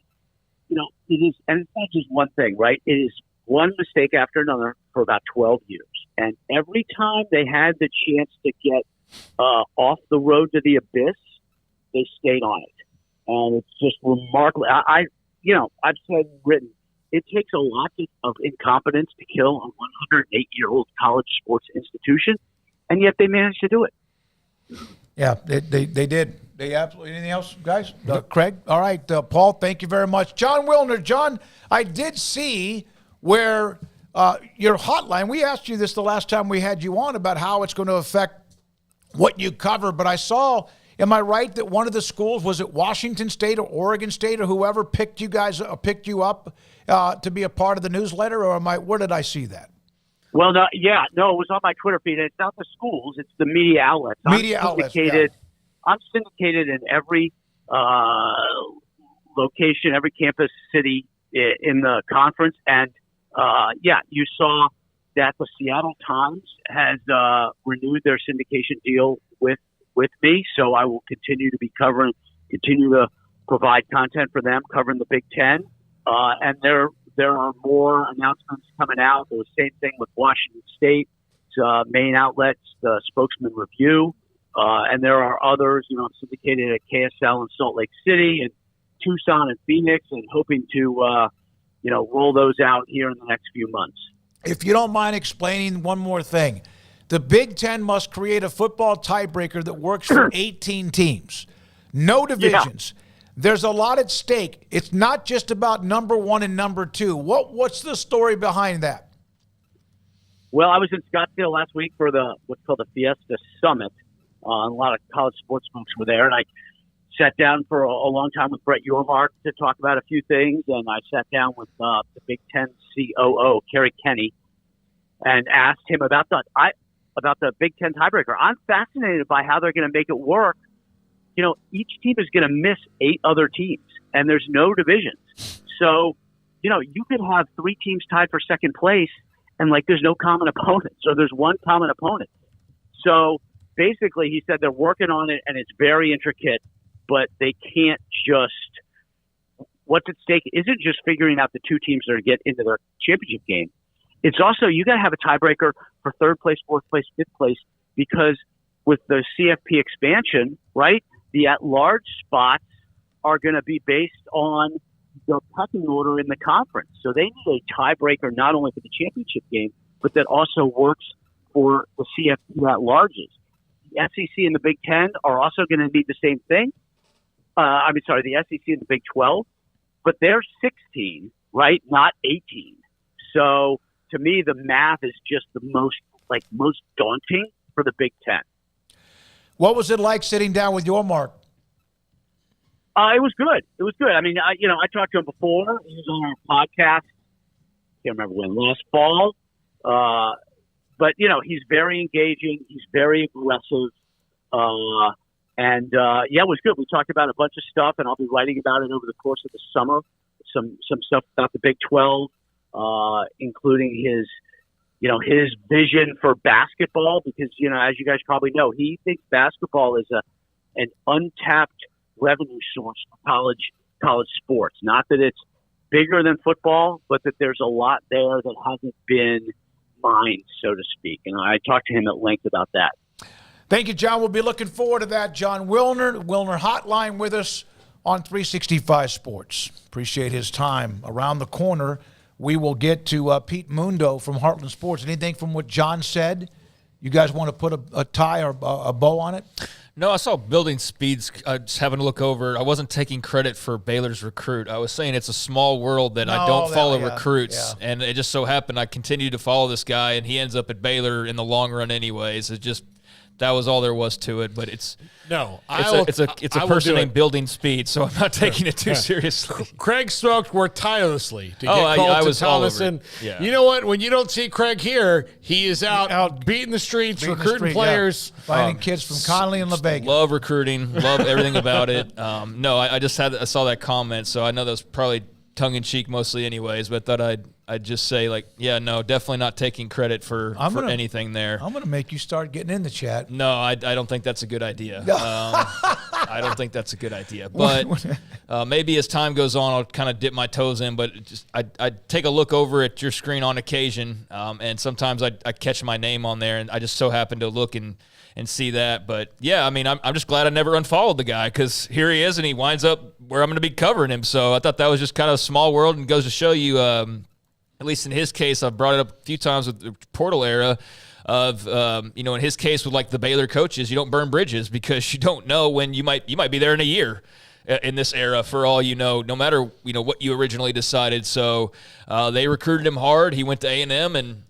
it is, and it's not just one thing, right? It is one mistake after another for about 12 years. And every time they had the chance to get off the road to the abyss, they stayed on it. And it's just remarkable. I've said, written, it takes a lot of incompetence to kill a 108-year-old college sports institution, and yet they managed to do it. Yeah, they did. They absolutely. Anything else, guys? Craig? All right, Paul, thank you very much. John Wilner. John, I did see where your hotline, we asked you this the last time we had you on about how it's going to affect what you cover, but I saw, am I right that one of the schools, was it Washington State or Oregon State or whoever picked you up to be a part of the newsletter, or where did I see that? Well, no, it was on my Twitter feed. It's not the schools; it's the media outlets. I'm syndicated in every location, every campus, city in the conference, and you saw that the Seattle Times has renewed their syndication deal with me, so I will continue to provide content for them, covering the Big Ten, and there are more announcements coming out. There was the same thing with Washington State, main outlets, the Spokesman Review, and there are others, syndicated at KSL in Salt Lake City and Tucson and Phoenix, and hoping to, roll those out here in the next few months. If you don't mind explaining one more thing, the Big Ten must create a football tiebreaker that works for 18 teams. No divisions. Yeah. There's a lot at stake. It's not just about number one and number two. What's the story behind that? Well, I was in Scottsdale last week for what's called the Fiesta Summit. A lot of college sports folks were there, and I sat down for a long time with Brett Yormark to talk about a few things, and I sat down with the Big Ten COO, Kerry Kenny, and asked him about the Big Ten tiebreaker. I'm fascinated by how they're going to make it work. Each team is going to miss 8 other teams, and there's no divisions. So, you could have 3 teams tied for second place, and there's no common opponent. So there's one common opponent. So basically, he said they're working on it, and it's very intricate, but they can't what's at stake isn't just figuring out the 2 teams that are get into their championship game. It's also, you got to have a tiebreaker for third place, fourth place, fifth place, because with the CFP expansion, right, the at-large spots are going to be based on the pecking order in the conference. So they need a tiebreaker not only for the championship game, but that also works for the CFP at-larges. The SEC and the Big Ten are also going to need the same thing. The SEC and the Big 12, but they're 16, right, not 18. So to me, the math is just the most daunting for the Big Ten. What was it like sitting down with Yormark? It was good. It was good. I mean, I talked to him before. He was on our podcast. Can't remember when, last fall. But he's very engaging. He's very aggressive. It was good. We talked about a bunch of stuff, and I'll be writing about it over the course of the summer. Some stuff about the Big 12, including his vision for basketball, because, as you guys probably know, he thinks basketball is an untapped revenue source for college sports. Not that it's bigger than football, but that there's a lot there that hasn't been mined, so to speak. And I talked to him at length about that. Thank you, John. We'll be looking forward to that. John Wilner Hotline with us on 365 Sports. Appreciate his time. Around the corner, we will get to Pete Mundo from Heartland Sports. Anything from what John said? You guys want to put a tie or a bow on it? No, I saw building speeds. Just having a look over. I wasn't taking credit for Baylor's recruit. I was saying it's a small world that I don't follow recruits. Yeah. And it just so happened I continued to follow this guy, and he ends up at Baylor in the long run anyways. It just – that was all there was to it, but it's a person named Building Speed, so I'm not taking it too seriously. Craig Smoak worked tirelessly to get I was Thomas. All over it. Yeah. You know what? When you don't see Craig here, he is out beating the streets, recruiting players, finding kids from Conley and La Vega. Love recruiting, love everything about it. I saw that comment, so I know that was probably tongue in cheek mostly, anyways. But thought I'd I'd just say, like, yeah, no, definitely not taking credit for anything there. I'm going to make you start getting in the chat. No, I don't think that's a good idea. I don't think that's a good idea. But maybe as time goes on, I'll kind of dip my toes in. But I take a look over at your screen on occasion, and sometimes I catch my name on there, and I just so happen to look and see that. But, yeah, I mean, I'm just glad I never unfollowed the guy, because here he is, and he winds up where I'm going to be covering him. So I thought that was just kind of a small world, and goes to show you, at least in his case, I've brought it up a few times with the portal era of, in his case with like the Baylor coaches, you don't burn bridges because you don't know when you might be there in a year in this era, for all you know, no matter, what you originally decided. So they recruited him hard. He went to A&M and,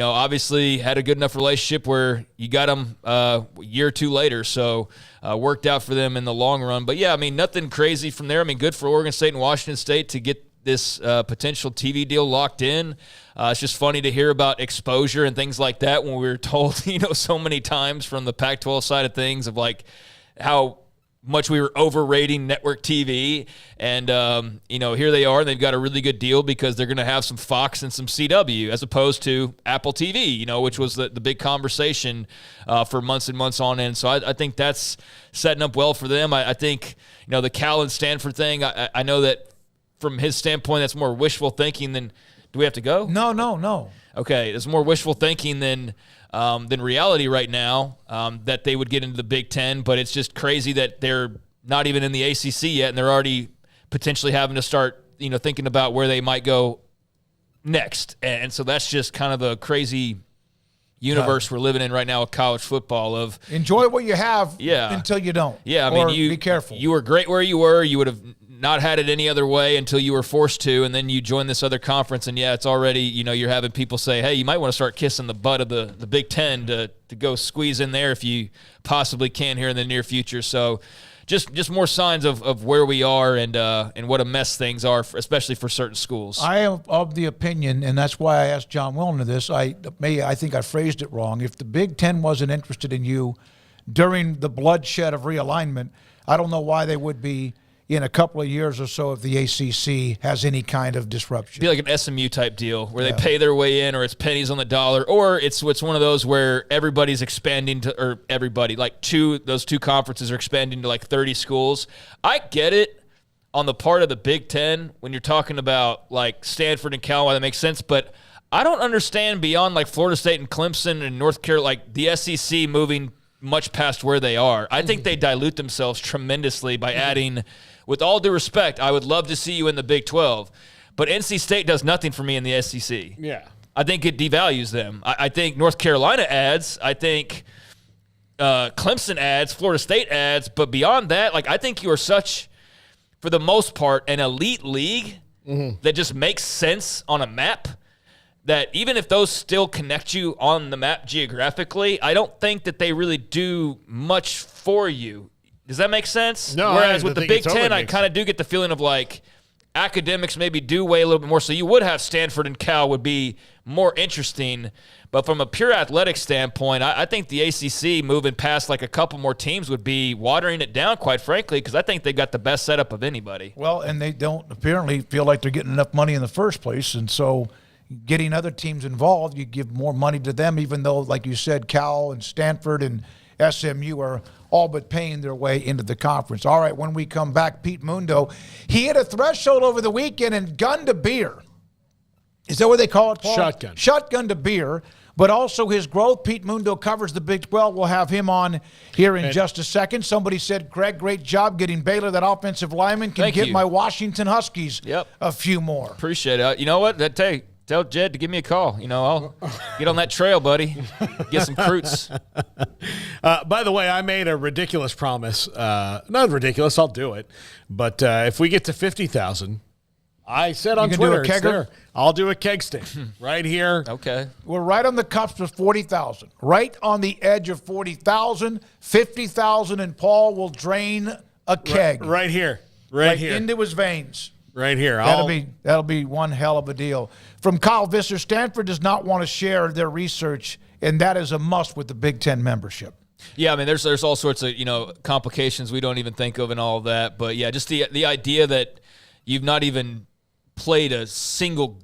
obviously had a good enough relationship where you got him a year or two later. So worked out for them in the long run. But, yeah, I mean, nothing crazy from there. I mean, good for Oregon State and Washington State to get this potential TV deal locked in. It's just funny to hear about exposure and things like that when we were told, so many times from the Pac-12 side of things of like how much we were overrating network TV. And, here they are. They've got a really good deal because they're going to have some Fox and some CW as opposed to Apple TV, which was the big conversation for months and months on end. So I think that's setting up well for them. I think, the Cal and Stanford thing, I know that from his standpoint, that's more wishful thinking than – do we have to go? No. Okay, it's more wishful thinking than reality right now, that they would get into the Big Ten. But it's just crazy that they're not even in the ACC yet, and they're already potentially having to start, thinking about where they might go next. And so that's just kind of the crazy universe we're living in right now with college football of enjoy what you have until you don't. Yeah, I mean, be careful. You were great where you were. You would have not had it any other way until you were forced to, and then you join this other conference, and it's already, you're having people say, hey, you might want to start kissing the butt of the Big Ten to go squeeze in there if you possibly can here in the near future. So just more signs of where we are and what a mess things are, especially for certain schools. I am of the opinion, and that's why I asked John Wilner this. I think I phrased it wrong. If the Big Ten wasn't interested in you during the bloodshed of realignment, I don't know why they would be in a couple of years or so if the ACC has any kind of disruption. It'd be like an SMU type deal where they pay their way in, or it's pennies on the dollar, or it's one of those where everybody's expanding to, or everybody, like those two conferences are expanding to like 30 schools. I get it on the part of the Big Ten when you're talking about like Stanford and Cal, why that makes sense, but I don't understand beyond like Florida State and Clemson and North Carolina, like the SEC moving much past where they are. I think they dilute themselves tremendously by adding, with all due respect, I would love to see you in the Big 12, but NC State does nothing for me in the SEC. Yeah. I think it devalues them. I think North Carolina adds. I think Clemson adds. Florida State adds. But beyond that, like I think you are such, for the most part, an elite league that just makes sense on a map, that even if those still connect you on the map geographically, I don't think that they really do much for you. Does that make sense? No. Whereas with the Big Ten, I kind of do get the feeling of like academics maybe do weigh a little bit more. So you would have Stanford and Cal would be more interesting. But from a pure athletic standpoint, I think the ACC moving past like a couple more teams would be watering it down, quite frankly, because I think they got the best setup of anybody. Well, and they don't apparently feel like they're getting enough money in the first place. And so getting other teams involved, you give more money to them, even though, like you said, Cal and Stanford and SMU are all but paying their way into the conference. All right, when we come back, Pete Mundo, he hit a threshold over the weekend and gun to beer. Is that what they call it, Paul? Shotgun. Shotgun to beer, but also his growth. Pete Mundo covers the Big 12. We'll have him on here in just a second. Somebody said, Greg, great job getting Baylor. That offensive lineman can get my Washington Huskies a few more. Appreciate it. You know what? Tell Jed to give me a call. I'll get on that trail, buddy. Get some recruits. By the way, I made a ridiculous promise. Not ridiculous, I'll do it. But if we get to 50,000, I said on Twitter, do a kegger? I'll do a keg stand right here. Okay. We're right on the cusp of 40,000. Right on the edge of 40,000, 50,000, and Paul will drain a keg. Right here. Right here. Into his veins. Right here. That'll be one hell of a deal. From Kyle Visser, Stanford does not want to share their research, and that is a must with the Big Ten membership. Yeah, I mean, there's all sorts of complications we don't even think of and all of that. But yeah, just the idea that you've not even played a single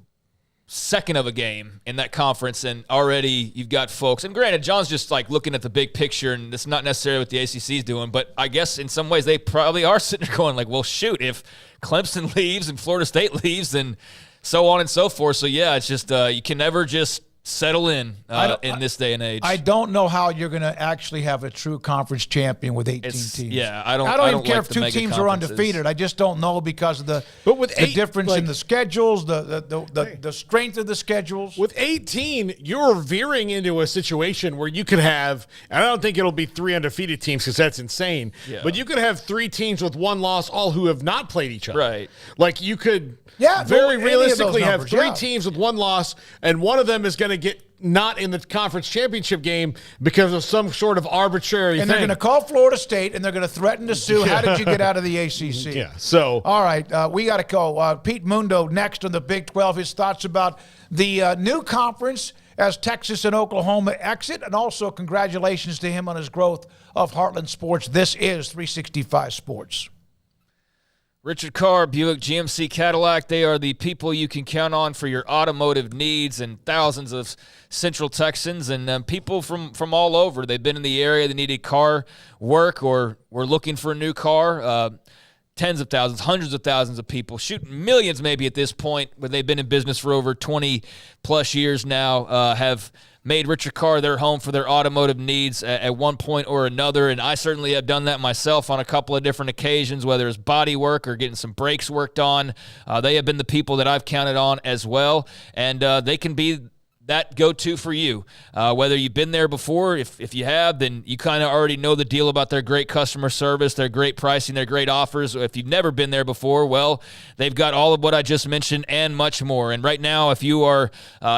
second of a game in that conference, and already you've got folks. And granted, John's just like looking at the big picture, and it's not necessarily what the ACC is doing. But I guess in some ways they probably are sitting there going like, well, shoot, if Clemson leaves and Florida State leaves, and so on and so forth. So yeah, it's just you can never just settle in this day and age. I don't know how you're going to actually have a true conference champion with 18 teams. Yeah, I don't even care if two teams are undefeated. I just don't know because of the difference in the schedules, the strength of the schedules. With 18, you're veering into a situation where you could have, and I don't think it'll be 3 undefeated teams because that's insane, but you could have 3 teams with 1 loss, all who have not played each other. Right. Like you could very realistically have 3 teams with 1 loss, and one of them is going to get not in the conference championship game because of some sort of arbitrary and thing. They're going to call Florida State, and they're going to threaten to sue. How did you get out of the ACC? Yeah, so. All right, we got to go. Pete Mundo next on the Big 12. His thoughts about the new conference as Texas and Oklahoma exit, and also congratulations to him on his growth of Heartland Sports. This is 365 Sports. Richard Carr, Buick GMC Cadillac, they are the people you can count on for your automotive needs, and thousands of Central Texans and people from all over. They've been in the area, they needed car work or were looking for a new car. Tens of thousands, hundreds of thousands of people, shooting millions maybe at this point, but they've been in business for over 20-plus years now, have made Richard Carr their home for their automotive needs at one point or another, and I certainly have done that myself on a couple of different occasions, whether it's body work or getting some brakes worked on. They have been the people that I've counted on as well, and they can be that go-to for you. Whether you've been there before, if you have, then you kind of already know the deal about their great customer service, their great pricing, their great offers. If you've never been there before, well, they've got all of what I just mentioned and much more. And right now, if you are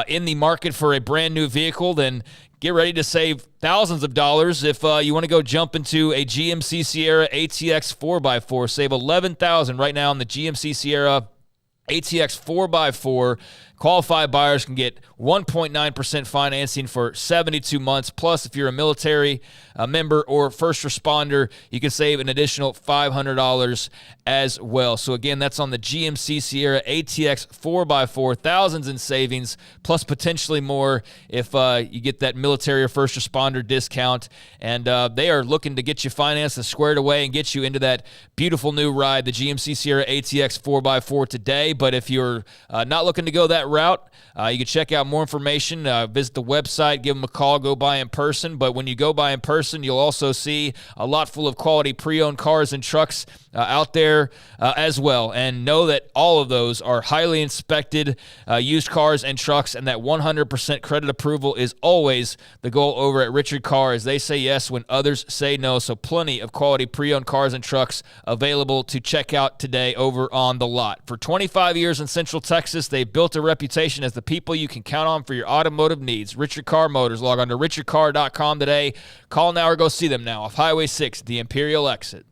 in the market for a brand new vehicle, then get ready to save thousands of dollars if you want to go jump into a GMC Sierra ATX 4x4. Save $11,000 right now on the GMC Sierra ATX 4x4. Qualified buyers can get 1.9% financing for 72 months. Plus, if you're a military member or first responder, you can save an additional $500 as well. So, again, that's on the GMC Sierra ATX 4x4. Thousands in savings, plus potentially more if you get that military or first responder discount. And they are looking to get you financed and squared away and get you into that beautiful new ride, the GMC Sierra ATX 4x4 today. But if you're not looking to go that route, you can check out more information, visit the website, give them a call, go by in person. But when you go by in person, you'll also see a lot full of quality pre-owned cars and trucks out there as well. And know that all of those are highly inspected used cars and trucks, and that 100% credit approval is always the goal over at Richard Carr, as they say yes when others say no. So plenty of quality pre-owned cars and trucks available to check out today over on the lot. For 25 years in Central Texas, they've built a reputation as the people you can count on for your automotive needs. Richard Carr Motors. Log on to richardcarr.com today. Call now or go see them now off Highway 6, the Imperial exit.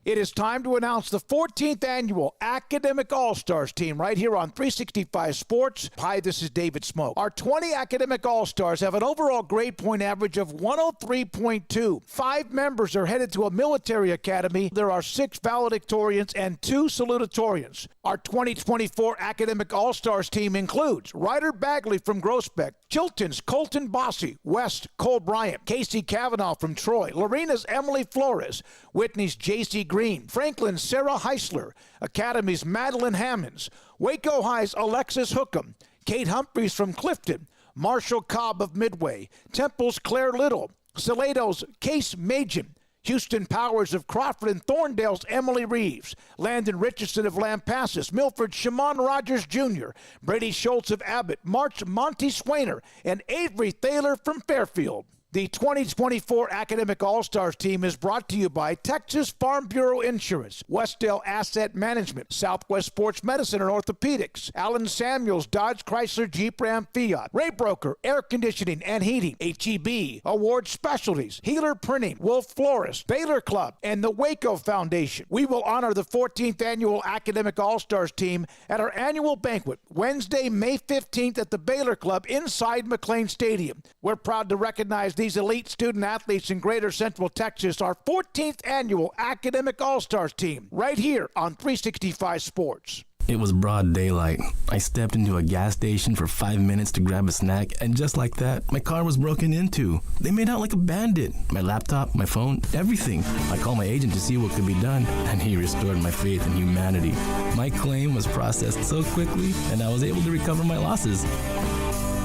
It is time to announce the 14th annual Academic All-Stars team right here on 365 Sports. Hi, this is David Smoak. Our 20 Academic All-Stars have an overall grade point average of 103.2. 5 members are headed to a military academy. There are 6 valedictorians and 2 salutatorians. Our 2024 Academic All-Stars team includes Ryder Bagley from Groesbeck, Chilton's Colton Bossy, West Cole Bryant, Casey Cavanaugh from Troy, Lorena's Emily Flores, Whitney's J.C. Green, Franklin's Sarah Heisler, Academy's Madeline Hammonds, Waco High's Alexis Hookham, Kate Humphreys from Clifton, Marshall Cobb of Midway, Temple's Claire Little, Salado's Case Majin, Houston Powers of Crawford, and Thorndale's Emily Reeves, Landon Richardson of Lampasas, Milford Shimon Rogers Jr., Brady Schultz of Abbott, March Monty Swainer, and Avery Thaler from Fairfield. The 2024 Academic All-Stars team is brought to you by Texas Farm Bureau Insurance, Westdale Asset Management, Southwest Sports Medicine and Orthopedics, Allen Samuels, Dodge Chrysler Jeep Ram Fiat, Ray Broker, Air Conditioning and Heating, HEB, Award Specialties, Healer Printing, Wolf Florist, Baylor Club, and the Waco Foundation. We will honor the 14th annual Academic All-Stars team at our annual banquet, Wednesday, May 15th at the Baylor Club inside McLean Stadium. We're proud to recognize these elite student athletes in Greater Central Texas, our 14th annual Academic All-Stars team, right here on 365 Sports. It was broad daylight. I stepped into a gas station for 5 minutes to grab a snack, and just like that, my car was broken into. They made out like a bandit. My laptop, my phone, everything. I called my agent to see what could be done, and he restored my faith in humanity. My claim was processed so quickly, and I was able to recover my losses.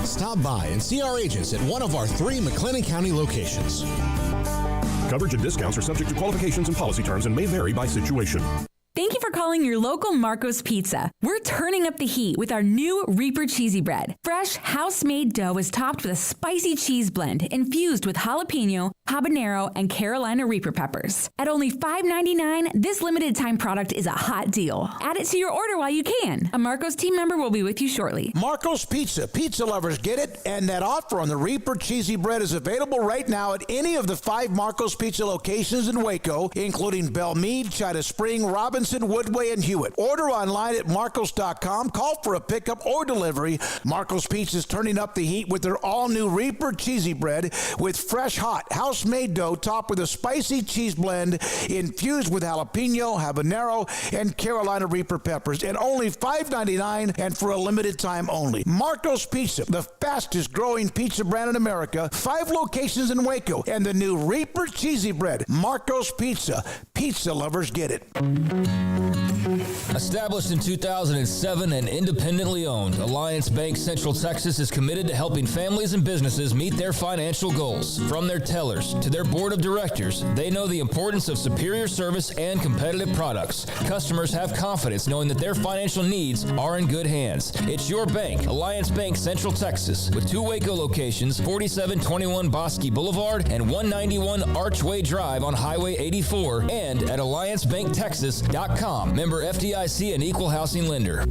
Stop by and see our agents at one of our 3 McLennan County locations. Coverage and discounts are subject to qualifications and policy terms and may vary by situation. Thank you for calling your local Marco's Pizza. We're turning up the heat with our new Reaper Cheesy Bread. Fresh, house-made dough is topped with a spicy cheese blend infused with jalapeno, habanero, and Carolina Reaper peppers. At only $5.99, this limited-time product is a hot deal. Add it to your order while you can. A Marco's team member will be with you shortly. Marco's Pizza. Pizza lovers get it, and that offer on the Reaper Cheesy Bread is available right now at any of the 5 Marco's Pizza locations in Waco, including Belmead, China Spring, Robinson, Woodway, and Hewitt. Order online at marcos.com. Call for a pickup or delivery. Marco's Pizza is turning up the heat with their all-new Reaper Cheesy Bread with fresh, hot, house-made dough topped with a spicy cheese blend infused with jalapeno, habanero, and Carolina Reaper peppers, and only $5.99 and for a limited time only. Marco's Pizza, the fastest growing pizza brand in America, 5 locations in Waco, and the new Reaper Cheesy Bread. Marco's Pizza. Pizza lovers get it. Established in 2007 and independently owned, Alliance Bank Central Texas is committed to helping families and businesses meet their financial goals. From their tellers to their board of directors, they know the importance of superior service and competitive products. Customers have confidence knowing that their financial needs are in good hands. It's your bank, Alliance Bank Central Texas, with 2 Waco locations, 4721 Bosque Boulevard and 191 Archway Drive on Highway 84, and at AllianceBankTexas.com. Member FDIC and Equal Housing Lender.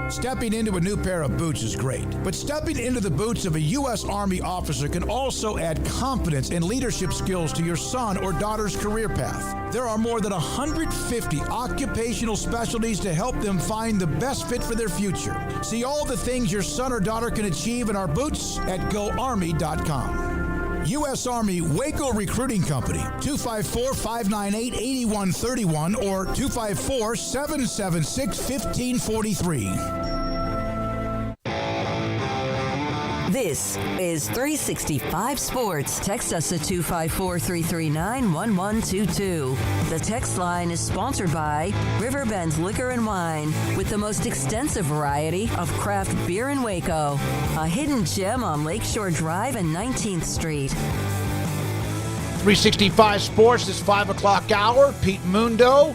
Stepping into a new pair of boots is great, but stepping into the boots of a U.S. Army officer can also add confidence and leadership skills to your son or daughter's career path. There are more than 150 occupational specialties to help them find the best fit for their future. See all the things your son or daughter can achieve in our boots at GoArmy.com. U.S. Army Waco Recruiting Company, 254-598-8131 or 254-776-1543. This is 365 Sports. Text us at 254-339-1122. The text line is sponsored by Riverbend Liquor and Wine, with the most extensive variety of craft beer in Waco. A hidden gem on Lakeshore Drive and 19th Street. 365 Sports, this 5 o'clock hour. Pete Mundo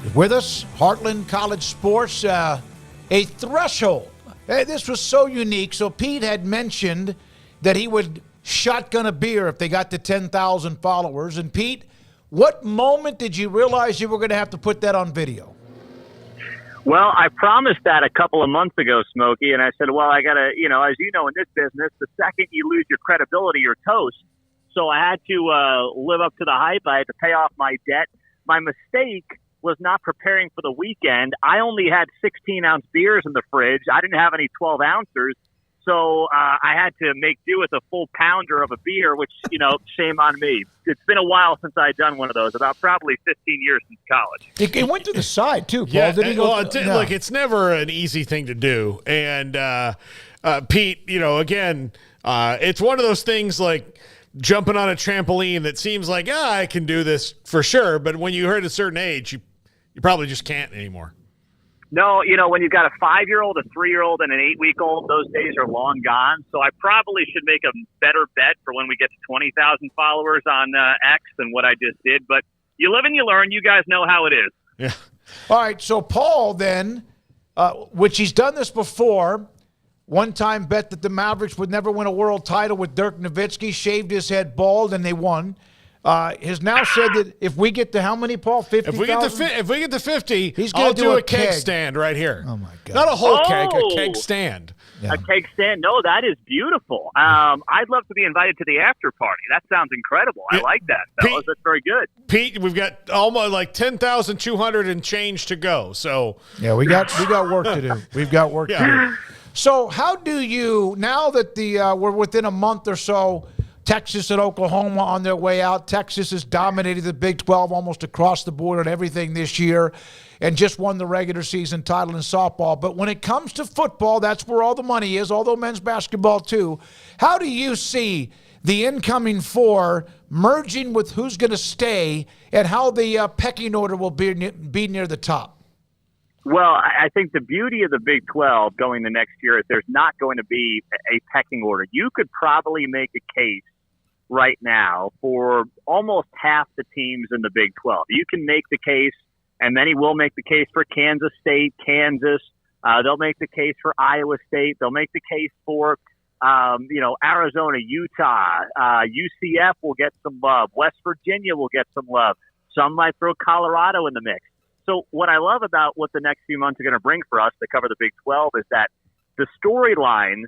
is with us. Heartland College Sports, a threshold. This was so unique. So Pete had mentioned that he would shotgun a beer if they got to 10,000 followers. And Pete, what moment did you realize you were going to have to put that on video? Well, I promised that a couple of months ago, Smokey, and I said, well, I got to, as you know, in this business, the second you lose your credibility, you're toast. So I had to live up to the hype. I had to pay off my debt. My mistake was not preparing for the weekend. I only had 16-ounce beers in the fridge. I didn't have any 12-ouncers. So I had to make do with a full pounder of a beer, which, shame on me. It's been a while since I'd done one of those, about probably 15 years since college. It went to the side, too, Paul. Yeah, Did he go look, it's never an easy thing to do. And, Pete, again, it's one of those things like jumping on a trampoline that seems like, I can do this for sure. But when you hit a certain age, you probably just can't anymore. No, when you've got a 5-year-old, a 3-year-old, and an 8-week-old, those days are long gone. So I probably should make a better bet for when we get to 20,000 followers on X than what I just did. But you live and you learn. You guys know how it is. Yeah. All right, so Paul then, which he's done this before, one time bet that the Mavericks would never win a world title with Dirk Nowitzki, shaved his head bald, and they won. Has now said that if we get to how many, Paul? 50,000? If we get to 50, he's I'll do a keg stand right here. Oh, my God. Not a whole keg, a keg stand. Yeah. A keg stand. No, that is beautiful. I'd love to be invited to the after party. That sounds incredible. I like that, fellas. That's very good. Pete, we've got almost like 10,200 and change to go. So yeah, we got work to do. We've got work to do. So how do you, now that we're within a month or so Texas and Oklahoma on their way out. Texas has dominated the Big 12 almost across the board on everything this year and just won the regular season title in softball. But when it comes to football, that's where all the money is, although men's basketball too. How do you see the incoming four merging with who's going to stay and how the pecking order will be near the top? Well, I think the beauty of the Big 12 going the next year is there's not going to be a pecking order. You could probably make a case right now for almost half the teams in the Big 12. You can make the case, and many will make the case for Kansas State, Kansas. They'll make the case for Iowa State. They'll make the case for, Arizona, Utah. UCF will get some love. West Virginia will get some love. Some might throw Colorado in the mix. So what I love about what the next few months are going to bring for us to cover the Big 12 is that the storylines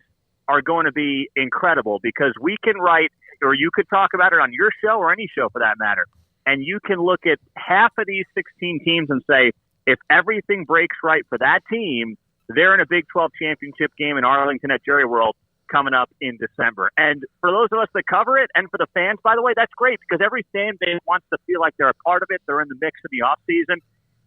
are going to be incredible because we can write, or you could talk about it on your show or any show for that matter, and you can look at half of these 16 teams and say, if everything breaks right for that team, they're in a Big 12 championship game in Arlington at Jerry World coming up in December. And for those of us that cover it, and for the fans, by the way, that's great because every fan base wants to feel like they're a part of it. They're in the mix of the offseason.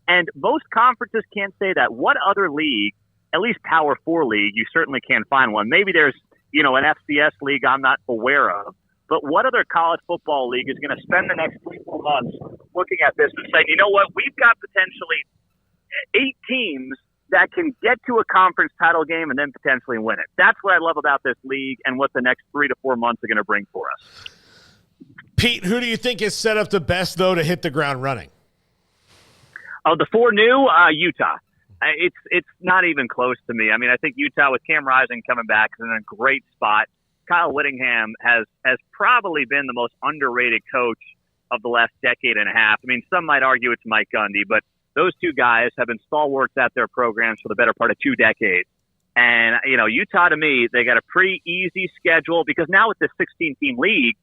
And most conferences can't say that. What other league, at least Power 4 league, you certainly can't find one. Maybe there's, an FCS league I'm not aware of. But what other college football league is going to spend the next 3-4 months looking at this and saying, you know what, we've got potentially 8 teams that can get to a conference title game and then potentially win it. That's what I love about this league and what the next 3 to 4 months are going to bring for us. Pete, who do you think is set up the best, though, to hit the ground running? Oh, the 4 new, Utah. It's not even close to me. I mean, I think Utah with Cam Rising coming back is in a great spot. Kyle Whittingham has probably been the most underrated coach of the last decade and a half. I mean, some might argue it's Mike Gundy, but those two guys have been stalwarts at their programs for the better part of 2 decades. And, Utah, to me, they got a pretty easy schedule because now with this 16-team league,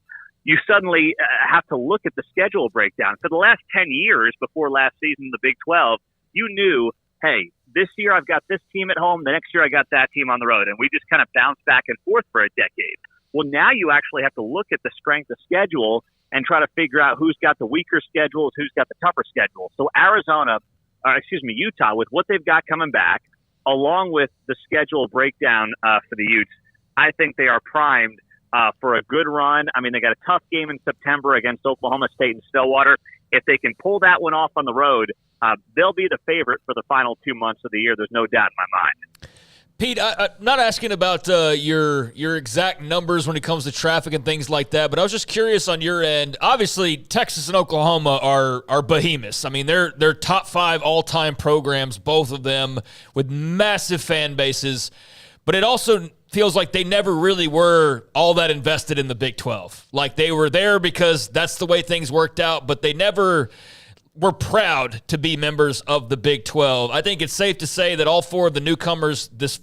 you suddenly have to look at the schedule breakdown. For the last 10 years before last season in the Big 12, you knew, hey, this year I've got this team at home, the next year I got that team on the road, and we just kind of bounced back and forth for a decade. Well, now you actually have to look at the strength of schedule and try to figure out who's got the weaker schedules, who's got the tougher schedules. So Utah, with what they've got coming back, along with the schedule breakdown for the Utes, I think they are primed for a good run. I mean, they got a tough game in September against Oklahoma State in Stillwater. If they can pull that one off on the road, they'll be the favorite for the final 2 months of the year. There's no doubt in my mind. Pete, I'm not asking about your exact numbers when it comes to traffic and things like that, but I was just curious on your end. Obviously, Texas and Oklahoma are behemoths. I mean, they're top 5 all-time programs, both of them, with massive fan bases. But it also feels like they never really were all that invested in the Big 12. Like they were there because that's the way things worked out, but they never were proud to be members of the Big 12. I think it's safe to say that all 4 of the newcomers this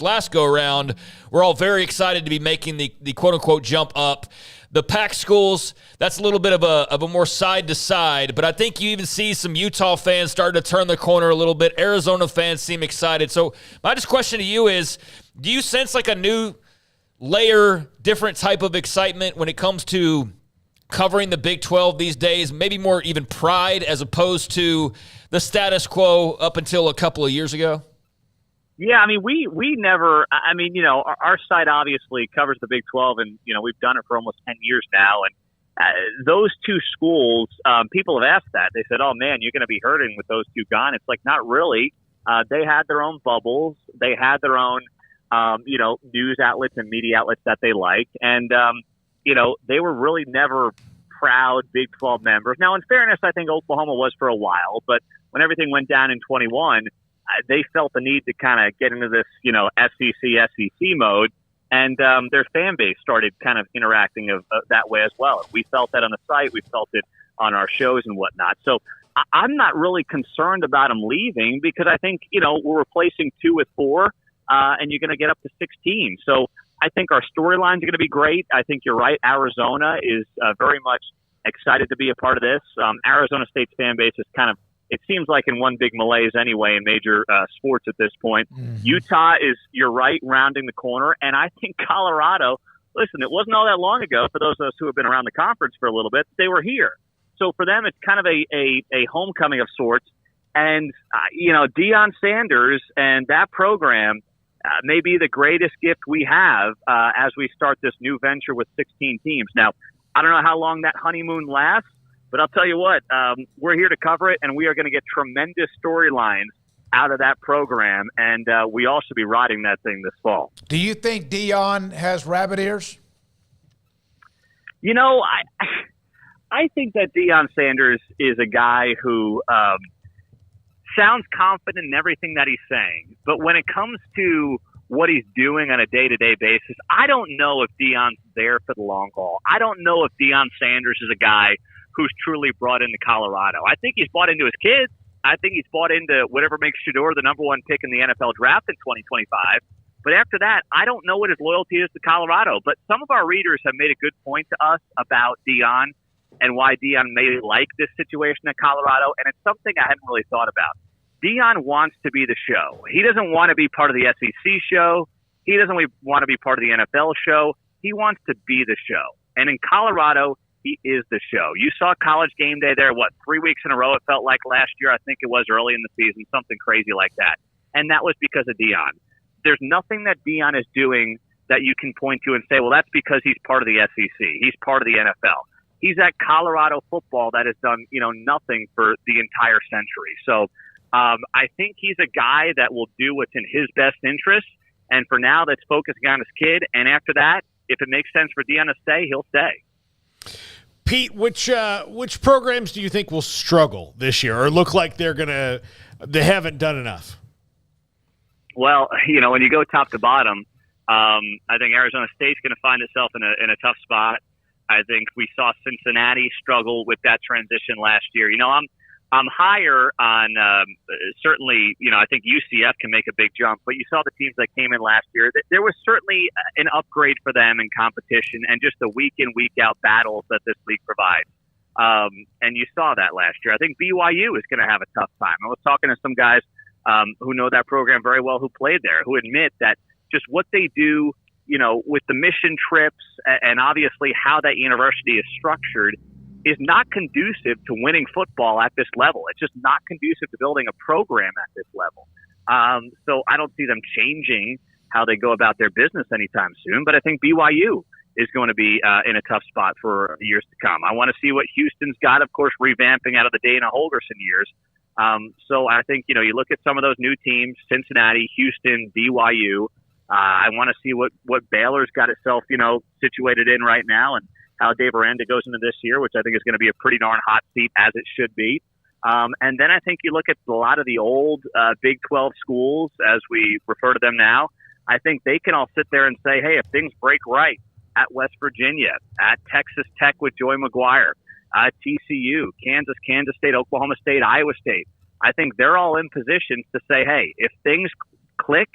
last go-around were all very excited to be making the quote-unquote jump up. The Pac schools, that's a little bit of a more side-to-side, but I think you even see some Utah fans starting to turn the corner a little bit. Arizona fans seem excited. So my just question to you is, do you sense like a new layer, different type of excitement when it comes to covering the Big 12 these days, maybe more even pride as opposed to the status quo up until a couple of years ago? Yeah, I mean, we never, our site obviously covers the Big 12 and, we've done it for almost 10 years now. And those 2 schools, people have asked that. They said, oh man, you're going to be hurting with those 2 gone. It's like, not really. They had their own bubbles. They had their own, news outlets and media outlets that they liked. And, they were really never proud Big 12 members. Now, in fairness, I think Oklahoma was for a while, but when everything went down in 21, they felt the need to kind of get into this, SEC mode, and their fan base started kind of interacting that way as well. We felt that on the site. We felt it on our shows and whatnot. So I'm not really concerned about them leaving because I think, we're replacing 2 with 4, and you're going to get up to 16. So I think our storylines are going to be great. I think you're right. Arizona is very much excited to be a part of this. Arizona State's fan base is kind of, it seems like in one big malaise anyway in major sports at this point. Mm-hmm. Utah is, you're right, rounding the corner. And I think Colorado, listen, it wasn't all that long ago, for those of us who have been around the conference for a little bit, they were here. So for them, it's kind of a homecoming of sorts. And, Deion Sanders and that program may be the greatest gift we have as we start this new venture with 16 teams. Now, I don't know how long that honeymoon lasts, but I'll tell you what, we're here to cover it, and we are going to get tremendous storylines out of that program, and we all should be riding that thing this fall. Do you think Deion has rabbit ears? I think that Deion Sanders is a guy who sounds confident in everything that he's saying, but when it comes to what he's doing on a day-to-day basis, I don't know if Deion's there for the long haul. I don't know if Deion Sanders is a guy who's truly brought into Colorado. I think he's bought into his kids. I think he's bought into whatever makes Shedeur the number one pick in the NFL draft in 2025. But after that, I don't know what his loyalty is to Colorado. But some of our readers have made a good point to us about Deion and why Deion may like this situation at Colorado, and it's something I hadn't really thought about. Deion wants to be the show. He doesn't want to be part of the SEC show. He doesn't want to be part of the NFL show. He wants to be the show. And in Colorado, he is the show. You saw College Game Day there, 3 weeks in a row it felt like last year? I think it was early in the season, something crazy like that. And that was because of Deion. There's nothing that Deion is doing that you can point to and say, well, that's because he's part of the SEC. He's part of the NFL. He's at Colorado football that has done, nothing for the entire century. So I think he's a guy that will do what's in his best interest. And for now, that's focusing on his kid. And after that, if it makes sense for Deion to stay, he'll stay. Pete, which programs do you think will struggle this year or look like they haven't done enough? Well, when you go top to bottom, I think Arizona State's going to find itself in a tough spot. I think we saw Cincinnati struggle with that transition last year. I'm higher on certainly, I think UCF can make a big jump, but you saw the teams that came in last year. There was certainly an upgrade for them in competition and just the week in, week out battles that this league provides. And you saw that last year. I think BYU is going to have a tough time. I was talking to some guys who know that program very well, who played there, who admit that just what they do, with the mission trips and obviously how that university is structured is not conducive to winning football at this level. It's just not conducive to building a program at this level. So I don't see them changing how they go about their business anytime soon, but I think BYU is going to be in a tough spot for years to come. I want to see what Houston's got, of course, revamping out of the Dana Holgorsen years. So I think, you look at some of those new teams, Cincinnati, Houston, BYU. I want to see what Baylor's got itself, situated in right now, and how Dave Aranda goes into this year, which I think is going to be a pretty darn hot seat, as it should be. And then I think you look at a lot of the old Big 12 schools, as we refer to them now. I think they can all sit there and say, hey, if things break right at West Virginia, at Texas Tech with Joey McGuire, at TCU, Kansas State, Oklahoma State, Iowa State, I think they're all in positions to say, hey, if things click,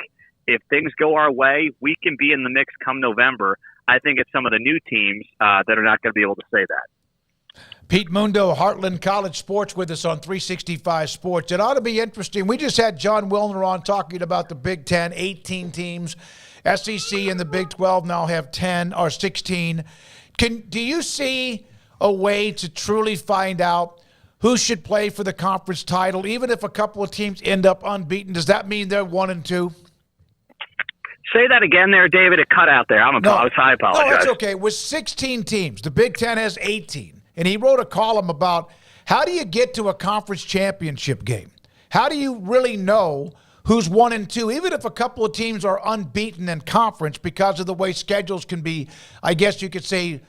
if things go our way, we can be in the mix come November. I think it's some of the new teams that are not going to be able to say that. Pete Mundo, Heartland College Sports, with us on 365 Sports. It ought to be interesting. We just had John Wilner on talking about the Big Ten, 18 teams. SEC and the Big 12 now have 10 or 16. Do you see a way to truly find out who should play for the conference title, even if a couple of teams end up unbeaten? Does that mean they're 1 and 2? Say that again there, David. It cut out there. I apologize. No, it's okay. With 16 teams, the Big Ten has 18. And he wrote a column about how do you get to a conference championship game? How do you really know who's 1 and 2, even if a couple of teams are unbeaten in conference because of the way schedules can be, I guess you could say,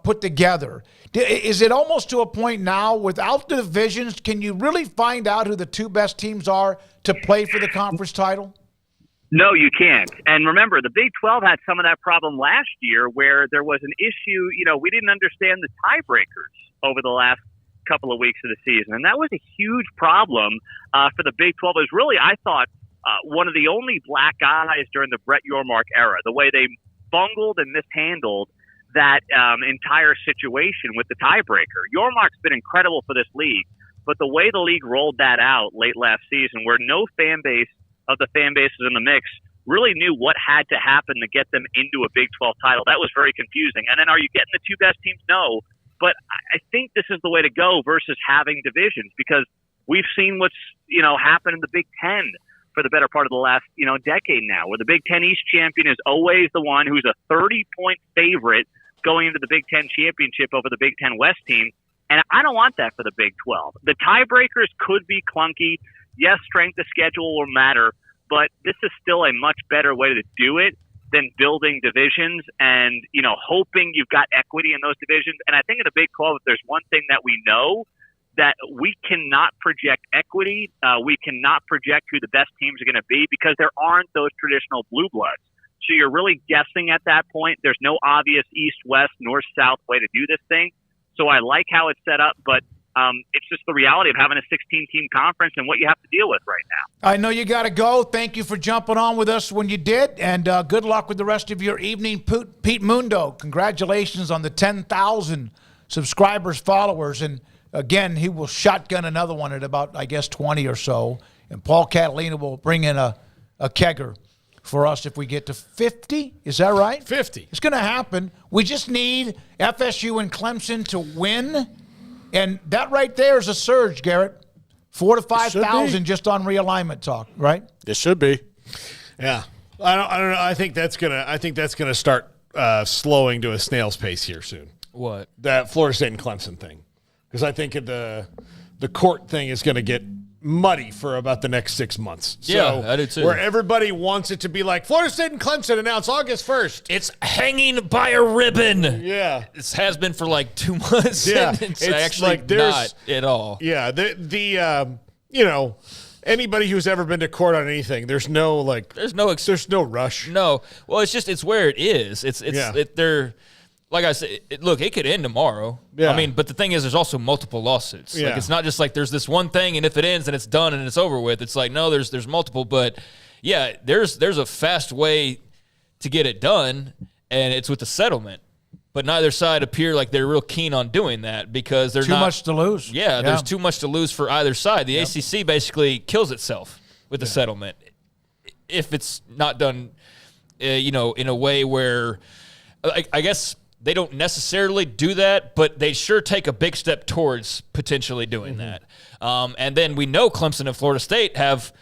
put together? Is it almost to a point now, without the divisions, can you really find out who the two best teams are to play for the conference title? No, you can't. And remember, the Big 12 had some of that problem last year where there was an issue. We didn't understand the tiebreakers over the last couple of weeks of the season. And that was a huge problem for the Big 12. It was really, I thought, one of the only black eyes during the Brett Yormark era, the way they bungled and mishandled that entire situation with the tiebreaker. Yormark's been incredible for this league, but the way the league rolled that out late last season, where no fan base of the fan bases in the mix really knew what had to happen to get them into a Big 12 title. That was very confusing. And then are you getting the two best teams? No. But I think this is the way to go versus having divisions, because we've seen what's, happened in the Big Ten for the better part of the last, decade now, where the Big Ten East champion is always the one who's a 30-point favorite going into the Big Ten championship over the Big Ten West team. And I don't want that for the Big 12. The tiebreakers could be clunky. Yes, strength of schedule will matter, but this is still a much better way to do it than building divisions and, hoping you've got equity in those divisions. And I think in the Big 12, if there's one thing that we know, that we cannot project equity. We cannot project who the best teams are going to be because there aren't those traditional blue bloods. So you're really guessing at that point. There's no obvious east, west, north, south way to do this thing. So I like how it's set up, but it's just the reality of having a 16-team conference and what you have to deal with right now. I know you got to go. Thank you for jumping on with us when you did, and good luck with the rest of your evening. Pete Mundo, congratulations on the 10,000 subscribers, followers, and again, he will shotgun another one at about, 20 or so, and Paul Catalina will bring in a kegger for us if we get to 50. Is that right? 50. It's going to happen. We just need FSU and Clemson to win. And that right there is a surge, Garrett. 4,000 to 5,000 just on realignment talk, right? It should be. Yeah. I don't know. I think that's gonna start slowing to a snail's pace here soon. What? That Florida State and Clemson thing. Because I think the court thing is going to get muddy for about the next 6 months. Yeah, I do too. Where everybody wants it to be like, Florida State and Clemson announced August 1st. It's hanging by a ribbon. Yeah. It has been for 2 months. Yeah. It's actually not at all. Yeah. Anybody who's ever been to court on anything, there's no rush. No. Well, it's where it is. They're. Like I said, it could end tomorrow. Yeah. I mean, but the thing is, there's also multiple lawsuits. Yeah. It's not just there's this one thing, and if it ends, then it's done and it's over with. It's no, there's multiple. But yeah, there's a fast way to get it done, and it's with the settlement. But neither side appear like they're real keen on doing that because they're too much to lose. Yeah, there's too much to lose for either side. The ACC basically kills itself with the settlement if it's not done, in a way where, I guess. They don't necessarily do that, but they sure take a big step towards potentially doing that. And then we know Clemson and Florida State have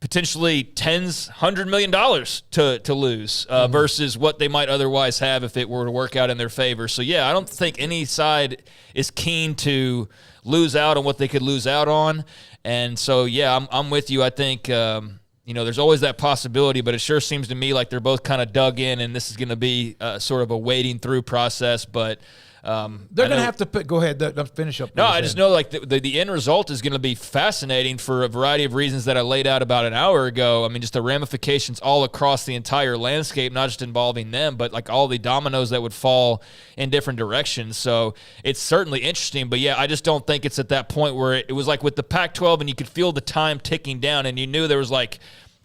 potentially $100 million to lose versus what they might otherwise have if it were to work out in their favor. So, yeah, I don't think any side is keen to lose out on what they could lose out on. And so, yeah, I'm with you. I think there's always that possibility, but it sure seems to me like they're both kind of dug in, and this is going to be sort of a wading through process. But they're going to have to go ahead. Finish up. No, I just know the end result is going to be fascinating for a variety of reasons that I laid out about an hour ago. I mean, just the ramifications all across the entire landscape, not just involving them, but all the dominoes that would fall in different directions. So it's certainly interesting. But yeah, I just don't think it's at that point where it was like with the Pac-12 and you could feel the time ticking down and you knew there was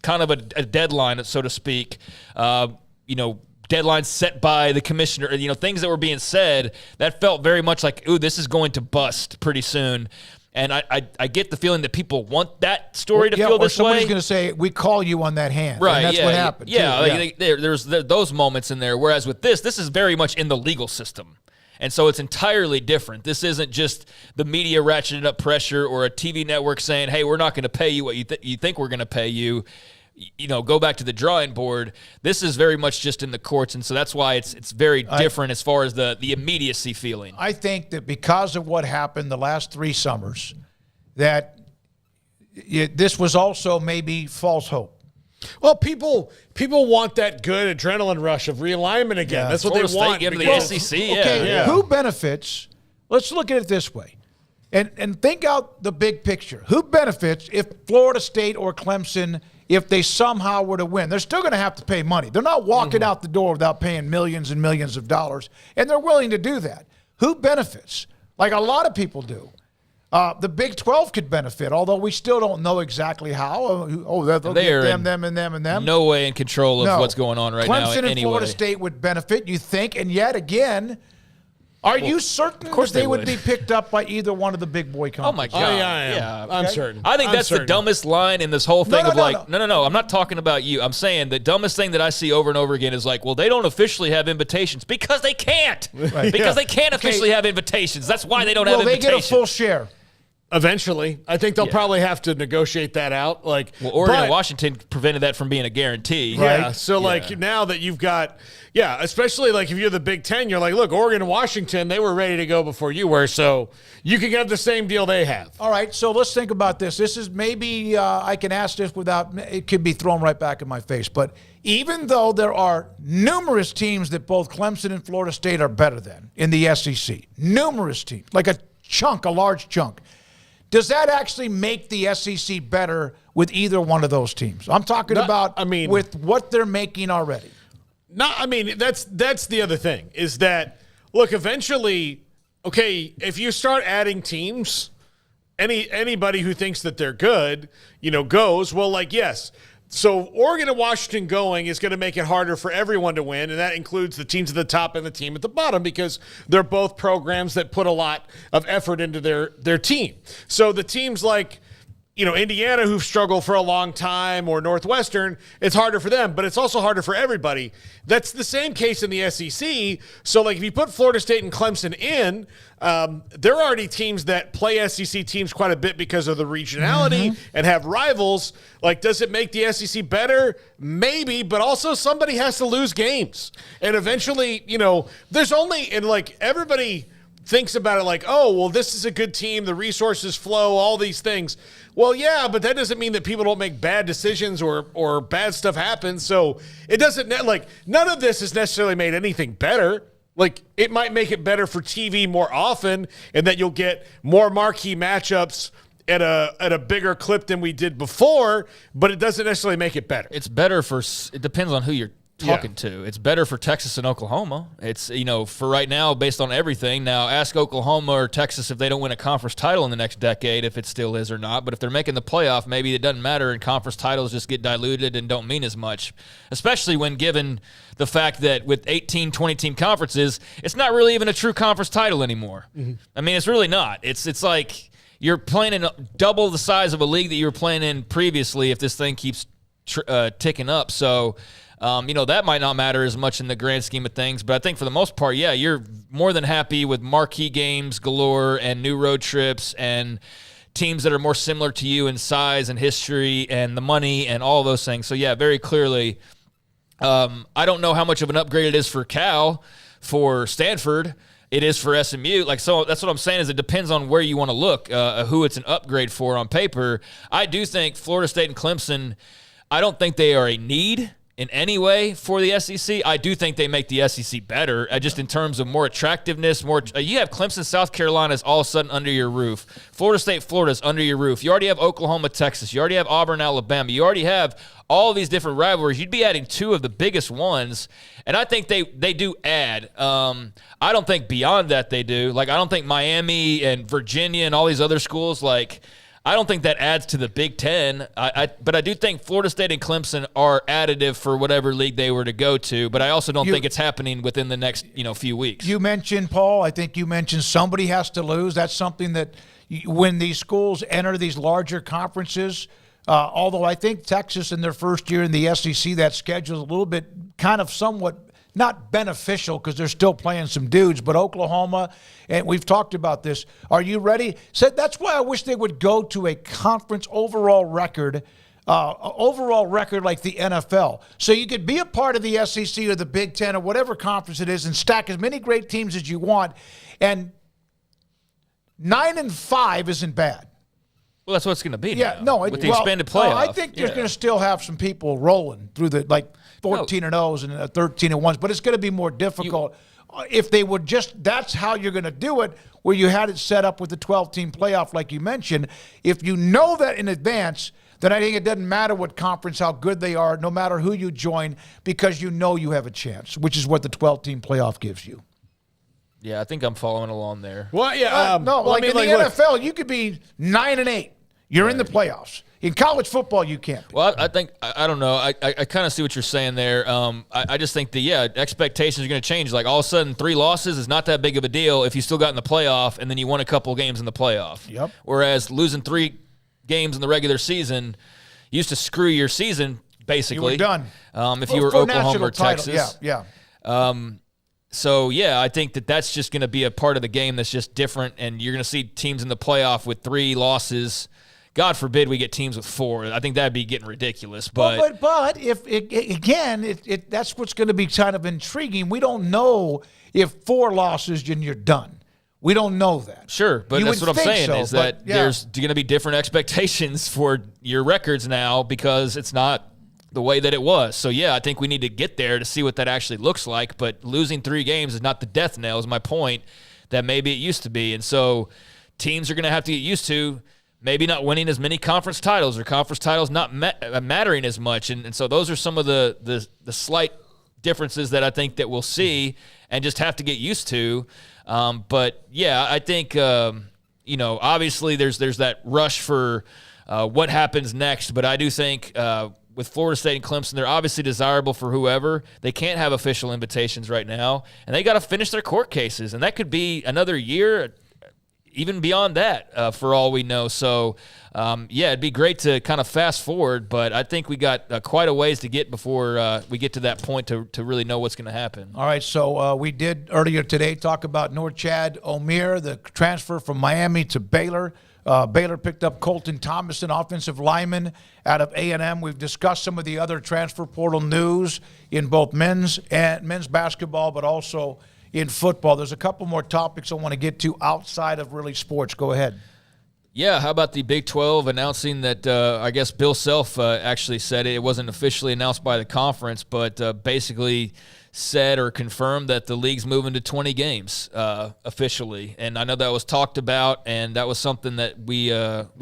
kind of a deadline, so to speak, deadlines set by the commissioner, things that were being said that felt very much like, ooh, this is going to bust pretty soon. And I get the feeling that people want that story to feel this way. Somebody's going to say, we call you on that hand. Right. And that's what happened. Yeah. There's those moments in there. Whereas with this is very much in the legal system. And so it's entirely different. This isn't just the media ratcheting up pressure or a TV network saying, hey, we're not going to pay you what you think we're going to pay you. Go back to the drawing board. This is very much just in the courts, and so that's why it's very different as far as the immediacy feeling. I think that because of what happened the last 3 summers, that this was also maybe false hope. Well, people want that good adrenaline rush of realignment again. Yeah. That's what they want. Give the SEC. Okay, who benefits? Let's look at it this way. And think out the big picture. Who benefits if Florida State or Clemson, if they somehow were to win? They're still going to have to pay money. They're not walking out the door without paying millions and millions of dollars, and they're willing to do that. Who benefits? Like a lot of people do. The Big 12 could benefit, although we still don't know exactly how. They'll get them, and them. No way in control of what's going on right now. Clemson and Florida State would benefit, you think, and yet again, Are you certain of course they would be picked up by either one of the big boy companies? Oh, my God. Yeah, I'm certain. I think that's the dumbest line in this whole thing No. I'm not talking about you. I'm saying the dumbest thing that I see over and over again is like, well, they don't officially have invitations because they can't. Right. Because they can't officially have invitations. That's why they don't have invitations. Will they get a full share? Eventually. I think they'll probably have to negotiate that out. Like, well, Oregon and Washington prevented that from being a guarantee. Yeah, Right? so like now that you've got, especially like if you're the Big Ten, you're like, look, Oregon and Washington, they were ready to go before you were, so you can get the same deal they have. All right, so let's think about this. This is maybe I can ask this without it could be thrown right back in my face. But even though there are numerous teams that both Clemson and Florida State are better than in the SEC, numerous teams, like a large chunk. Does that actually make the SEC better with either one of those teams? I'm talking with what they're making already. That's the other thing is that, look, eventually, okay, if you start adding teams, anybody who thinks that they're good, goes, well, like, yes. So Oregon and Washington going is going to make it harder for everyone to win, and that includes the teams at the top and the team at the bottom because they're both programs that put a lot of effort into their team. So the teams like, Indiana who've struggled for a long time or Northwestern, it's harder for them, but it's also harder for everybody. That's the same case in the SEC. So, like, if you put Florida State and Clemson in, there are already teams that play SEC teams quite a bit because of the regionality and have rivals. Like, does it make the SEC better? Maybe, but also somebody has to lose games. And eventually, there's only, and like everybody thinks about it like, oh, well, this is a good team, the resources flow, all these things. Well, yeah, but that doesn't mean that people don't make bad decisions or bad stuff happens. So it doesn't, none of this has necessarily made anything better. Like, it might make it better for TV more often and that you'll get more marquee matchups at a bigger clip than we did before, but it doesn't necessarily make it better. It's better it depends on who you're talking to. It's better for Texas and Oklahoma. It's, for right now, based on everything. Now, ask Oklahoma or Texas if they don't win a conference title in the next decade, if it still is or not. But if they're making the playoff, maybe it doesn't matter and conference titles just get diluted and don't mean as much, especially when given the fact that with 18, 20-team conferences, it's not really even a true conference title anymore. Mm-hmm. I mean, it's really not. It's like you're playing in double the size of a league that you were playing in previously if this thing keeps ticking up. So, that might not matter as much in the grand scheme of things, but I think for the most part, yeah, you're more than happy with marquee games galore and new road trips and teams that are more similar to you in size and history and the money and all those things. So, yeah, very clearly, I don't know how much of an upgrade it is for Cal, for Stanford. It is for SMU. So that's what I'm saying is it depends on where you want to look, who it's an upgrade for on paper. I do think Florida State and Clemson, I don't think they are a need in any way for the SEC. I do think they make the SEC better, just in terms of more attractiveness. You have Clemson, South Carolina's all of a sudden under your roof. Florida State, Florida's under your roof. You already have Oklahoma, Texas. You already have Auburn, Alabama. You already have all these different rivalries. You'd be adding two of the biggest ones, and I think they do add. I don't think beyond that they do. I don't think Miami and Virginia and all these other schools, I don't think that adds to the Big Ten, but I do think Florida State and Clemson are additive for whatever league they were to go to, but I also don't think it's happening within the next few weeks. You mentioned, Paul, I think you mentioned somebody has to lose. That's something that when these schools enter these larger conferences, although I think Texas in their first year in the SEC, that schedule is a little bit kind of somewhat not beneficial because they're still playing some dudes, but Oklahoma, and we've talked about this. Are you ready? So that's why I wish they would go to a conference overall record like the NFL. So you could be a part of the SEC or the Big Ten or whatever conference it is and stack as many great teams as you want. And 9-5 is't bad. Well, that's what it's going to be. Yeah, now, with the expanded playoff. I think there's going to still have some people rolling through the 14-0s and 13-1s, but it's going to be more difficult. If they would that's how you're going to do it, where you had it set up with the 12-team playoff, like you mentioned. If you know that in advance, then I think it doesn't matter what conference, how good they are, no matter who you join, because you know you have a chance, which is what the 12-team playoff gives you. Yeah, I think I'm following along there. Well, yeah. in the NFL, you could be 9-8. You're in the playoffs. In college football, you can't. Well, I think I don't know. I kind of see what you're saying there. I just think that expectations are going to change. Like all of a sudden, 3 losses is not that big of a deal if you still got in the playoff and then you won a couple games in the playoff. Yep. Whereas losing 3 games in the regular season used to screw your season basically. You were done. If you were Oklahoma or title, Texas. Yeah. So, I think that's just going to be a part of the game that's just different, and you're going to see teams in the playoff with 3 losses. God forbid we get teams with 4. I think that'd be getting ridiculous. But if that's what's going to be kind of intriguing. We don't know if 4 losses and you're done. We don't know that. Sure, but that's what I'm saying is that there's going to be different expectations for your records now because it's not the way that it was. So, I think we need to get there to see what that actually looks like. But losing 3 games is not the death knell, is my point, that maybe it used to be. And so teams are going to have to get used to maybe not winning as many conference titles or conference titles not mattering as much. And so those are some of the slight differences that I think that we'll see and just have to get used to. I think, obviously there's that rush for what happens next. But I do think with Florida State and Clemson, they're obviously desirable for whoever. They can't have official invitations right now, and they got to finish their court cases. And that could be another year, even beyond that, for all we know. So, it'd be great to kind of fast forward, but I think we got quite a ways to get before we get to that point to really know what's going to happen. All right, so we did earlier today talk about Norchad Omir, the transfer from Miami to Baylor. Baylor picked up Colton Thomas, an offensive lineman out of A&M. We've discussed some of the other transfer portal news in both men's basketball, but also in football. There's a couple more topics I want to get to outside of really sports. Go ahead. Yeah, how about the Big 12 announcing that, I guess Bill Self actually said it. It wasn't officially announced by the conference, but basically said or confirmed that the league's moving to 20 games officially. And I know that was talked about, and that was something that we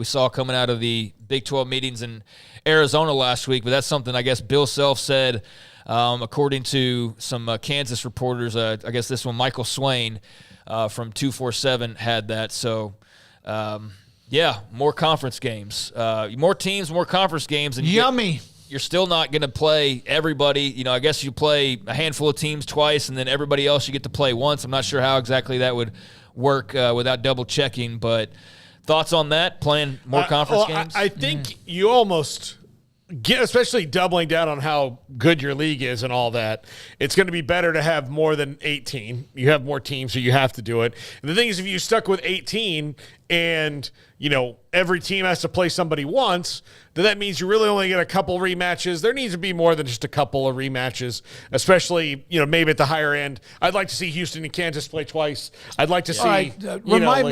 saw coming out of the Big 12 meetings in Arizona last week. But that's something I guess Bill Self said, according to some Kansas reporters. I guess this one, Michael Swain from 247 had that. So, more conference games. More teams, more conference games. And yummy. You're still not going to play everybody. I guess you play a handful of teams twice, and then everybody else you get to play once. I'm not sure how exactly that would work without double checking, but thoughts on that, playing more conference games? I think you almost get, especially doubling down on how good your league is and all that, it's going to be better to have more than 18. You have more teams, so you have to do it. And the thing is, if you stuck with 18 and, every team has to play somebody once, then that means you really only get a couple rematches. There needs to be more than just a couple of rematches, especially, maybe at the higher end. I'd like to see Houston and Kansas play twice. I'd like to see. All right, remind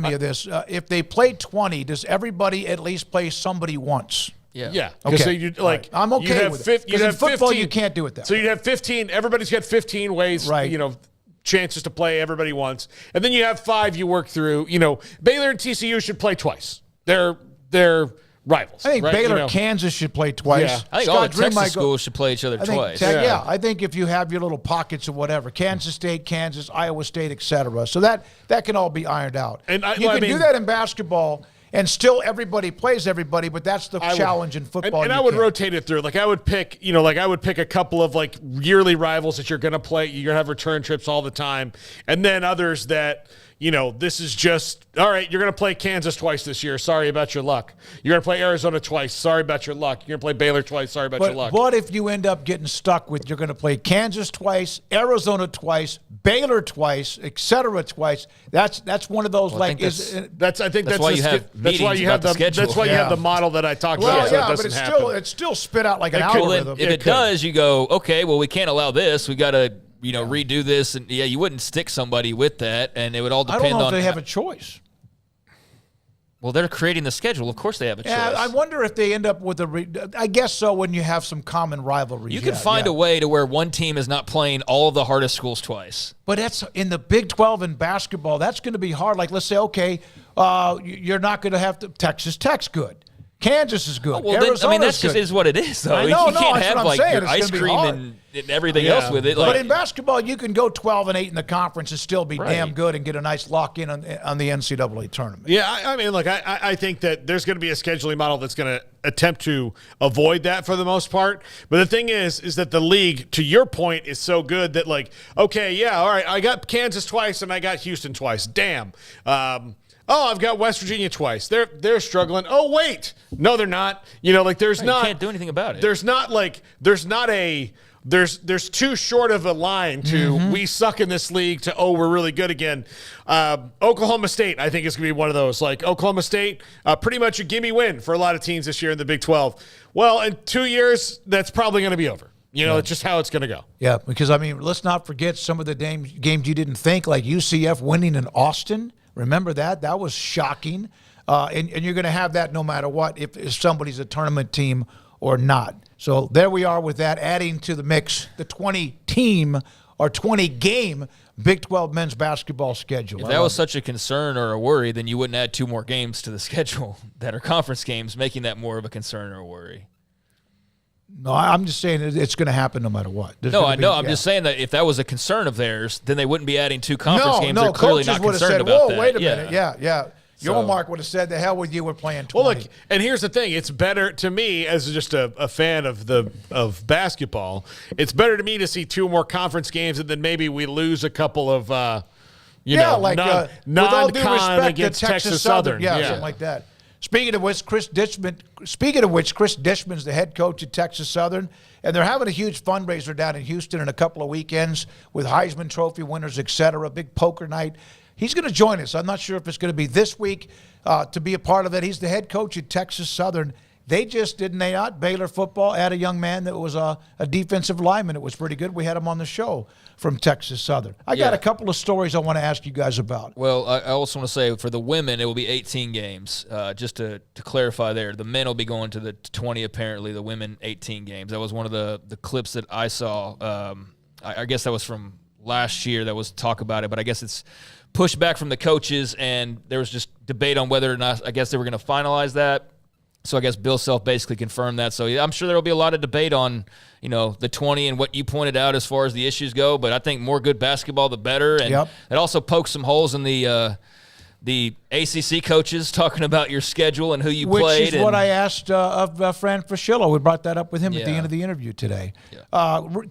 me of this. If they play 20, does everybody at least play somebody once? Yeah. Okay. So I'm okay with it. Because in football, 15, you can't do it that So way. you'd have 15. Everybody's got 15 ways, chances to play everybody once. And then you have 5 you work through. Baylor and TCU should play twice. They're rivals. I think right? Baylor, Kansas should play twice. Yeah. I think all the Texas schools should play each other twice. I think if you have your little pockets of whatever, Kansas State, Kansas, Iowa State, etc. So that can all be ironed out. And you can do that in basketball, and still everybody plays everybody, but that's the challenge in football. And I would rotate it through. I would pick, a couple of yearly rivals that you're going to play. You're going to have return trips all the time. And then others that, this is just, all right, you're going to play Kansas twice this year. Sorry about your luck. You're going to play Arizona twice. Sorry about your luck. You're going to play Baylor twice. Sorry about your luck. What if you end up getting stuck with you're going to play Kansas twice, Arizona twice, Baylor twice, etc. twice? That's one of those that's why you have the model that I talked about. So it doesn't happen. It's still spit out like an algorithm. If it does, you go, okay, well, we can't allow this. We got to redo this. And you wouldn't stick somebody with that, and it would all depend on. I don't know if they have a choice. Well, they're creating the schedule. Of course they have a choice. I wonder if they end up with I guess so when you have some common rivalries. You can find a way to where one team is not playing all of the hardest schools twice. But that's in the Big 12 in basketball. That's going to be hard. Let's say, okay, you're not going to have to. Texas Tech's good. Kansas is good. Well, Arizona's that's good. just is what it is, though. I know, you can't have that's what I'm saying. your It's ice gonna be cream hard. and everything else with it. But in basketball, you can go 12-8 in the conference and still be Right. damn good and get a nice lock-in on the NCAA tournament. Yeah, I mean, look, I think that there's going to be a scheduling model that's going to attempt to avoid that for the most part. But the thing is that the league, to your point, is so good that, like, okay, yeah, all right, I got Kansas twice and I got Houston twice. Damn. I've got West Virginia twice. They're struggling. Oh, wait. No, they're not. You know, like there's not. You can't do anything about it. There's too short of a line to we suck in this league to, we're really good again. Oklahoma State, I think, is going to be one of those. Like Oklahoma State, pretty much a gimme win for a lot of teams this year in the Big 12. Well, in 2 years, that's probably going to be over. You know, it's just how it's going to go. Yeah, because, I mean, let's not forget some of the games you didn't think, like UCF winning in Austin. Remember that? That was shocking. And you're going to have that no matter what, if somebody's a tournament team or not. So there we are with that, adding to the mix the 20-team or 20-game Big 12 men's basketball schedule. If that was such a concern or a worry, then you wouldn't add 2 more games to the schedule that are conference games, making that more of a concern or a worry. No, I'm just saying it's going to happen no matter what. I know. I'm just saying that if that was a concern of theirs, then they wouldn't be adding 2 conference games. They're clearly not concerned about that. Wait a minute. Yeah. Your Mark would have said, the hell with you, we're playing 20. Well, look, and here's the thing. It's better to me, as just a fan of basketball, it's better to me to see 2 more conference games and then maybe we lose a couple of, with all due respect against to Texas Southern. Yeah, something like that. Speaking of which, Chris Dishman's the head coach at Texas Southern, and they're having a huge fundraiser down in Houston in a couple of weekends with Heisman Trophy winners, et cetera, big poker night. He's going to join us. I'm not sure if it's going to be this week to be a part of it. He's the head coach at Texas Southern. They just, didn't they not, Baylor football, add a young man that was a defensive lineman. It was pretty good. We had him on the show from Texas Southern. I got a couple of stories I want to ask you guys about. Well, I also want to say for the women, it will be 18 games. Just to clarify there, the men will be going to the 20 apparently, the women 18 games. That was one of the clips that I saw. I guess that was from last year that was talk about it, but I guess it's pushed back from the coaches, and there was just debate on whether or not I guess they were going to finalize that. So I guess Bill Self basically confirmed that. So I'm sure there will be a lot of debate on, the 20 and what you pointed out as far as the issues go. But I think more good basketball, the better. And it also pokes some holes in the ACC coaches talking about your schedule and who you played. Which is what I asked of Fran Fraschilla. We brought that up with him at the end of the interview today.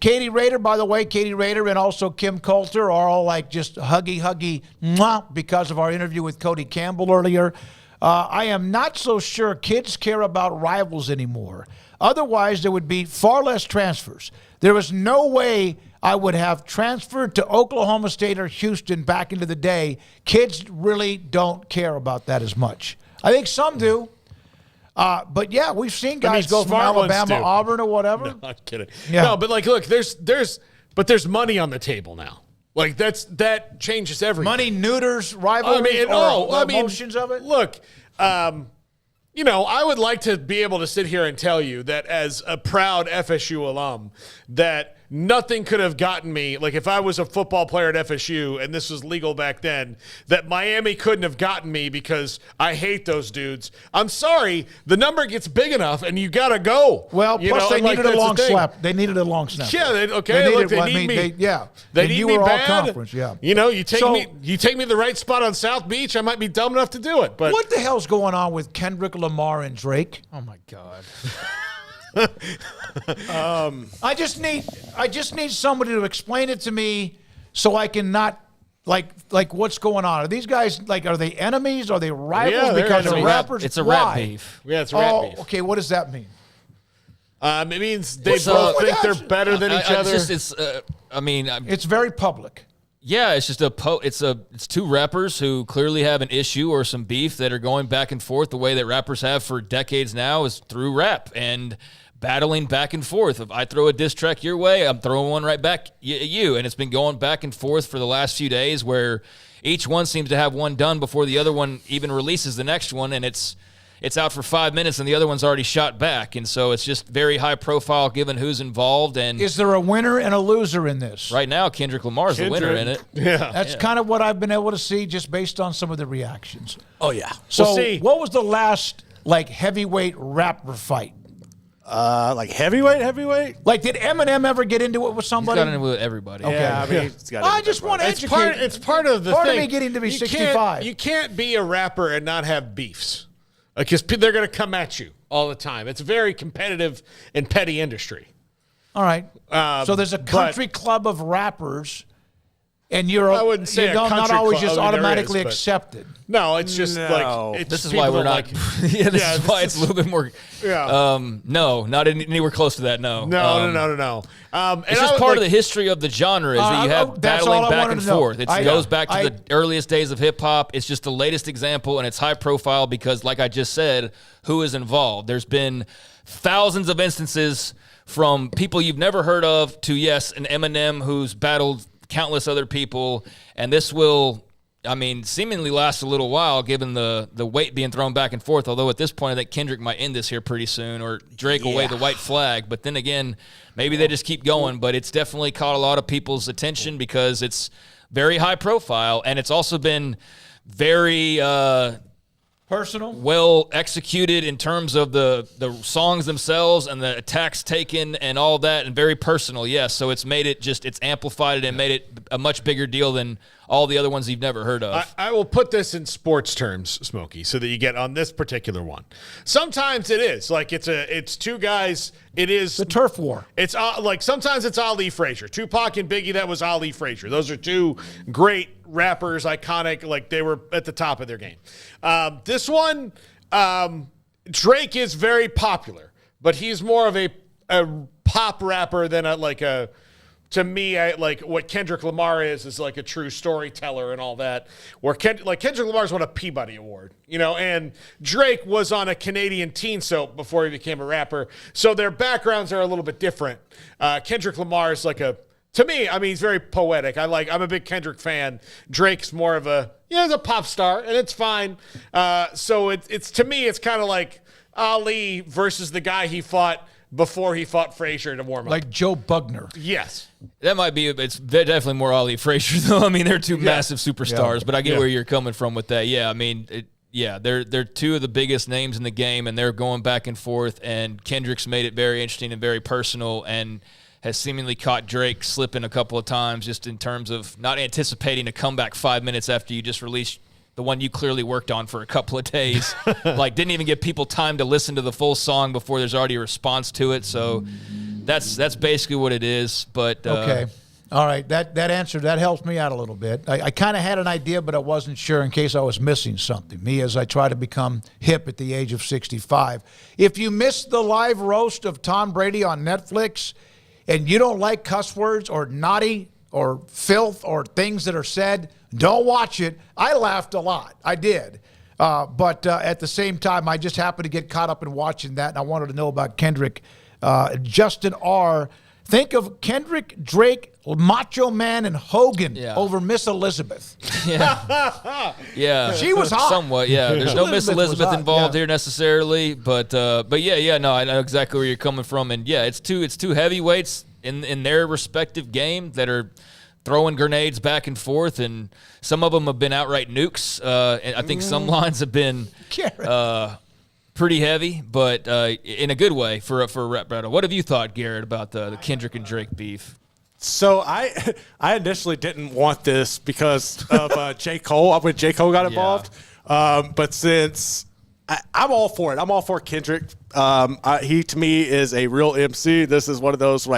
Katie Rader, by the way, and also Kim Coulter are all like just huggy, mwah, because of our interview with Cody Campbell earlier. I am not so sure kids care about rivals anymore. Otherwise, there would be far less transfers. There is no way I would have transferred to Oklahoma State or Houston back into the day. Kids really don't care about that as much. I think some do. But, yeah, we've seen guys go from Alabama, Auburn, or whatever. No, I'm kidding. Yeah. No, but, look, there's money on the table now. Like, that changes everything. Money neuters rivalries emotions of it? Look, I would like to be able to sit here and tell you that as a proud FSU alum that nothing could have gotten me, like if I was a football player at FSU and this was legal back then, that Miami couldn't have gotten me because I hate those dudes. I'm sorry, the number gets big enough and you got to go. Well, plus they needed a long slap. They needed a long snap. Yeah, they need me. They need me bad. Conference, yeah. You take me to the right spot on South Beach, I might be dumb enough to do it. But what the hell's going on with Kendrick Lamar and Drake? Oh my God. I just need somebody to explain it to me so I can not like what's going on. Are these guys are they enemies? Are they rivals because they're rappers? It's a rap beef. Yeah, it's a rap beef. Okay, what does that mean? It means they both think they're better than each other. It's very public. Yeah, it's just it's 2 rappers who clearly have an issue or some beef that are going back and forth the way that rappers have for decades now is through rap and battling back and forth. If I throw a diss track your way, I'm throwing one right back at you. And it's been going back and forth for the last few days where each one seems to have one done before the other one even releases the next one, and it's out for 5 minutes and the other one's already shot back. And so it's just very high profile given who's involved. And is there a winner and a loser in this? Right now, Kendrick Lamar is the winner in it. Yeah. That's kind of what I've been able to see just based on some of the reactions. Oh, yeah. So what was the last like heavyweight rapper fight? Like heavyweight? Like, did Eminem ever get into it with somebody? He's got into it with everybody. Okay. Yeah, I mean, he's got I just want to educate. It's part of the part thing. of me getting to be You 65. You can't be a rapper and not have beefs. Because they're going to come at you all the time. It's a very competitive and petty industry. All right. So there's a country club of rappers, and I wouldn't say you're a not country always club. just I mean, there automatically is, but- accepted. No, it's just like This is why we're not. This is why it's a little bit more. Yeah. No, not anywhere close to that. No. No. It's just part of the history of the genre is that you have that's all battling I back wanted and to know. forth. It goes back to the earliest days of hip hop. It's just the latest example, and it's high profile because, like I just said, who is involved? There's been thousands of instances from people you've never heard of to, yes, an Eminem who's battled countless other people, and this will, I mean, seemingly last a little while given the weight being thrown back and forth, although at this point I think Kendrick might end this here pretty soon, or Drake will wave the white flag, but then again, maybe they just keep going, but it's definitely caught a lot of people's attention because it's very high profile, and it's also been very personal, well executed in terms of the songs themselves and the attacks taken and all that, and very personal, yes. So it's made it it's amplified it and made it a much bigger deal than all the other ones you've never heard of. I will put this in sports terms, Smokey, so that you get on this particular one. Sometimes it is like it's two guys. It is the turf war. It's like sometimes it's Ali Frazier, Tupac and Biggie. That was Ali Frazier. Those are two great rappers, iconic. Like they were at the top of their game. This one, Drake is very popular, but he's more of a pop rapper than to me, like what Kendrick Lamar is like a true storyteller and all that. Where Kendrick Lamar's won a Peabody Award, and Drake was on a Canadian teen soap before he became a rapper. So their backgrounds are a little bit different. Kendrick Lamar is to me, I mean, he's very poetic. I'm a big Kendrick fan. Drake's more of he's a pop star, and it's fine. So it's to me, it's kind of like Ali versus the guy he fought before he fought Frazier to warm up. Like Joe Bugner. Yes. That might be, it's definitely more Ali Frazier, though. I mean, they're two massive superstars, but I get where you're coming from with that. Yeah, I mean, they're two of the biggest names in the game, and they're going back and forth, and Kendrick's made it very interesting and very personal, and has seemingly caught Drake slipping a couple of times just in terms of not anticipating a comeback 5 minutes after you just released the one you clearly worked on for a couple of days. Didn't even give people time to listen to the full song before there's already a response to it. So that's basically what it is. But okay. All right. That answer, that helps me out a little bit. I kind of had an idea, but I wasn't sure in case I was missing something. Me, as I try to become hip at the age of 65. If you missed the live roast of Tom Brady on Netflix and you don't like cuss words or naughty or filth or things that are said, don't watch it. I laughed a lot. I did. But at the same time, I just happened to get caught up in watching that, and I wanted to know about Kendrick. Justin R., think of Kendrick, Drake, Macho Man, and Hogan over Miss Elizabeth. Yeah. She was hot. Somewhat, yeah. There's no Miss Elizabeth involved here necessarily, but no, I know exactly where you're coming from, and yeah, it's two heavyweights in their respective game that are throwing grenades back and forth, and some of them have been outright nukes. And I think some lines have been pretty heavy, but in a good way for a rep battle. What have you thought, Garrett, about the Kendrick and Drake beef? So I initially didn't want this because of J. Cole. When J. Cole got involved. But since I'm all for it. I'm all for Kendrick. He, to me, is a real MC. This is one of those,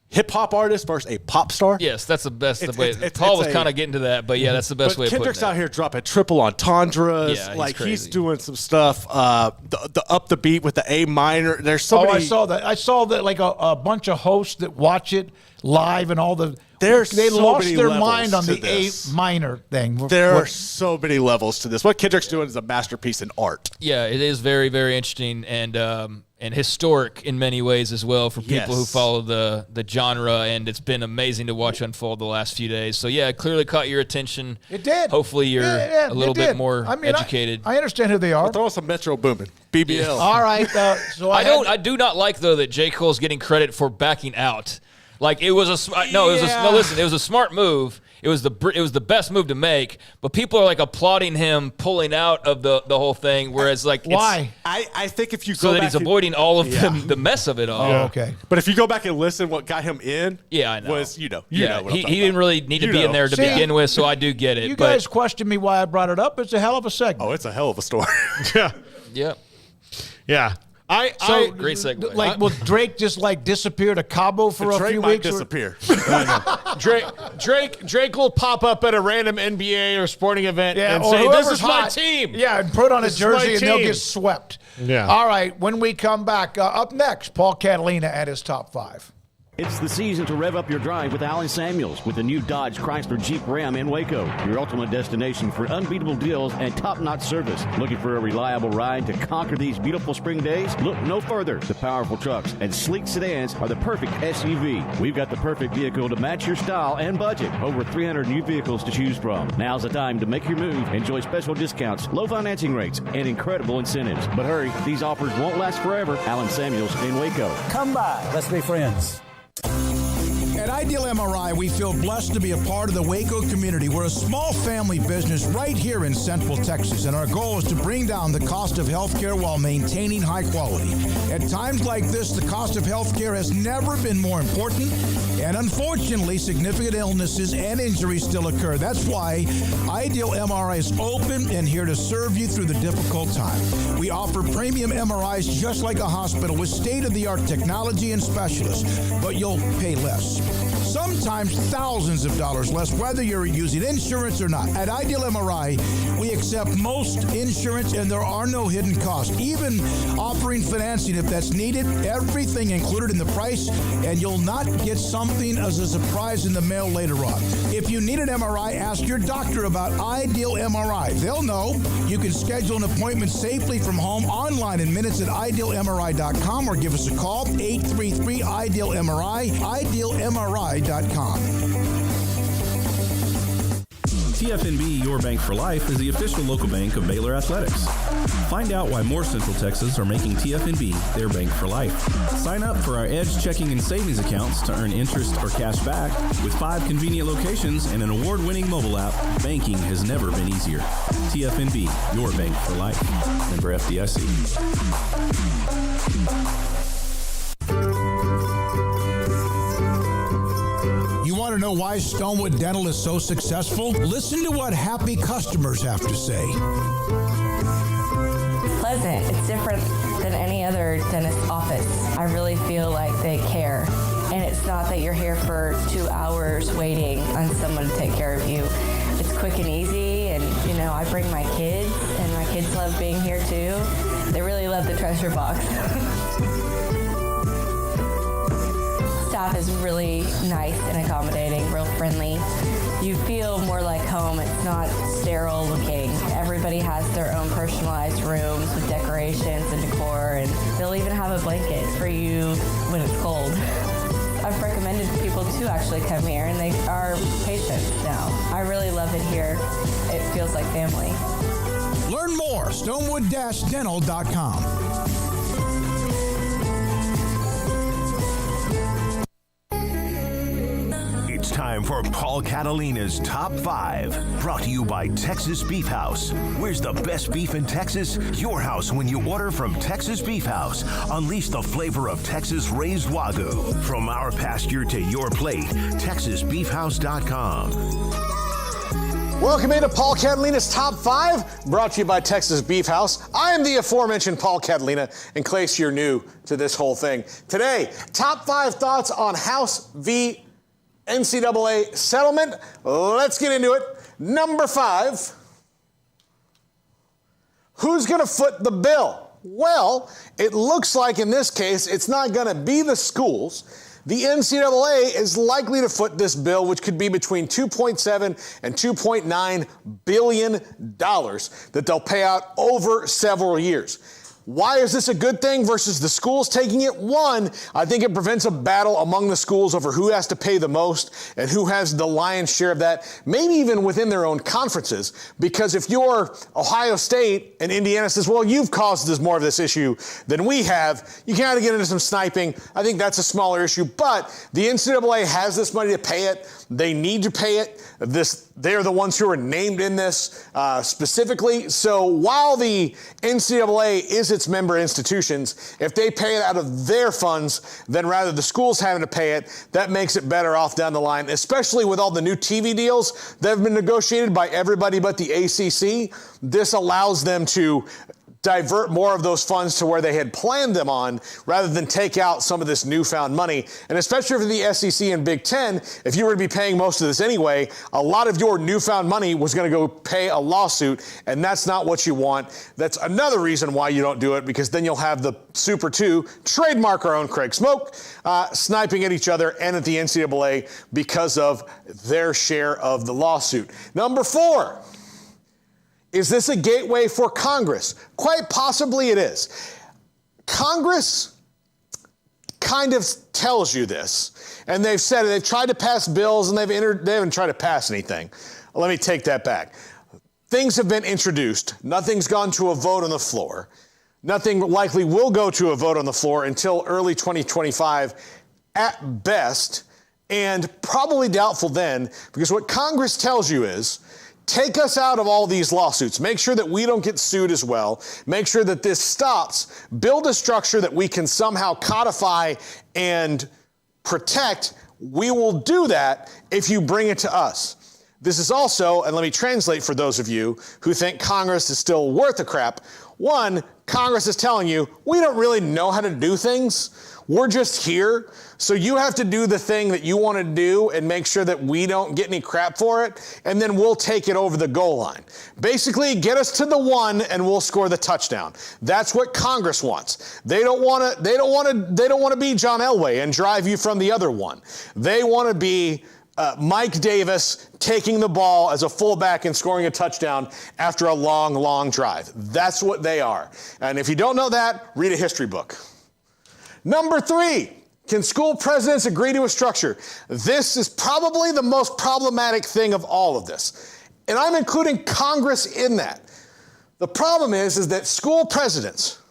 hip-hop artist versus a pop star. Yes, that's the best way. Paul was kind of getting to that, but yeah, that's the best way of putting it. Kendrick's out here dropping triple entendres. Yeah, he's doing some stuff. The up the beat with the A minor. There's so many. I saw that. I saw that a bunch of hosts that watch it live and all the. They lost their mind on the A minor thing. There are so many levels to this. What Kendrick's doing is a masterpiece in art. Yeah, it is very, very interesting and historic in many ways as well for people who follow the genre, and it's been amazing to watch unfold the last few days. So yeah, it clearly caught your attention. It did. Hopefully you're a little bit more educated. I understand who they are. We'll throw some Metro Boomin, BBL. Yeah. All right. So I do not like though that J. Cole's getting credit for backing out. It was it was a smart move, it was the best move to make. But people are like applauding him pulling out of the whole thing, whereas like why? I think if you so go that back he's avoiding all of the mess of it all. Oh, okay. But if you go back and listen, what got him in? Yeah, I know. Was he what I'm didn't talking really need to be in there to begin with, so I do get it. You guys question me why I brought it up. It's a hell of a segment. Oh, it's a hell of a story. Yeah. Yeah. Great segue. Like, will Drake just like disappear to Cabo for a few weeks? Disappear. Drake will pop up at a random NBA or sporting event and say, "This is my team." Yeah, and put on a This is jersey my and they'll team. get swept. Yeah. All right. When we come back, up next, Paul Catalina at his top 5. It's the season to rev up your drive with Alan Samuels with the new Dodge Chrysler Jeep Ram in Waco. Your ultimate destination for unbeatable deals and top-notch service. Looking for a reliable ride to conquer these beautiful spring days? Look no further. The powerful trucks and sleek sedans are the perfect SUV. We've got the perfect vehicle to match your style and budget. Over 300 new vehicles to choose from. Now's the time to make your move. Enjoy special discounts, low financing rates, and incredible incentives. But hurry, these offers won't last forever. Alan Samuels in Waco. Come by. Let's be friends. At Ideal MRI, we feel blessed to be a part of the Waco community. We're a small family business right here in Central Texas, and our goal is to bring down the cost of healthcare while maintaining high quality. At times like this, the cost of healthcare has never been more important, and unfortunately, significant illnesses and injuries still occur. That's why Ideal MRI is open and here to serve you through the difficult time. We offer premium MRIs just like a hospital with state-of-the-art technology and specialists, but you'll pay less. Sometimes thousands of dollars less, whether you're using insurance or not. At Ideal MRI, we accept most insurance and there are no hidden costs, even offering financing if that's needed. Everything included in the price, and you'll not get something as a surprise in the mail later on. If you need an MRI, ask your doctor about Ideal MRI. They'll know. You can schedule an appointment safely from home online in minutes at idealmri.com or give us a call, 833-IDEAL-MRI, idealmri.com. TFNB Your Bank for Life is the official local bank of Baylor Athletics. Find out why more Central Texas are making TFNB their bank for life. Sign up for our Edge checking and savings accounts to earn interest or cash back. With 5 convenient locations and an award-winning mobile app, banking has never been easier. TFNB Your Bank for Life. Member FDIC. You want to know why Stonewood Dental is so successful? Listen to what happy customers have to say. Pleasant. It's different than any other dentist office. I really feel like they care. And it's not that you're here for 2 hours waiting on someone to take care of you. It's quick and easy, and I bring my kids, and my kids love being here too. They really love the treasure box. Staff is really nice and accommodating, real friendly. You feel more like home. It's not sterile looking. Everybody has their own personalized rooms with decorations and decor, and they'll even have a blanket for you when it's cold. I've recommended people to actually come here, and they are patients now. I really love it here. It feels like family. Learn more, stonewood-dental.com. It's time for Paul Catalina's Top 5, brought to you by Texas Beef House. Where's the best beef in Texas? Your house when you order from Texas Beef House. Unleash the flavor of Texas raised Wagyu. From our pasture to your plate, TexasBeefHouse.com. Welcome into Paul Catalina's Top 5, brought to you by Texas Beef House. I am the aforementioned Paul Catalina, in case you're new to this whole thing. Today, top 5 thoughts on House v. NCAA settlement. Let's get into it. Number 5, who's going to foot the bill? Well, it looks like in this case, it's not going to be the schools. The NCAA is likely to foot this bill, which could be between $2.7 and $2.9 billion that they'll pay out over several years. Why is this a good thing versus the schools taking it? One, I think it prevents a battle among the schools over who has to pay the most and who has the lion's share of that, maybe even within their own conferences. Because if you're Ohio State and Indiana says, well, you've caused this more of this issue than we have, you kind of get into some sniping. I think that's a smaller issue. But the NCAA has this money to pay it. They need to pay it. They're the ones who are named in this specifically. So while the NCAA is its member institutions, if they pay it out of their funds, then rather the schools having to pay it, that makes it better off down the line, especially with all the new TV deals that have been negotiated by everybody but the ACC. This allows them to divert more of those funds to where they had planned them on rather than take out some of this newfound money. And especially for the SEC and Big Ten, if you were to be paying most of this anyway, a lot of your newfound money was going to go pay a lawsuit, and that's not what you want. That's another reason why you don't do it, because then you'll have the Super 2, trademark our own Craig Smoak, sniping at each other and at the NCAA because of their share of the lawsuit. Number 4. Is this a gateway for Congress? Quite possibly it is. Congress kind of tells you this, and they've said it. They've tried to pass bills, and they haven't tried to pass anything. Let me take that back. Things have been introduced. Nothing's gone to a vote on the floor. Nothing likely will go to a vote on the floor until early 2025 at best, and probably doubtful then, because what Congress tells you is, take us out of all these lawsuits. Make sure that we don't get sued as well. Make sure that this stops. Build a structure that we can somehow codify and protect. We will do that if you bring it to us. This is also, and let me translate for those of you who think Congress is still worth a crap. One, Congress is telling you, we don't really know how to do things. We're just here. So you have to do the thing that you want to do and make sure that we don't get any crap for it. And then we'll take it over the goal line. Basically, get us to the 1 and we'll score the touchdown. That's what Congress wants. They don't want to be John Elway and drive you from the other one. They want to be Mike Davis taking the ball as a fullback and scoring a touchdown after a long, long drive. That's what they are. And if you don't know that, read a history book. Number 3, can school presidents agree to a structure? This is probably the most problematic thing of all of this. And I'm including Congress in that. The problem is that school presidents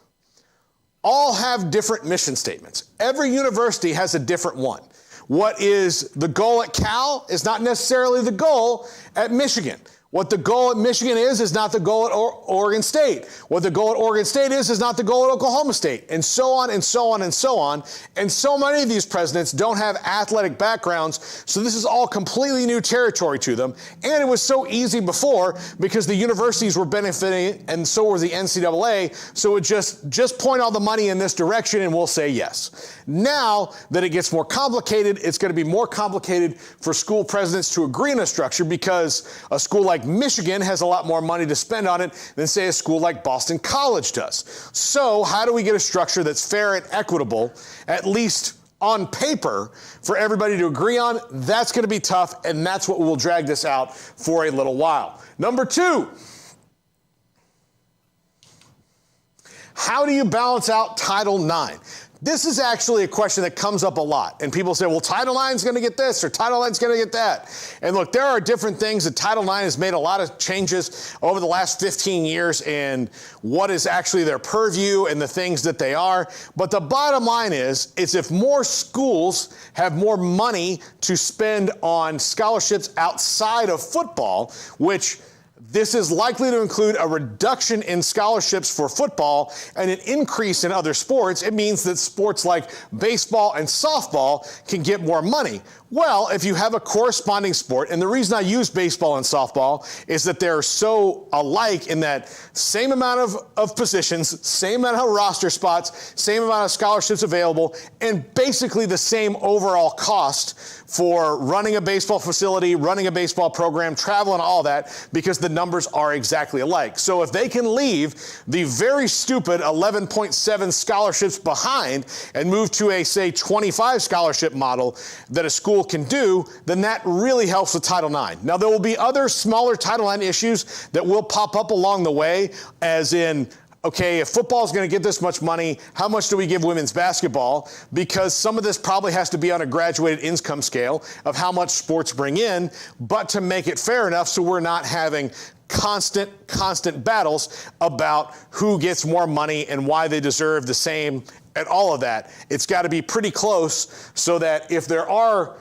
all have different mission statements. Every university has a different one. What is the goal at Cal is not necessarily the goal at Michigan. What the goal at Michigan is not the goal at Oregon State. What the goal at Oregon State is not the goal at Oklahoma State, and so on and so on and so on. And so many of these presidents don't have athletic backgrounds, so this is all completely new territory to them. And it was so easy before because the universities were benefiting, and so was the NCAA. So it just point all the money in this direction, and we'll say yes. Now that it gets more complicated, it's going to be more complicated for school presidents to agree on a structure because a school like Michigan has a lot more money to spend on it than, say, a school like Boston College does. So how do we get a structure that's fair and equitable, at least on paper, for everybody to agree on? That's going to be tough, and that's what will drag this out for a little while. Number 2, how do you balance out Title IX? This is actually a question that comes up a lot. And people say, well, Title IX is going to get this or Title IX is going to get that. And look, there are different things that Title IX has made a lot of changes over the last 15 years in what is actually their purview and the things that they are. But the bottom line is if more schools have more money to spend on scholarships outside of football, which this is likely to include a reduction in scholarships for football and an increase in other sports. It means that sports like baseball and softball can get more money. Well, if you have a corresponding sport, and the reason I use baseball and softball is that they're so alike in that same amount of positions, same amount of roster spots, same amount of scholarships available, and basically the same overall cost for running a baseball facility, running a baseball program, travel and all that, because the numbers are exactly alike. So if they can leave the very stupid 11.7 scholarships behind and move to a, say, 25 scholarship model that a school can do, then that really helps with Title IX. Now, there will be other smaller Title IX issues that will pop up along the way, as in okay, if football is going to get this much money, how much do we give women's basketball? Because some of this probably has to be on a graduated income scale of how much sports bring in, but to make it fair enough so we're not having constant battles about who gets more money and why they deserve the same and all of that. It's got to be pretty close so that if there are,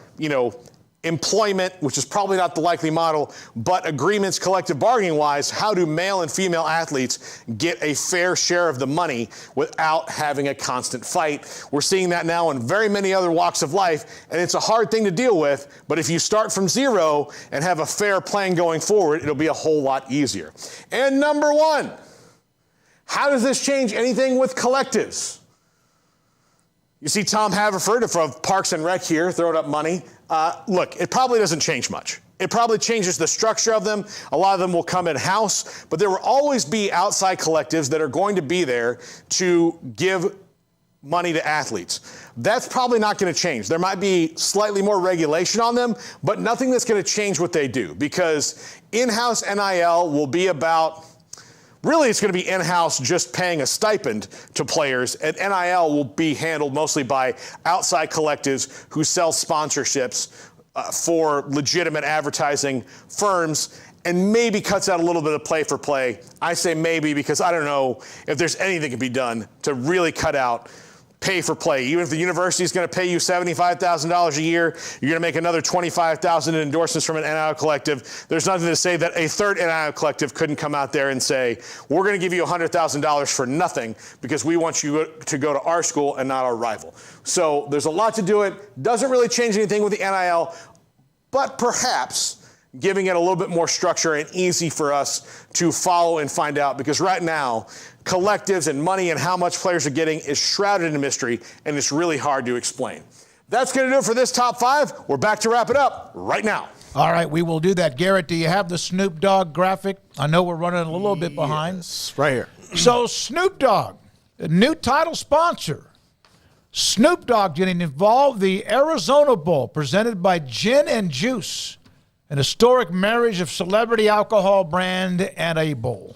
employment, which is probably not the likely model, but agreements collective bargaining wise, how do male and female athletes get a fair share of the money without having a constant fight? We're seeing that now in very many other walks of life, and it's a hard thing to deal with, but if you start from zero and have a fair plan going forward, it'll be a whole lot easier. And number one, how does this change anything with collectives? You see Tom Haverford of Parks and Rec here throwing up money. Look, it probably doesn't change much. It probably changes the structure of them. A lot of them will come in-house, but there will always be outside collectives that are going to be there to give money to athletes. That's probably not going to change. There might be slightly more regulation on them, but nothing that's going to change what they do, because in-house NIL will be about, really, it's going to be in-house just paying a stipend to players, and NIL will be handled mostly by outside collectives who sell sponsorships for legitimate advertising firms, and maybe cuts out a little bit of play-for-play. I say maybe because I don't know if there's anything that can be done to really cut out pay-for-play. Even if the university is going to pay you $75,000 a year, you're going to make another $25,000 in endorsements from an NIL collective. There's nothing to say that a third NIL collective couldn't come out there and say, we're going to give you $100,000 for nothing because we want you to go to our school and not our rival. So there's a lot to do it. Doesn't really change anything with the NIL, but perhaps giving it a little bit more structure and easy for us to follow and find out, because right now, collectives and money and how much players are getting is shrouded in mystery, and it's really hard to explain. That's going to do it for this top five. We're back to wrap it up right now. All right, we will do that. Garrett, do you have the Snoop Dogg graphic? I know we're running a little bit behind. Yes, right here. So Snoop Dogg, a new title sponsor. Snoop Dogg getting involved, the Arizona Bowl, presented by Gin and Juice, an historic marriage of celebrity alcohol brand and a bowl.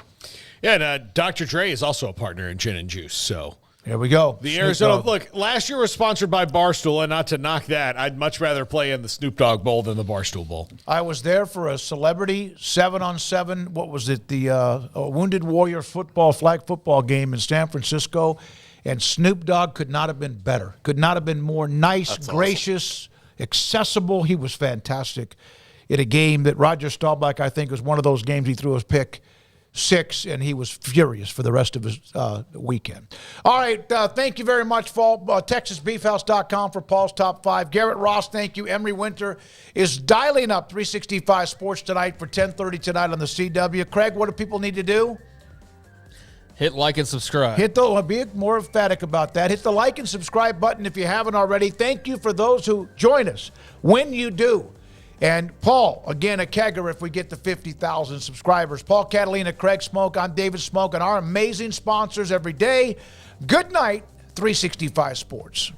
Yeah, and Dr. Dre is also a partner in Gin and Juice, so. Here we go. The Snoop Arizona, Dogg. look, last year was sponsored by Barstool, and not to knock that, I'd much rather play in the Snoop Dogg Bowl than the Barstool Bowl. I was there for a celebrity 7-on-7, what was it, the Wounded Warrior flag football game in San Francisco, and Snoop Dogg could not have been better, could not have been more nice, That's gracious, accessible. He was fantastic in a game that Roger Staubach, I think, was one of those games he threw his pick 6, and he was furious for the rest of his weekend. All right, thank you very much, Paul. TexasBeefHouse.com for Paul's Top 5. Garrett Ross, thank you. Emery Winter is dialing up 365 Sports tonight for 10:30 tonight on the CW. Craig, what do people need to do? Hit like and subscribe. Be more emphatic about that. Hit the like and subscribe button if you haven't already. Thank you for those who join us when you do. And Paul, again, a kegger if we get to 50,000 subscribers. Paul, Catalina, Craig Smoak, I'm David Smoak, and our amazing sponsors every day. Good night, 365 Sports.